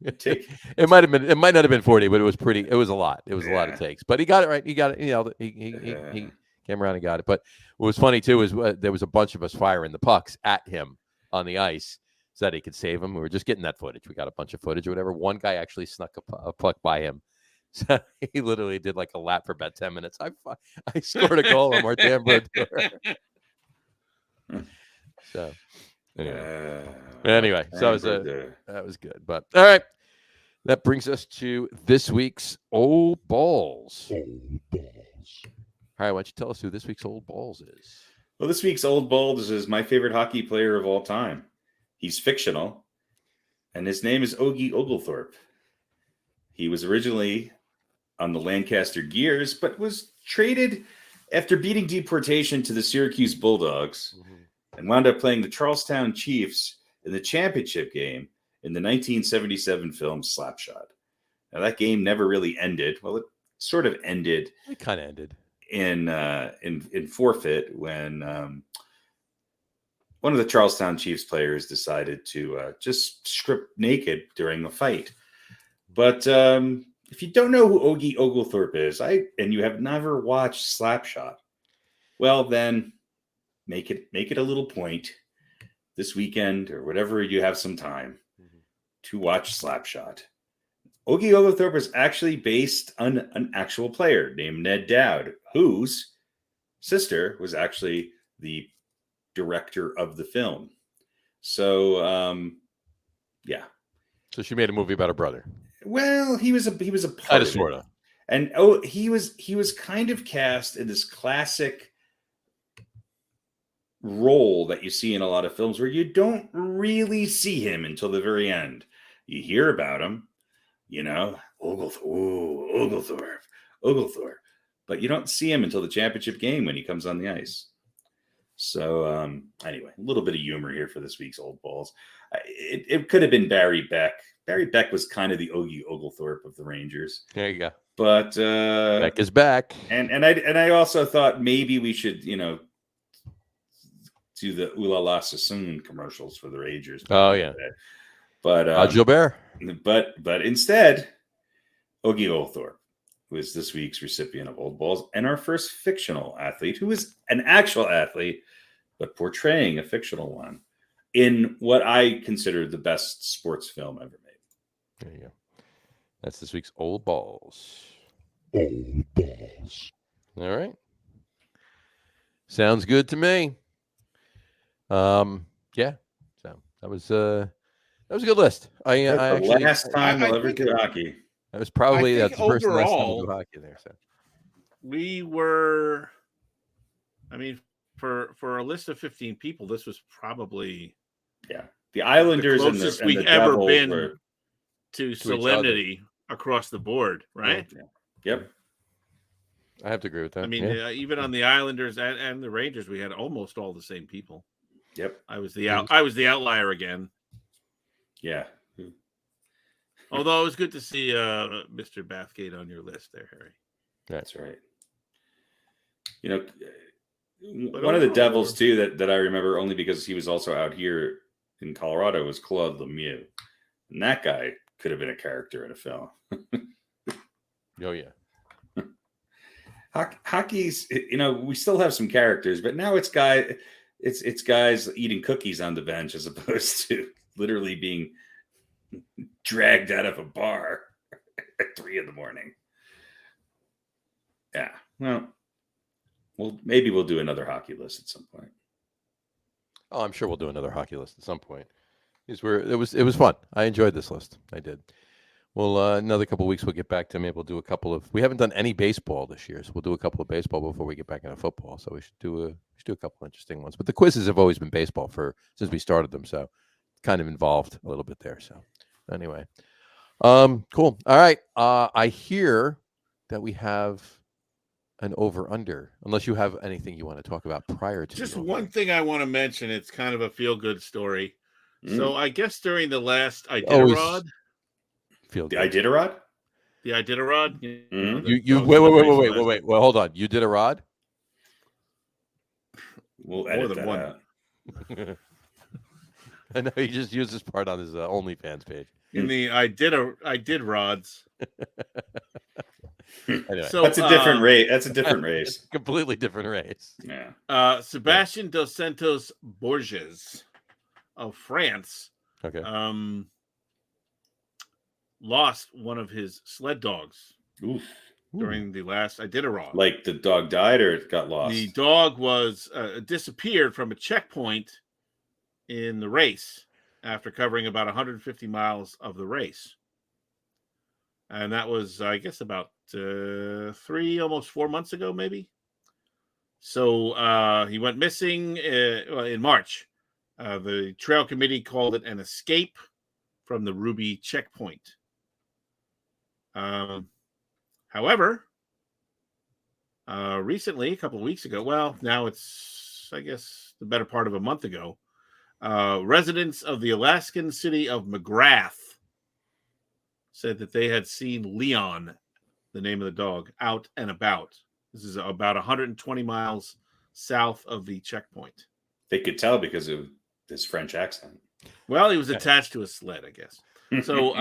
Speaker 1: It might not have been 40, but it was a lot. It was a lot of takes. But he got it right. He got it. He came around and got it. But what was funny too is there was a bunch of us firing the pucks at him on the ice so that he could save him. We were just getting that footage. We got a bunch of footage or whatever. One guy actually snuck a puck by him. So he literally did like a lap for about 10 minutes. I scored a goal on Martin Brodeur. So anyway, so that was good. But all right, that brings us to this week's Old Balls. All right, why don't you tell us who this week's Old Balls is?
Speaker 2: Well, this week's Old Balls is my favorite hockey player of all time. He's fictional, and his name is Ogie Oglethorpe. He was originally on the Lancaster Gears, but was traded after beating deportation to the Syracuse Bulldogs, and wound up playing the Charlestown Chiefs in the championship game in the 1977 film Slapshot. Now, that game never really ended. Well, it sort of ended.
Speaker 1: It kind of ended
Speaker 2: in forfeit when one of the Charlestown Chiefs players decided to just strip naked during the fight. But if you don't know who Ogie Oglethorpe is, and you have never watched Slapshot, well, then make it a little point this weekend or whatever you have some time to watch Slapshot. Ogie Oglethorpe is actually based on an actual player named Ned Dowd, whose sister was actually the director of the film. So, yeah.
Speaker 1: So she made a movie about her brother.
Speaker 2: Well, he was a part
Speaker 1: Kind of,
Speaker 2: of
Speaker 1: sort
Speaker 2: it.
Speaker 1: of.
Speaker 2: And he was kind of cast in this classic role that you see in a lot of films where you don't really see him until the very end. You hear about him, Oglethorpe. but you don't see him until the championship game when he comes on the ice. So anyway, a little bit of humor here for this week's Old Balls. It could have been Barry Beck. Barry Beck was kind of the Ogie Oglethorpe of the Rangers.
Speaker 1: There you go.
Speaker 2: But
Speaker 1: Beck is back.
Speaker 2: And I also thought maybe we should, do the Ooh La La Sassoon commercials for the Rangers.
Speaker 1: Oh yeah.
Speaker 2: But
Speaker 1: Gilbert.
Speaker 2: But instead, Ogie Oglethorpe was this week's recipient of Old Balls and our first fictional athlete, who is an actual athlete, but portraying a fictional one in what I consider the best sports film ever made.
Speaker 1: There you go. That's this week's Old Balls.
Speaker 4: Old Balls.
Speaker 1: All right. Sounds good to me. Yeah. So that was a good list.
Speaker 2: That's the last time we'll ever do hockey.
Speaker 1: That was probably that's the first and last time
Speaker 3: overall,
Speaker 1: we'll do hockey there. So
Speaker 3: we were, for a list of 15 people, this was probably
Speaker 2: The Islanders
Speaker 3: the
Speaker 2: and
Speaker 3: closest
Speaker 2: the
Speaker 3: we've
Speaker 2: Devils
Speaker 3: ever been
Speaker 2: were,
Speaker 3: to solemnity across the board, right?
Speaker 2: Yep.
Speaker 1: I have to agree with that.
Speaker 3: Even on the Islanders and the Rangers, we had almost all the same people.
Speaker 2: Yep.
Speaker 3: I was the outlier again.
Speaker 2: Yeah.
Speaker 3: Although it was good to see Mr. Bathgate on your list there, Harry.
Speaker 2: That's right. One of the Devils too that I remember only because he was also out here in Colorado was Claude Lemieux, and that guy could have been a character in a film.
Speaker 1: Oh yeah.
Speaker 2: Hockey's, we still have some characters, but now it's guys eating cookies on the bench as opposed to literally being dragged out of a bar at 3 a.m. Yeah. Well, maybe we'll do another hockey list at some point.
Speaker 1: Oh, I'm sure we'll do another hockey list at some point. It was fun. I enjoyed this list. I did. Well, another couple of weeks we'll get back to maybe we'll do a couple of. We haven't done any baseball this year, so we'll do a couple of baseball before we get back into football. So we should do a couple of interesting ones. But the quizzes have always been baseball since we started them, so kind of involved a little bit there. So anyway, cool. All right. I hear that we have an over/under. Unless you have anything you want to talk about prior to
Speaker 3: just one thing I want to mention. It's kind of a feel-good story. So I guess during the last Iditarod.
Speaker 1: Feel
Speaker 2: the
Speaker 1: good.
Speaker 2: Iditarod?
Speaker 3: The Iditarod?
Speaker 1: You wait. Well, hold on. You did a rod?
Speaker 2: We'll edit
Speaker 3: More than
Speaker 2: that
Speaker 3: one.
Speaker 2: out.
Speaker 1: I know he just used this part on his OnlyFans page.
Speaker 3: In the I did rods.
Speaker 1: Anyway,
Speaker 3: So
Speaker 2: That's a different race. That's a different race.
Speaker 1: completely different race.
Speaker 2: Yeah.
Speaker 3: Sebastian dos Santos Borges of France
Speaker 1: Okay.
Speaker 3: lost one of his sled dogs
Speaker 2: Oof.
Speaker 3: during the last Iditarod.
Speaker 2: Like the dog died or it got lost?
Speaker 3: The dog was disappeared from a checkpoint in the race after covering about 150 miles of the race. And that was, I guess, about almost 4 months ago, maybe. So he went missing in March. The trail committee called it an escape from the Ruby checkpoint. However, recently, a couple of weeks ago, well, now it's, I guess, the better part of a month ago, residents of the Alaskan city of McGrath said that they had seen Leon, the name of the dog, out and about. This is about 120 miles south of the checkpoint.
Speaker 2: They could tell because of his French accent.
Speaker 3: Well, he was attached to a sled, I guess. So,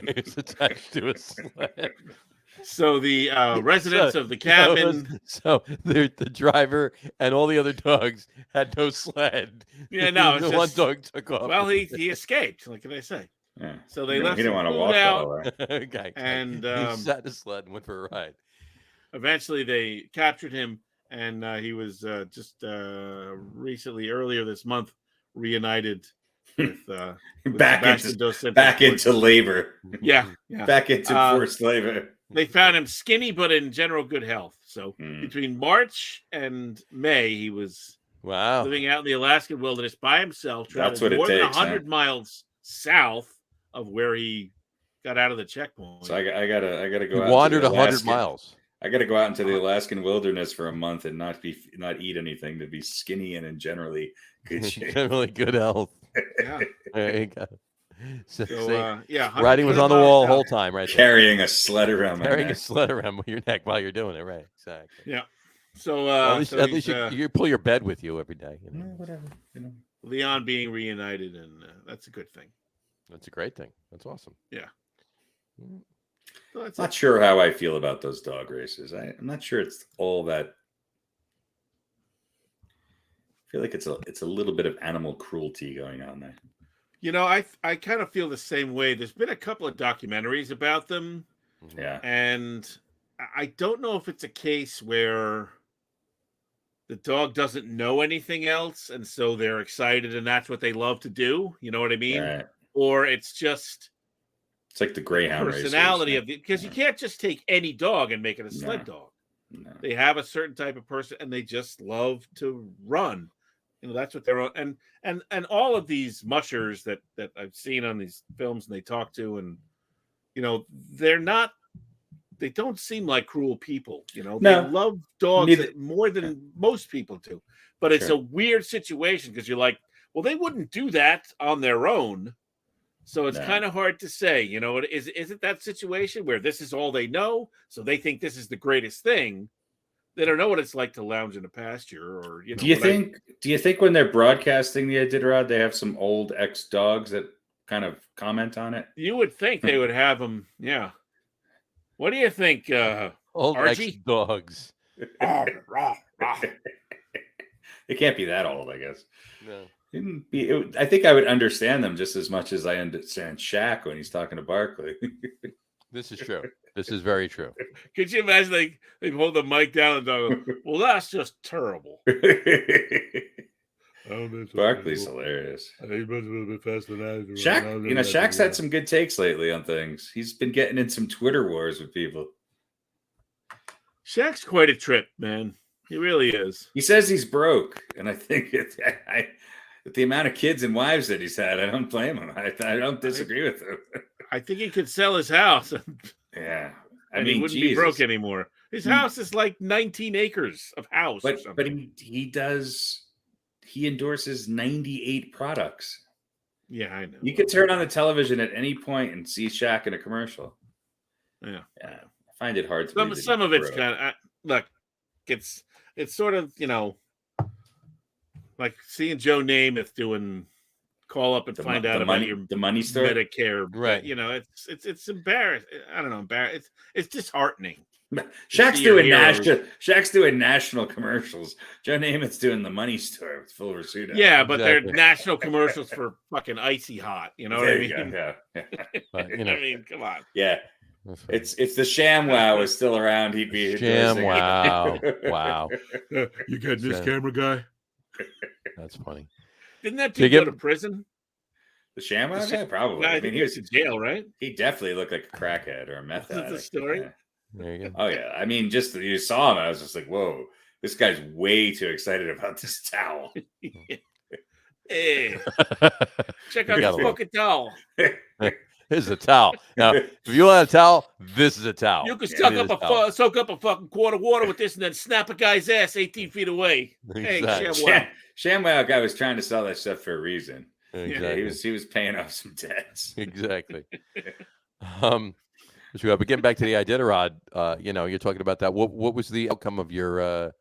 Speaker 1: It's attached to a sled.
Speaker 3: so the residents of the cabin.
Speaker 1: So the driver and all the other dogs had no sled.
Speaker 3: Yeah, no, it's
Speaker 1: the one
Speaker 3: just-
Speaker 1: dog took off.
Speaker 3: Well, he escaped. What can I say?
Speaker 2: Yeah.
Speaker 3: So they
Speaker 2: He
Speaker 3: left
Speaker 2: didn't
Speaker 3: some
Speaker 2: want to
Speaker 3: food
Speaker 2: walk
Speaker 3: out,
Speaker 2: that way.
Speaker 1: Okay.
Speaker 3: and
Speaker 1: He sat in a sled and went for a ride.
Speaker 3: eventually they captured him, and he was just recently, earlier this month, reunited with
Speaker 2: back
Speaker 3: Sebastian dos Santos
Speaker 2: Back into
Speaker 3: Borges.
Speaker 2: labor.
Speaker 3: Yeah.
Speaker 2: Back into forced labor.
Speaker 3: They found him skinny, but in general good health. So
Speaker 2: Hmm.
Speaker 3: between March and May, he was
Speaker 1: Wow.
Speaker 3: living out in the Alaskan wilderness by himself,
Speaker 2: That's
Speaker 3: traveled
Speaker 2: what it
Speaker 3: more than
Speaker 2: takes,
Speaker 3: 100 miles south of where he got out of the checkpoint.
Speaker 2: So I gotta
Speaker 1: He
Speaker 2: go. out
Speaker 1: wandered
Speaker 2: to
Speaker 1: 100
Speaker 2: Alaska.
Speaker 1: miles.
Speaker 2: I got to go out into the Alaskan wilderness for a month and not eat anything to be skinny and in generally good shape.
Speaker 1: Generally good health.
Speaker 3: Yeah.
Speaker 1: There you go. So,
Speaker 3: So
Speaker 1: see,
Speaker 3: yeah,
Speaker 1: writing was
Speaker 3: 120
Speaker 1: on the wall the
Speaker 3: miles
Speaker 1: whole
Speaker 3: out.
Speaker 1: time, right? There.
Speaker 2: Carrying a sled around my
Speaker 1: Carrying a
Speaker 2: neck.
Speaker 1: sled around your neck while you're doing it, right? Exactly.
Speaker 3: Yeah. So
Speaker 1: Well, at
Speaker 3: so
Speaker 1: least
Speaker 3: he's,
Speaker 1: you pull your bed with you every day. You know?
Speaker 2: Whatever.
Speaker 3: Leon being reunited, and that's a good thing.
Speaker 1: That's a great thing. That's awesome.
Speaker 3: Yeah. So that's
Speaker 2: Not
Speaker 3: it.
Speaker 2: sure how I feel about those dog races. I'm not sure it's all that. I feel like it's a little bit of animal cruelty going on there.
Speaker 3: You know, I kind of feel the same way. There's been a couple of documentaries about them,
Speaker 2: Yeah.
Speaker 3: and I don't know if it's a case where the dog doesn't know anything else, and so they're excited, and that's what they love to do. You know what I mean?
Speaker 2: Right.
Speaker 3: Or it's just
Speaker 2: It's like the greyhound
Speaker 3: personality
Speaker 2: racers.
Speaker 3: of because you can't just take any dog and make it a sled
Speaker 2: No.
Speaker 3: dog.
Speaker 2: No.
Speaker 3: They have a certain type of person, and they just love to run. You know, that's what they're on. And all of these mushers that I've seen on these films and they talk to, and you know, they don't seem like cruel people. You know,
Speaker 2: No.
Speaker 3: they love dogs
Speaker 2: Neither-
Speaker 3: more than most people do. But it's
Speaker 2: Sure.
Speaker 3: a weird situation because you're like, well, they wouldn't do that on their own. So it's
Speaker 2: No.
Speaker 3: kind of hard to say, you know, is it that situation where this is all they know? So they think this is the greatest thing. They don't know what it's like to lounge in a pasture, or you know.
Speaker 2: Do you think when they're broadcasting the Iditarod, they have some old ex dogs that kind of comment on it?
Speaker 3: You would think they would have them. Yeah. What do you think,
Speaker 1: Old
Speaker 3: Archie?
Speaker 1: dogs.
Speaker 2: It can't be that old, I guess.
Speaker 1: No.
Speaker 2: I think I would understand them just as much as I understand Shaq when he's talking to Barkley.
Speaker 1: This is true. This is very true.
Speaker 3: Could you imagine they hold the mic down and go, well, that's just terrible.
Speaker 2: Barkley's hilarious.
Speaker 3: He's a little bit faster than I do.
Speaker 2: Shaq's had some good takes lately on things. He's been getting in some Twitter wars with people.
Speaker 3: Shaq's quite a trip, man. He really is.
Speaker 2: He says he's broke, and I think with the amount of kids and wives that he's had, I don't blame him. I don't disagree with him.
Speaker 3: I think he could sell his house.
Speaker 2: Yeah.
Speaker 3: And he wouldn't be broke anymore. His house is like 19 acres of house.
Speaker 2: But
Speaker 3: or something.
Speaker 2: he endorses 98 products.
Speaker 3: Yeah, I know.
Speaker 2: You could turn on the television at any point and see Shaq in a commercial.
Speaker 3: Yeah.
Speaker 2: I find it hard to believe that
Speaker 3: some
Speaker 2: he's
Speaker 3: of it's
Speaker 2: broke.
Speaker 3: kind of look, it's sort of, you know, like seeing Joe Namath doing call up and find out about
Speaker 2: the money store.
Speaker 3: Medicare,
Speaker 1: Right?
Speaker 3: You know, it's embarrassing. I don't know, it's disheartening.
Speaker 2: Shaq's
Speaker 3: see your
Speaker 2: doing
Speaker 3: heroes.
Speaker 2: Shaq's doing national commercials. Joe Namath's doing the money store with Phil Rizzuto.
Speaker 3: Yeah, but
Speaker 1: Exactly.
Speaker 3: they're national commercials for fucking icy hot. You know what I
Speaker 2: There you
Speaker 3: mean?
Speaker 2: go. Yeah.
Speaker 1: But, you know,
Speaker 3: I mean, come on.
Speaker 2: Yeah. It's the ShamWow was still around. He'd be endorsing it.
Speaker 1: Wow.
Speaker 3: You got
Speaker 1: this
Speaker 3: camera guy?
Speaker 1: That's funny.
Speaker 3: Didn't that
Speaker 1: Did you
Speaker 3: dude go
Speaker 1: get-
Speaker 3: to prison?
Speaker 2: The ShamWow
Speaker 3: The
Speaker 2: guy, probably.
Speaker 3: I
Speaker 2: I
Speaker 3: think
Speaker 2: mean,
Speaker 3: he was in jail, right?
Speaker 2: he definitely looked like a crackhead or a meth
Speaker 3: Is that the
Speaker 2: addict.
Speaker 3: story?
Speaker 2: Yeah.
Speaker 1: There you go.
Speaker 2: Oh yeah. I mean, just you saw him. I was just like, whoa, this guy's way too excited about this towel.
Speaker 3: Hey, check
Speaker 1: You
Speaker 3: out
Speaker 1: gotta
Speaker 3: this
Speaker 1: look.
Speaker 3: fucking towel.
Speaker 1: Here's a towel. Now, if you want a towel, this is a towel.
Speaker 3: You can
Speaker 1: It
Speaker 3: soak
Speaker 1: is
Speaker 3: up
Speaker 1: a towel.
Speaker 3: soak up a fucking quart of water with this and then snap a guy's ass 18 feet away. Hey,
Speaker 1: Exactly.
Speaker 3: ShamWow.
Speaker 2: ShamWow guy was trying to sell that stuff for a reason. Yeah,
Speaker 1: Exactly.
Speaker 2: he was paying off some debts.
Speaker 1: Exactly. But getting back to the Iditarod, you know, you're talking about that. What was the outcome of your,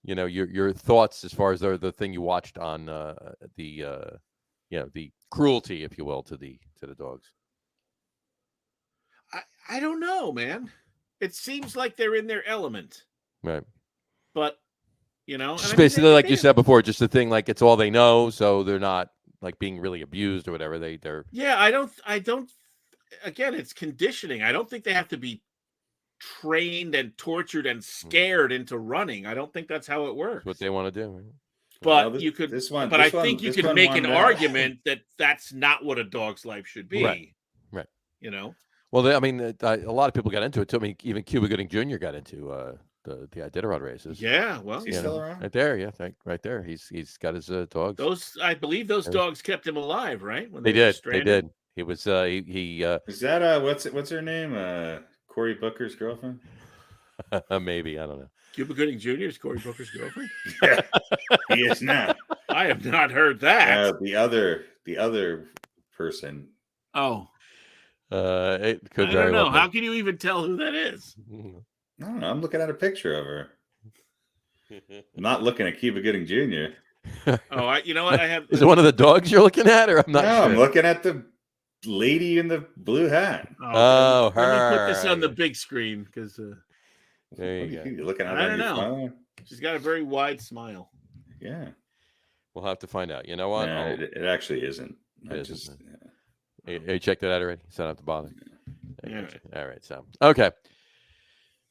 Speaker 1: you know, your thoughts as far as the thing you watched on the cruelty, if you will, to the dogs?
Speaker 3: I don't know, man. It seems like they're in their element,
Speaker 1: Right.
Speaker 3: but you know, and
Speaker 1: Just
Speaker 3: I mean,
Speaker 1: basically, like you said before, just the thing, like it's all they know, so they're not like being really abused or whatever. They're
Speaker 3: yeah. I don't. Again, it's conditioning. I don't think they have to be trained and tortured and scared into running. I don't think that's how it works.
Speaker 1: what they want to do. Right?
Speaker 3: But
Speaker 2: Well,
Speaker 3: you could.
Speaker 2: this one,
Speaker 3: But
Speaker 2: this
Speaker 3: I
Speaker 2: one-
Speaker 3: think you
Speaker 2: this
Speaker 3: could
Speaker 2: one
Speaker 3: make
Speaker 2: won
Speaker 3: an
Speaker 2: that.
Speaker 3: argument that that's not what a dog's life should be.
Speaker 1: Right.
Speaker 3: You know.
Speaker 1: Well, a lot of people got into it too. I mean, even Cuba Gooding Jr. got into the Iditarod races.
Speaker 3: Yeah. Well,
Speaker 2: Is he
Speaker 1: You
Speaker 2: still
Speaker 1: know,
Speaker 2: around?
Speaker 1: right there, yeah, right there. He's got his dogs.
Speaker 3: I believe those
Speaker 1: Yeah.
Speaker 3: dogs kept him alive, right? When
Speaker 1: They
Speaker 3: were
Speaker 1: did. They
Speaker 3: stranded?
Speaker 1: did. He was he
Speaker 2: Is that what's her name? Cory Booker's girlfriend?
Speaker 1: Maybe, I don't know.
Speaker 3: Cuba Gooding Jr. is Cory Booker's girlfriend?
Speaker 2: Yeah, he is now.
Speaker 3: I have not heard that.
Speaker 2: The other person.
Speaker 3: Oh,
Speaker 1: It could
Speaker 3: I
Speaker 1: very
Speaker 3: don't know.
Speaker 1: well
Speaker 3: How can you even tell who that is?
Speaker 1: be.
Speaker 2: I don't know. I'm looking at a picture of her. I'm not looking at Cuba Gooding Jr.
Speaker 3: Oh, you know what? I have.
Speaker 1: Is it one of the dogs you're looking at, or I'm not
Speaker 2: No,
Speaker 1: sure?
Speaker 2: I'm looking at the lady in the blue hat.
Speaker 1: Oh,
Speaker 3: let me put
Speaker 1: her.
Speaker 3: this on the big screen because
Speaker 1: There you
Speaker 2: What
Speaker 1: go.
Speaker 2: are you looking at
Speaker 3: I
Speaker 2: on
Speaker 3: don't
Speaker 2: your
Speaker 3: know.
Speaker 2: phone?
Speaker 3: she's got a very wide smile.
Speaker 2: Yeah.
Speaker 1: We'll have to find out. You know what?
Speaker 2: No, it actually isn't.
Speaker 1: It
Speaker 2: I
Speaker 1: isn't,
Speaker 2: just
Speaker 1: You checked that out already? So I don't have to bother.
Speaker 3: Yeah.
Speaker 1: All right. So, okay.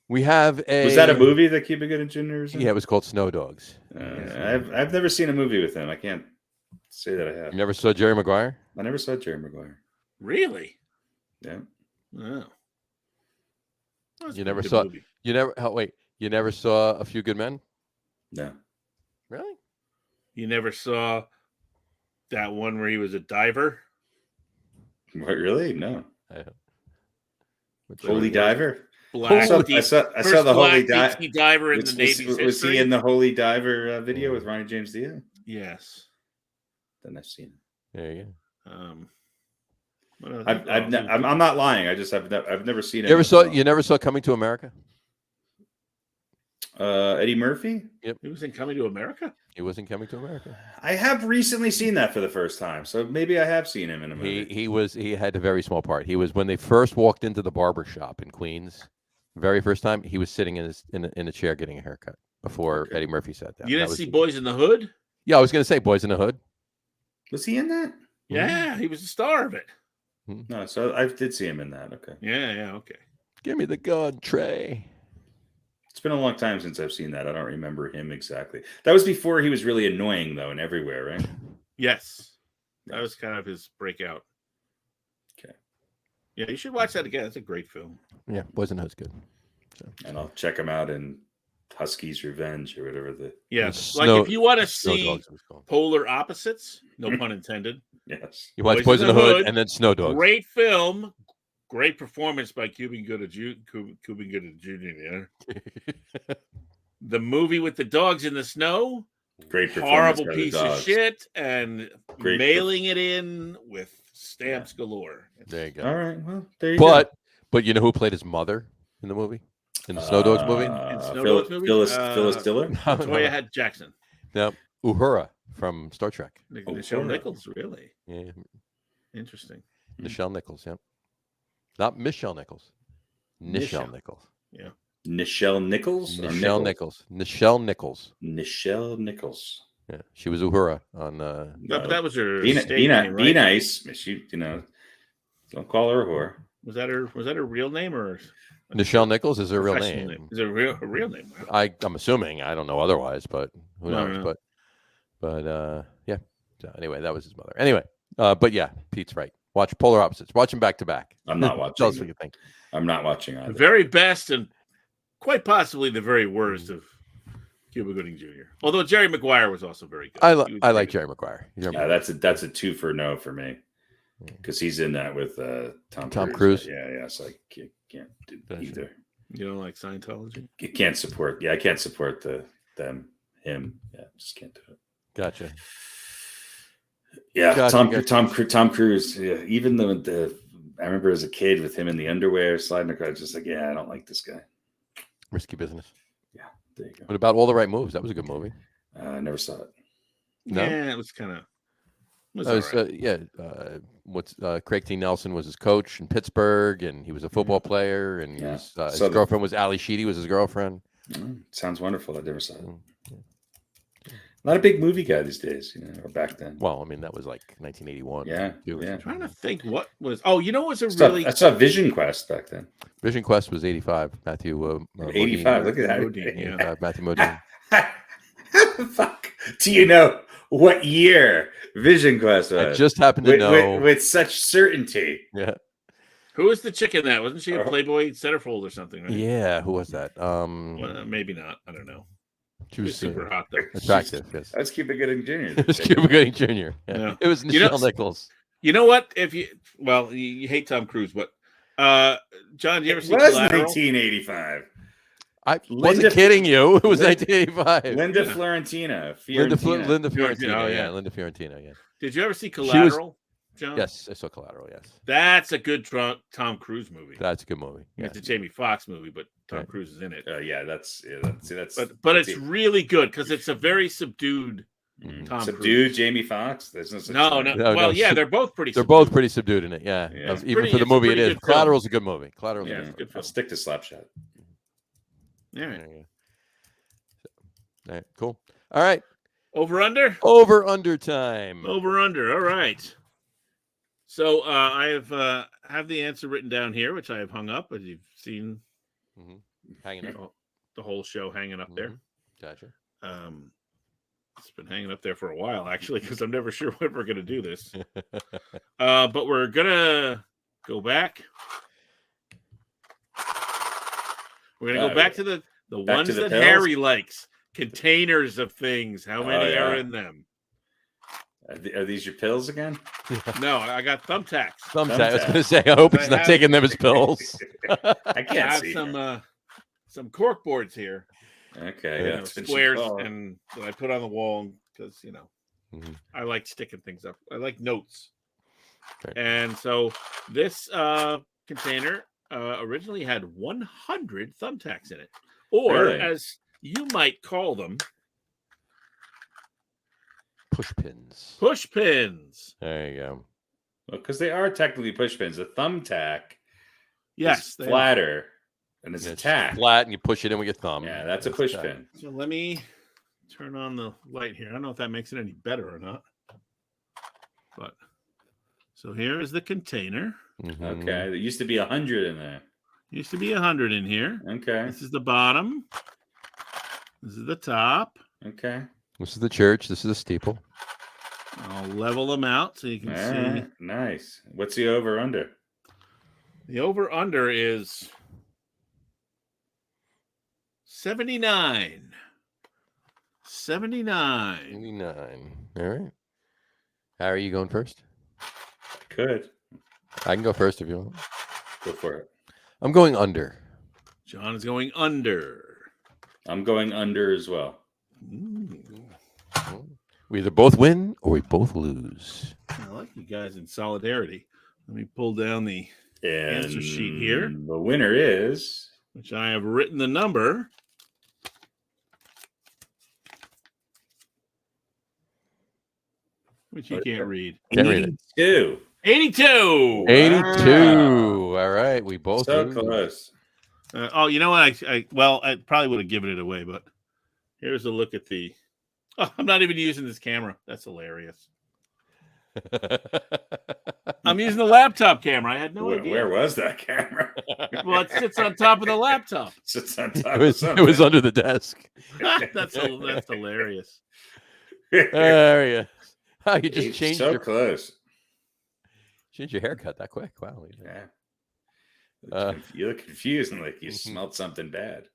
Speaker 1: We have a.
Speaker 2: Was that a movie that Cuba Gooding Jr. was in?
Speaker 1: Yeah, it was called Snow Dogs.
Speaker 2: I've never seen a movie with him. I can't say that I have.
Speaker 1: You never saw Jerry Maguire?
Speaker 2: I never saw Jerry Maguire.
Speaker 3: Really?
Speaker 2: Yeah.
Speaker 3: Oh.
Speaker 1: You never saw. You never. Oh, wait. You never saw A Few Good Men?
Speaker 2: No.
Speaker 1: Really?
Speaker 3: You never saw that one where he was a diver?
Speaker 2: What, really? No.
Speaker 1: Which
Speaker 2: Holy
Speaker 1: one?
Speaker 2: Diver?
Speaker 3: Black
Speaker 2: I
Speaker 3: deep-
Speaker 2: saw
Speaker 3: first
Speaker 2: the Holy
Speaker 3: black
Speaker 2: Diver.
Speaker 3: deep sea diver in the Navy's
Speaker 2: Was
Speaker 3: history.
Speaker 2: he in the Holy Diver video with Ronnie James Dio?
Speaker 3: Yes.
Speaker 2: Then I've seen it.
Speaker 1: There you go.
Speaker 2: I'm not lying. I've never seen it.
Speaker 1: You never saw Coming to America?
Speaker 2: Eddie Murphy?
Speaker 3: He was in Coming to America?
Speaker 1: He wasn't Coming to America.
Speaker 2: I have recently seen that for the first time, so maybe I have seen him in a movie.
Speaker 1: He had a very small part. He was when they first walked into the barber shop in Queens, very first time, he was sitting in a chair getting a haircut before Eddie Murphy sat down.
Speaker 3: You didn't see Boys in the Hood?
Speaker 1: Yeah, I was going to say Boys in the Hood.
Speaker 2: Was he in that?
Speaker 3: Yeah, he was the star of it.
Speaker 2: No, so I did see him in that. Okay.
Speaker 3: Yeah, okay.
Speaker 1: Give me the gun, Trey.
Speaker 2: It's been a long time since I've seen that. I don't remember him exactly. That was before he was really annoying, though, and everywhere, right?
Speaker 3: Yes. That was kind of his breakout.
Speaker 2: Okay.
Speaker 3: Yeah, you should watch that again. It's a great film.
Speaker 1: Yeah, Boys in the Hood's good. So.
Speaker 2: And I'll check him out in Husky's Revenge or whatever the.
Speaker 3: Yeah,
Speaker 1: Snow-
Speaker 3: like if you want to
Speaker 1: Snow
Speaker 3: see
Speaker 1: Dogs it was called.
Speaker 3: polar opposites, no pun intended.
Speaker 2: Yes.
Speaker 1: You watch Boys in the Hood and then Snow Dogs.
Speaker 3: Great film, great performance by Cuban Gooding Jr. The movie with the dogs in the snow,
Speaker 2: Great performance
Speaker 3: horrible
Speaker 2: by the
Speaker 3: piece of
Speaker 2: dogs.
Speaker 3: shit, and
Speaker 2: Great
Speaker 3: mailing it in with stamps galore.
Speaker 1: There you go.
Speaker 2: All right. Well, there you go.
Speaker 1: But you know who played his mother in the movie? In the Snow Dogs movie?
Speaker 3: In Snow Dogs movie?
Speaker 2: Phyllis Diller?
Speaker 3: Latoya had Jackson.
Speaker 1: No, Uhura from Star Trek.
Speaker 3: Nichelle Nichols, really
Speaker 1: Yeah,
Speaker 3: interesting.
Speaker 1: Nichelle Nichols. Yeah, not Michelle Nichols. Nichelle
Speaker 3: Nichelle.
Speaker 1: Nichols.
Speaker 3: Yeah.
Speaker 2: Nichelle Nichols? Or
Speaker 1: Nichelle Nichols. Nichelle Nichols.
Speaker 2: Nichelle Nichols.
Speaker 1: Yeah, she was Uhura on.
Speaker 3: But that was her.
Speaker 2: Be
Speaker 3: stage name, right?
Speaker 2: nice. She, don't call her a whore.
Speaker 3: Was that her real name or
Speaker 1: Nichelle Nichols is her real
Speaker 3: professional
Speaker 1: name.
Speaker 3: Is it her real name?
Speaker 1: I'm assuming. I don't know otherwise, but who
Speaker 3: No,
Speaker 1: knows?
Speaker 3: no.
Speaker 1: But yeah. So anyway, that was his mother. Anyway, but yeah, Pete's right. Watch Polar Opposites. Watch them back to back.
Speaker 2: I'm not watching.
Speaker 1: Tell us what you think.
Speaker 2: I'm not watching
Speaker 3: The
Speaker 2: either.
Speaker 3: very best and quite possibly the very worst of Cuba Gooding Jr. Although Jerry Maguire was also very good.
Speaker 1: I
Speaker 3: He was
Speaker 1: like
Speaker 3: very
Speaker 1: Jerry Maguire.
Speaker 2: Yeah, that's a 2 for no for me because he's in that with Tom
Speaker 1: Cruise.
Speaker 2: Yeah. So I can't do
Speaker 1: Gotcha.
Speaker 2: either.
Speaker 3: good. You don't like Scientology?
Speaker 2: I can't support. Yeah, I can't support him. Yeah, just can't do it.
Speaker 1: Gotcha.
Speaker 2: Yeah,
Speaker 1: Gotcha,
Speaker 2: Tom Cruise. Yeah, even I remember as a kid with him in the underwear sliding across, just like, yeah, I don't like this guy.
Speaker 1: Risky Business.
Speaker 2: Yeah, there you go.
Speaker 1: What about All the Right Moves? That was a good movie.
Speaker 2: I never saw it.
Speaker 1: No?
Speaker 3: Yeah, it was kind of.
Speaker 1: That was Craig T. Nelson was his coach in Pittsburgh, and he was a football player, and he
Speaker 2: Yeah.
Speaker 1: was, his
Speaker 2: So
Speaker 1: girlfriend was Ali Sheedy, was his girlfriend.
Speaker 2: Sounds wonderful. I never saw it.
Speaker 1: Yeah.
Speaker 2: Not a big movie guy these days, or back then.
Speaker 1: Well, I mean, that was like 1981.
Speaker 2: Yeah,
Speaker 1: too.
Speaker 2: yeah.
Speaker 3: I'm trying to think what was. Oh, you know what was a
Speaker 2: I saw,
Speaker 3: really.
Speaker 2: I saw Vision Quest back then.
Speaker 1: Vision Quest was 85. Matthew
Speaker 2: 85. Look at that.
Speaker 3: Modine, yeah.
Speaker 1: 85, Matthew Modine.
Speaker 2: Fuck. Do you know what year Vision Quest was?
Speaker 1: I just happened to know.
Speaker 2: with such certainty.
Speaker 1: Yeah.
Speaker 3: Who was the chick in that? Wasn't she a
Speaker 2: Oh.
Speaker 3: Playboy centerfold or something? Right?
Speaker 1: Yeah. Who was that?
Speaker 3: Well, maybe not. I don't know.
Speaker 1: She
Speaker 3: She was
Speaker 1: was
Speaker 3: super hot though.
Speaker 1: attractive. Yes.
Speaker 2: Let's keep it good, Junior.
Speaker 1: It was Cuba Gooding Jr. Yeah.
Speaker 3: Yeah.
Speaker 1: It was
Speaker 3: You know-
Speaker 1: Nichelle Nichols.
Speaker 3: You know what? If you you hate Tom Cruise, but John, do you ever
Speaker 2: It
Speaker 3: see
Speaker 2: was
Speaker 3: Collateral?
Speaker 2: 1985.
Speaker 1: I
Speaker 2: Linda-
Speaker 1: wasn't kidding you. It was
Speaker 2: Linda-
Speaker 1: 1985.
Speaker 2: Linda
Speaker 3: Yeah.
Speaker 2: Fiorentina.
Speaker 1: Linda
Speaker 2: Fiorentina.
Speaker 1: Fiorentina.
Speaker 3: Oh,
Speaker 1: yeah.
Speaker 3: yeah.
Speaker 1: Linda Fiorentina. Yeah.
Speaker 3: Did you ever see
Speaker 1: was-
Speaker 3: Collateral, John?
Speaker 1: Yes, I saw Collateral. Yes,
Speaker 3: That's a good Tom Cruise movie.
Speaker 1: that's a good movie. Yeah.
Speaker 3: It's a Jamie Foxx movie, but Tom
Speaker 1: Right.
Speaker 3: Cruise is in it.
Speaker 2: Yeah, that's
Speaker 3: But it's really good because it's a very subdued Tom
Speaker 2: subdued
Speaker 3: Cruise.
Speaker 2: Jamie Foxx. There's no such
Speaker 3: No.
Speaker 2: thing.
Speaker 1: No,
Speaker 3: Well,
Speaker 1: no,
Speaker 3: yeah,
Speaker 1: sub-
Speaker 3: they're both pretty.
Speaker 1: They're
Speaker 3: subdued.
Speaker 1: both pretty subdued in it. Yeah,
Speaker 2: Yeah.
Speaker 1: Even
Speaker 3: Pretty-
Speaker 1: for the
Speaker 3: it's a
Speaker 1: movie, it
Speaker 3: pretty
Speaker 1: is.
Speaker 3: good film.
Speaker 1: Collateral's a good movie. Collateral's
Speaker 2: Yeah,
Speaker 1: a good movie.
Speaker 3: good film.
Speaker 2: I'll stick to Slapshot.
Speaker 3: All right.
Speaker 1: There you go. All right, cool. All right,
Speaker 3: Over under.
Speaker 1: over time.
Speaker 3: Over under. All right. So I have the answer written down here, which I have hung up, as you've seen
Speaker 1: Hanging up.
Speaker 3: the whole show hanging up there.
Speaker 1: Gotcha.
Speaker 3: It's been hanging up there for a while, actually, because I'm never sure when we're going to do this. But we're going to go back. We're going to go back to the
Speaker 2: Back
Speaker 3: ones
Speaker 2: to the
Speaker 3: that
Speaker 2: pills?
Speaker 3: Harry likes. Containers of things. How many
Speaker 2: yeah.
Speaker 3: are in them?
Speaker 2: Are these your pills again?
Speaker 3: No, I got thumbtacks.
Speaker 1: Thumbtack. I was
Speaker 2: Thumbtack.
Speaker 1: going to say, I hope
Speaker 3: I
Speaker 1: he's not
Speaker 3: have-
Speaker 1: taking them as pills.
Speaker 2: I
Speaker 3: I
Speaker 2: can't
Speaker 3: have
Speaker 2: see.
Speaker 3: some cork boards here.
Speaker 2: Okay,
Speaker 3: You know,
Speaker 2: that's what you
Speaker 3: squares
Speaker 2: call it.
Speaker 3: and that I put on the wall because
Speaker 1: Mhm.
Speaker 3: I like sticking things up. I like notes.
Speaker 1: Right.
Speaker 3: And so this container originally had 100 thumbtacks in it, or
Speaker 2: Really?
Speaker 3: as you might call them,
Speaker 1: Push pins.
Speaker 3: push pins.
Speaker 1: There you go.
Speaker 2: Well, because they are technically push pins. The thumbtack
Speaker 3: Yes,
Speaker 2: is
Speaker 3: they-
Speaker 2: flatter and it's a
Speaker 1: It's
Speaker 2: tack.
Speaker 1: flat, and you push it in with your thumb.
Speaker 2: Yeah, that's a push
Speaker 1: tack.
Speaker 2: pin.
Speaker 3: So let me turn on the light here. I don't know if that makes it any better or not. But so here is the container.
Speaker 1: Mhm.
Speaker 2: Okay, there used to be 100 in there.
Speaker 3: Used to be 100 in here.
Speaker 2: Okay,
Speaker 3: This is the bottom. This is the top.
Speaker 2: okay.
Speaker 1: This is the church. This is the steeple.
Speaker 3: I'll level them out so you can
Speaker 2: All
Speaker 3: see.
Speaker 2: right, nice. What's the over under?
Speaker 3: The over under is 79. 79.
Speaker 1: 89. All right. Harry, you going first?
Speaker 2: Good.
Speaker 1: I can go first if you want.
Speaker 2: Go for it.
Speaker 1: I'm going under.
Speaker 3: John is going under.
Speaker 2: I'm going under as well.
Speaker 1: We either both win or we both lose.
Speaker 3: I like you guys in solidarity. Let me pull down the
Speaker 2: And
Speaker 3: Answer sheet here.
Speaker 2: The winner is
Speaker 3: which I have written the number. Which you can't read.
Speaker 1: Can't read it.
Speaker 2: 82.
Speaker 3: 82.
Speaker 1: 82. All right. We both
Speaker 2: So
Speaker 1: lose.
Speaker 2: close.
Speaker 3: You know what? I probably would have given it away, but here's a look at the. Oh, I'm not even using this camera. That's hilarious. I'm using the laptop camera. I had no idea.
Speaker 2: Where was that camera?
Speaker 3: Well, it sits on top of the laptop.
Speaker 2: Sits on top
Speaker 1: it was
Speaker 2: of
Speaker 1: under the desk.
Speaker 3: That's hilarious.
Speaker 1: There you go. Oh, you just changed
Speaker 2: so
Speaker 1: your
Speaker 2: close.
Speaker 1: changed your haircut that quick. Wow.
Speaker 2: Yeah. You look confused and like you smelled something bad.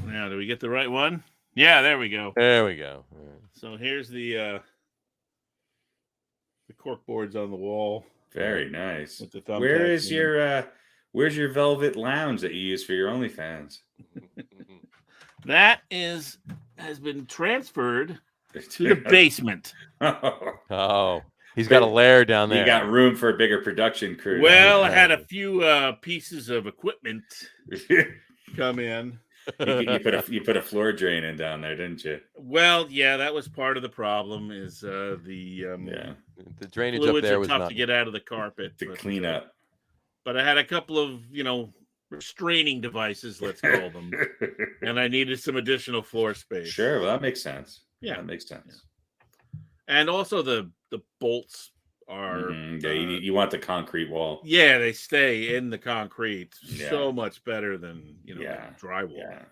Speaker 3: Now, do we get the right one? Yeah, there we go.
Speaker 1: There we go. All right.
Speaker 3: So here's the cork boards on the wall
Speaker 2: Very nice.
Speaker 3: with the thumbtacks.
Speaker 2: Where's your velvet lounge that you use for your OnlyFans?
Speaker 3: That has been transferred to the basement.
Speaker 1: Oh, he's got a lair down there.
Speaker 2: You got room for a bigger production crew.
Speaker 3: Well, I had a few pieces of equipment come in.
Speaker 2: you put a floor drain in down there, didn't you?
Speaker 3: Well, yeah, that was part of the problem. Is
Speaker 1: the drainage up
Speaker 3: fluids
Speaker 1: there
Speaker 3: are
Speaker 1: was
Speaker 3: tough
Speaker 1: not
Speaker 3: to get out of the carpet
Speaker 2: To clean up.
Speaker 3: But I had a couple of restraining devices, let's call them, and I needed some additional floor space.
Speaker 2: Sure, well that makes sense.
Speaker 3: Yeah.
Speaker 2: That makes sense.
Speaker 3: And also the bolts are
Speaker 2: Mhm. You want the concrete wall.
Speaker 3: yeah, they stay in the concrete
Speaker 2: Yeah.
Speaker 3: so much better than
Speaker 2: Yeah.
Speaker 3: drywall.
Speaker 2: Yeah.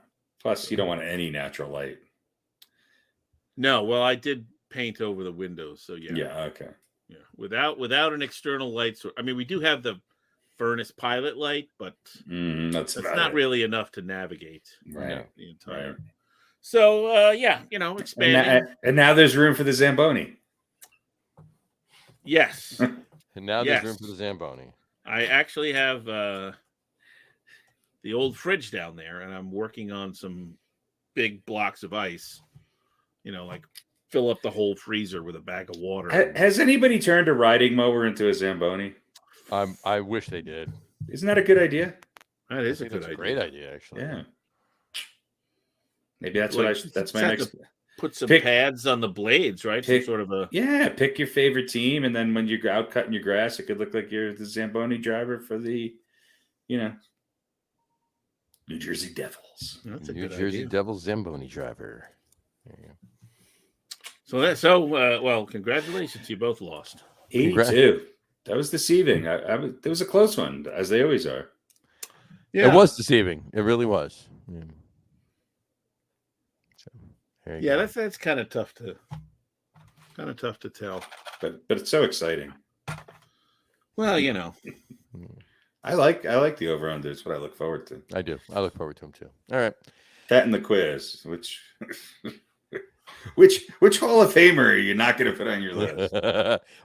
Speaker 2: Plus, you don't want any natural light.
Speaker 3: No, well, I did paint over the windows, so yeah.
Speaker 2: Yeah. Okay.
Speaker 3: Yeah. Without an external light source. I mean, we do have the furnace pilot light, but
Speaker 2: That's
Speaker 3: that's
Speaker 2: about
Speaker 3: not
Speaker 2: it.
Speaker 3: really enough to navigate
Speaker 2: Right.
Speaker 3: the entire.
Speaker 2: Right.
Speaker 3: So expanding.
Speaker 2: And now there's room for the Zamboni.
Speaker 3: Yes.
Speaker 1: And now there's
Speaker 3: Yes.
Speaker 1: room for the Zamboni.
Speaker 3: I actually have the old fridge down there, and I'm working on some big blocks of ice. Like fill up the whole freezer with a bag of water.
Speaker 2: Has anybody turned a riding mower into a Zamboni?
Speaker 1: I wish they did.
Speaker 2: Isn't that a good idea?
Speaker 3: That is
Speaker 1: I
Speaker 3: a
Speaker 1: think
Speaker 3: good
Speaker 1: that's
Speaker 3: idea.
Speaker 1: a great idea, actually.
Speaker 2: Yeah. Maybe that's that's my
Speaker 3: Just have
Speaker 2: next.
Speaker 3: to put some
Speaker 2: Pick-
Speaker 3: pads on the blades, right?
Speaker 2: pick-
Speaker 3: Some sort of a.
Speaker 2: Yeah, pick your favorite team, and then when you're out cutting your grass, it could look like you're the Zamboni driver for the, New Jersey Devils.
Speaker 3: That's a
Speaker 1: New
Speaker 3: good
Speaker 1: Jersey
Speaker 3: idea.
Speaker 1: Devils Zamboni driver. There you go.
Speaker 3: Well, congratulations, you both lost.
Speaker 2: 82. That was deceiving. It was a close one, as they always are.
Speaker 3: Yeah,
Speaker 1: It was deceiving. It really was. Yeah. So, there you go.
Speaker 3: that's kind of tough to tell.
Speaker 2: But it's so exciting.
Speaker 3: Well,
Speaker 2: I like the over under. It's what I look forward to.
Speaker 1: I do. I look forward to them too. All right.
Speaker 2: That and the quiz, which Hall of Famer are you not going to put on your list?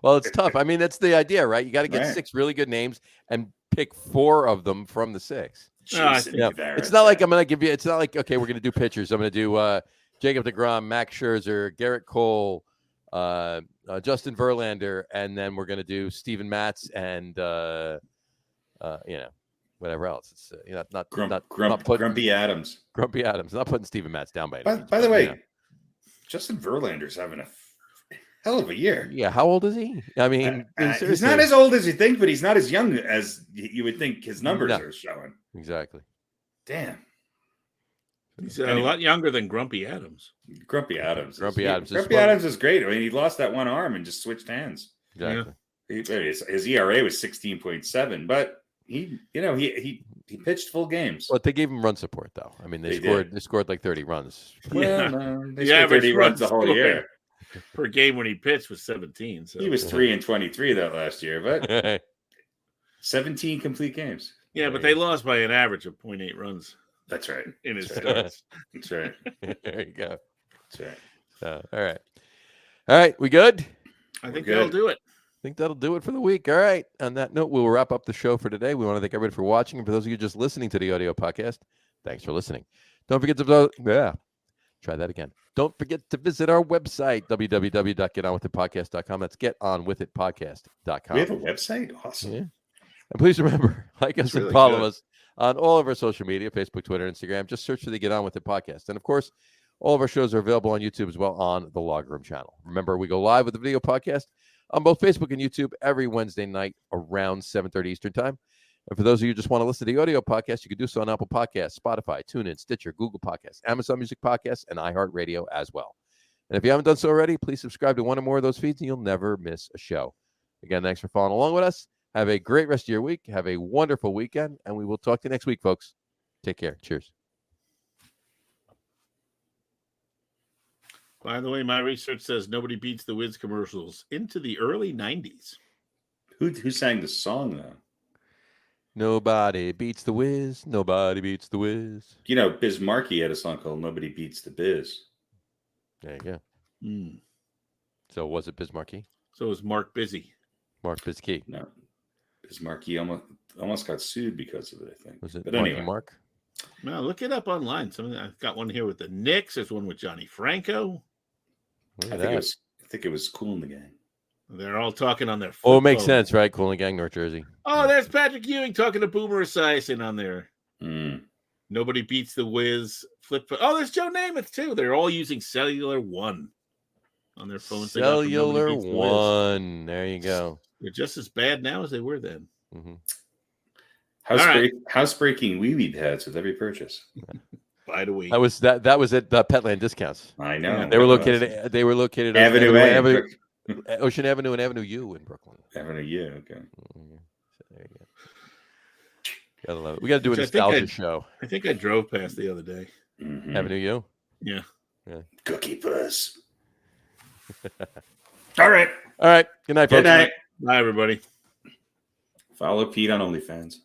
Speaker 1: Well, it's tough. I mean, that's the idea, right? You got to get
Speaker 2: Right.
Speaker 1: 6 really good names and pick 4 of them from the 6.
Speaker 2: Jason
Speaker 1: Yeah.
Speaker 2: Garrett.
Speaker 1: It's not like I'm going to give you. It's not like, okay, we're going to do pitchers. I'm going to do Jacob deGrom, Max Scherzer, Garrett Cole, Justin Verlander, and then we're going to do Steven Matz and whatever else. It's not putting
Speaker 2: Grumpy Adams.
Speaker 1: Grumpy Adams. Not putting Steven Matz down by any means,
Speaker 2: By the
Speaker 1: but,
Speaker 2: way, Justin Verlander's having a hell of a year.
Speaker 1: yeah. How old is he? I mean,
Speaker 2: He's
Speaker 1: seriously.
Speaker 2: not as old as you think, but he's not as young as you would think his numbers
Speaker 1: No.
Speaker 2: are showing.
Speaker 1: Exactly.
Speaker 2: Damn.
Speaker 3: He's a lot younger than Grumpy Adams.
Speaker 2: Grumpy Adams.
Speaker 1: Grumpy Adams is
Speaker 2: Grumpy
Speaker 1: fun.
Speaker 2: Adams is great. I mean, he lost that one arm and just switched hands.
Speaker 1: Exactly.
Speaker 2: His ERA was 16.7, but he pitched full games.
Speaker 1: But they gave him run support, though. I mean, they scored like 30 runs.
Speaker 3: Yeah.
Speaker 2: They
Speaker 3: The
Speaker 2: scored
Speaker 3: average
Speaker 2: 30 runs the whole
Speaker 3: scored
Speaker 2: year.
Speaker 3: Per game when he pitched was 17. So
Speaker 2: He was 3-23 that last year, but 17 complete games.
Speaker 3: yeah, but they lost by an average of 0.8 runs
Speaker 2: That's right.
Speaker 3: in his
Speaker 2: That's
Speaker 3: starts.
Speaker 2: That's right.
Speaker 1: There you go.
Speaker 2: That's right.
Speaker 1: So, all right. All right. We good?
Speaker 3: I think
Speaker 2: We're
Speaker 3: that'll
Speaker 2: good.
Speaker 3: do it.
Speaker 1: I think that'll do it for the week. All right. On that note, we'll wrap up the show for today. We want to thank everybody for watching. And for those of you just listening to the audio podcast, thanks for listening. Don't forget to try that again. Don't forget to visit our website, www.getonwithitpodcast.com. That's getonwithitpodcast.com.
Speaker 2: We have a website? Awesome.
Speaker 1: Yeah. And please remember, like us
Speaker 3: That's
Speaker 1: and
Speaker 3: really
Speaker 1: follow
Speaker 3: good.
Speaker 1: us on all of our social media, Facebook, Twitter, Instagram. Just search for the Get On With It podcast. And of course, all of our shows are available on YouTube as well on the Log Room channel. Remember, we go live with the video podcast on both Facebook and YouTube every Wednesday night around 7:30 Eastern time. And for those of you who just want to listen to the audio podcast, you can do so on Apple Podcasts, Spotify, TuneIn, Stitcher, Google Podcasts, Amazon Music Podcasts, and iHeartRadio as well. And if you haven't done so already, please subscribe to one or more of those feeds and you'll never miss a show. Again, thanks for following along with us. Have a great rest of your week. Have a wonderful weekend, and we will talk to you next week, folks. Take care. Cheers.
Speaker 3: By the way, my research says nobody beats the Wiz commercials into the early 90s.
Speaker 2: Who sang the song, though?
Speaker 1: Nobody beats the Wiz. Nobody beats the Wiz.
Speaker 2: Biz Markie had a song called Nobody Beats the Biz.
Speaker 1: There you go.
Speaker 3: Mm.
Speaker 1: So was it Biz Markie?
Speaker 3: So is Mark Busy.
Speaker 1: Mark Bizkey.
Speaker 2: No. Biz Markie almost got sued because of it, I think.
Speaker 1: Was it
Speaker 2: But
Speaker 1: Marky
Speaker 2: anyway.
Speaker 1: Mark?
Speaker 3: Now look it up online. I've got one here with the Knicks. There's one with Johnny Franco.
Speaker 1: Look
Speaker 2: I
Speaker 1: at
Speaker 2: think
Speaker 1: that.
Speaker 2: it was Cool in the Gang.
Speaker 3: They're all talking on their
Speaker 1: Oh,
Speaker 3: flip
Speaker 1: it makes
Speaker 3: phone.
Speaker 1: sense, right? Cool and Gang, North Jersey.
Speaker 3: Oh, there's Patrick Ewing talking to Boomer Esiason on there.
Speaker 2: Mm.
Speaker 3: Nobody beats the Wiz flip phone. Oh, there's Joe Namath too. They're all using Cellular One on their phones. they got from Nobody
Speaker 1: Cellular
Speaker 3: Beats the Wiz.
Speaker 1: One. There you go.
Speaker 3: They're just as bad now as they were then.
Speaker 1: Mm-hmm.
Speaker 2: Housebreaking wee pads with every purchase.
Speaker 3: By the way,
Speaker 1: That was at Petland Discounts.
Speaker 2: I know.
Speaker 1: They were located on
Speaker 2: Avenue A.
Speaker 1: Ocean Avenue and Avenue U in Brooklyn.
Speaker 2: Avenue U, okay.
Speaker 1: Mhm. So there you go. Gotta love it. We got to do a
Speaker 3: Which I think
Speaker 1: nostalgia show.
Speaker 3: I think I drove past the other day.
Speaker 2: Mhm.
Speaker 1: Avenue U.
Speaker 3: Yeah.
Speaker 2: Cookie Puss. All right.
Speaker 1: All right. Good night, folks.
Speaker 2: Good night.
Speaker 3: Bye, everybody.
Speaker 2: Follow Pete on OnlyFans.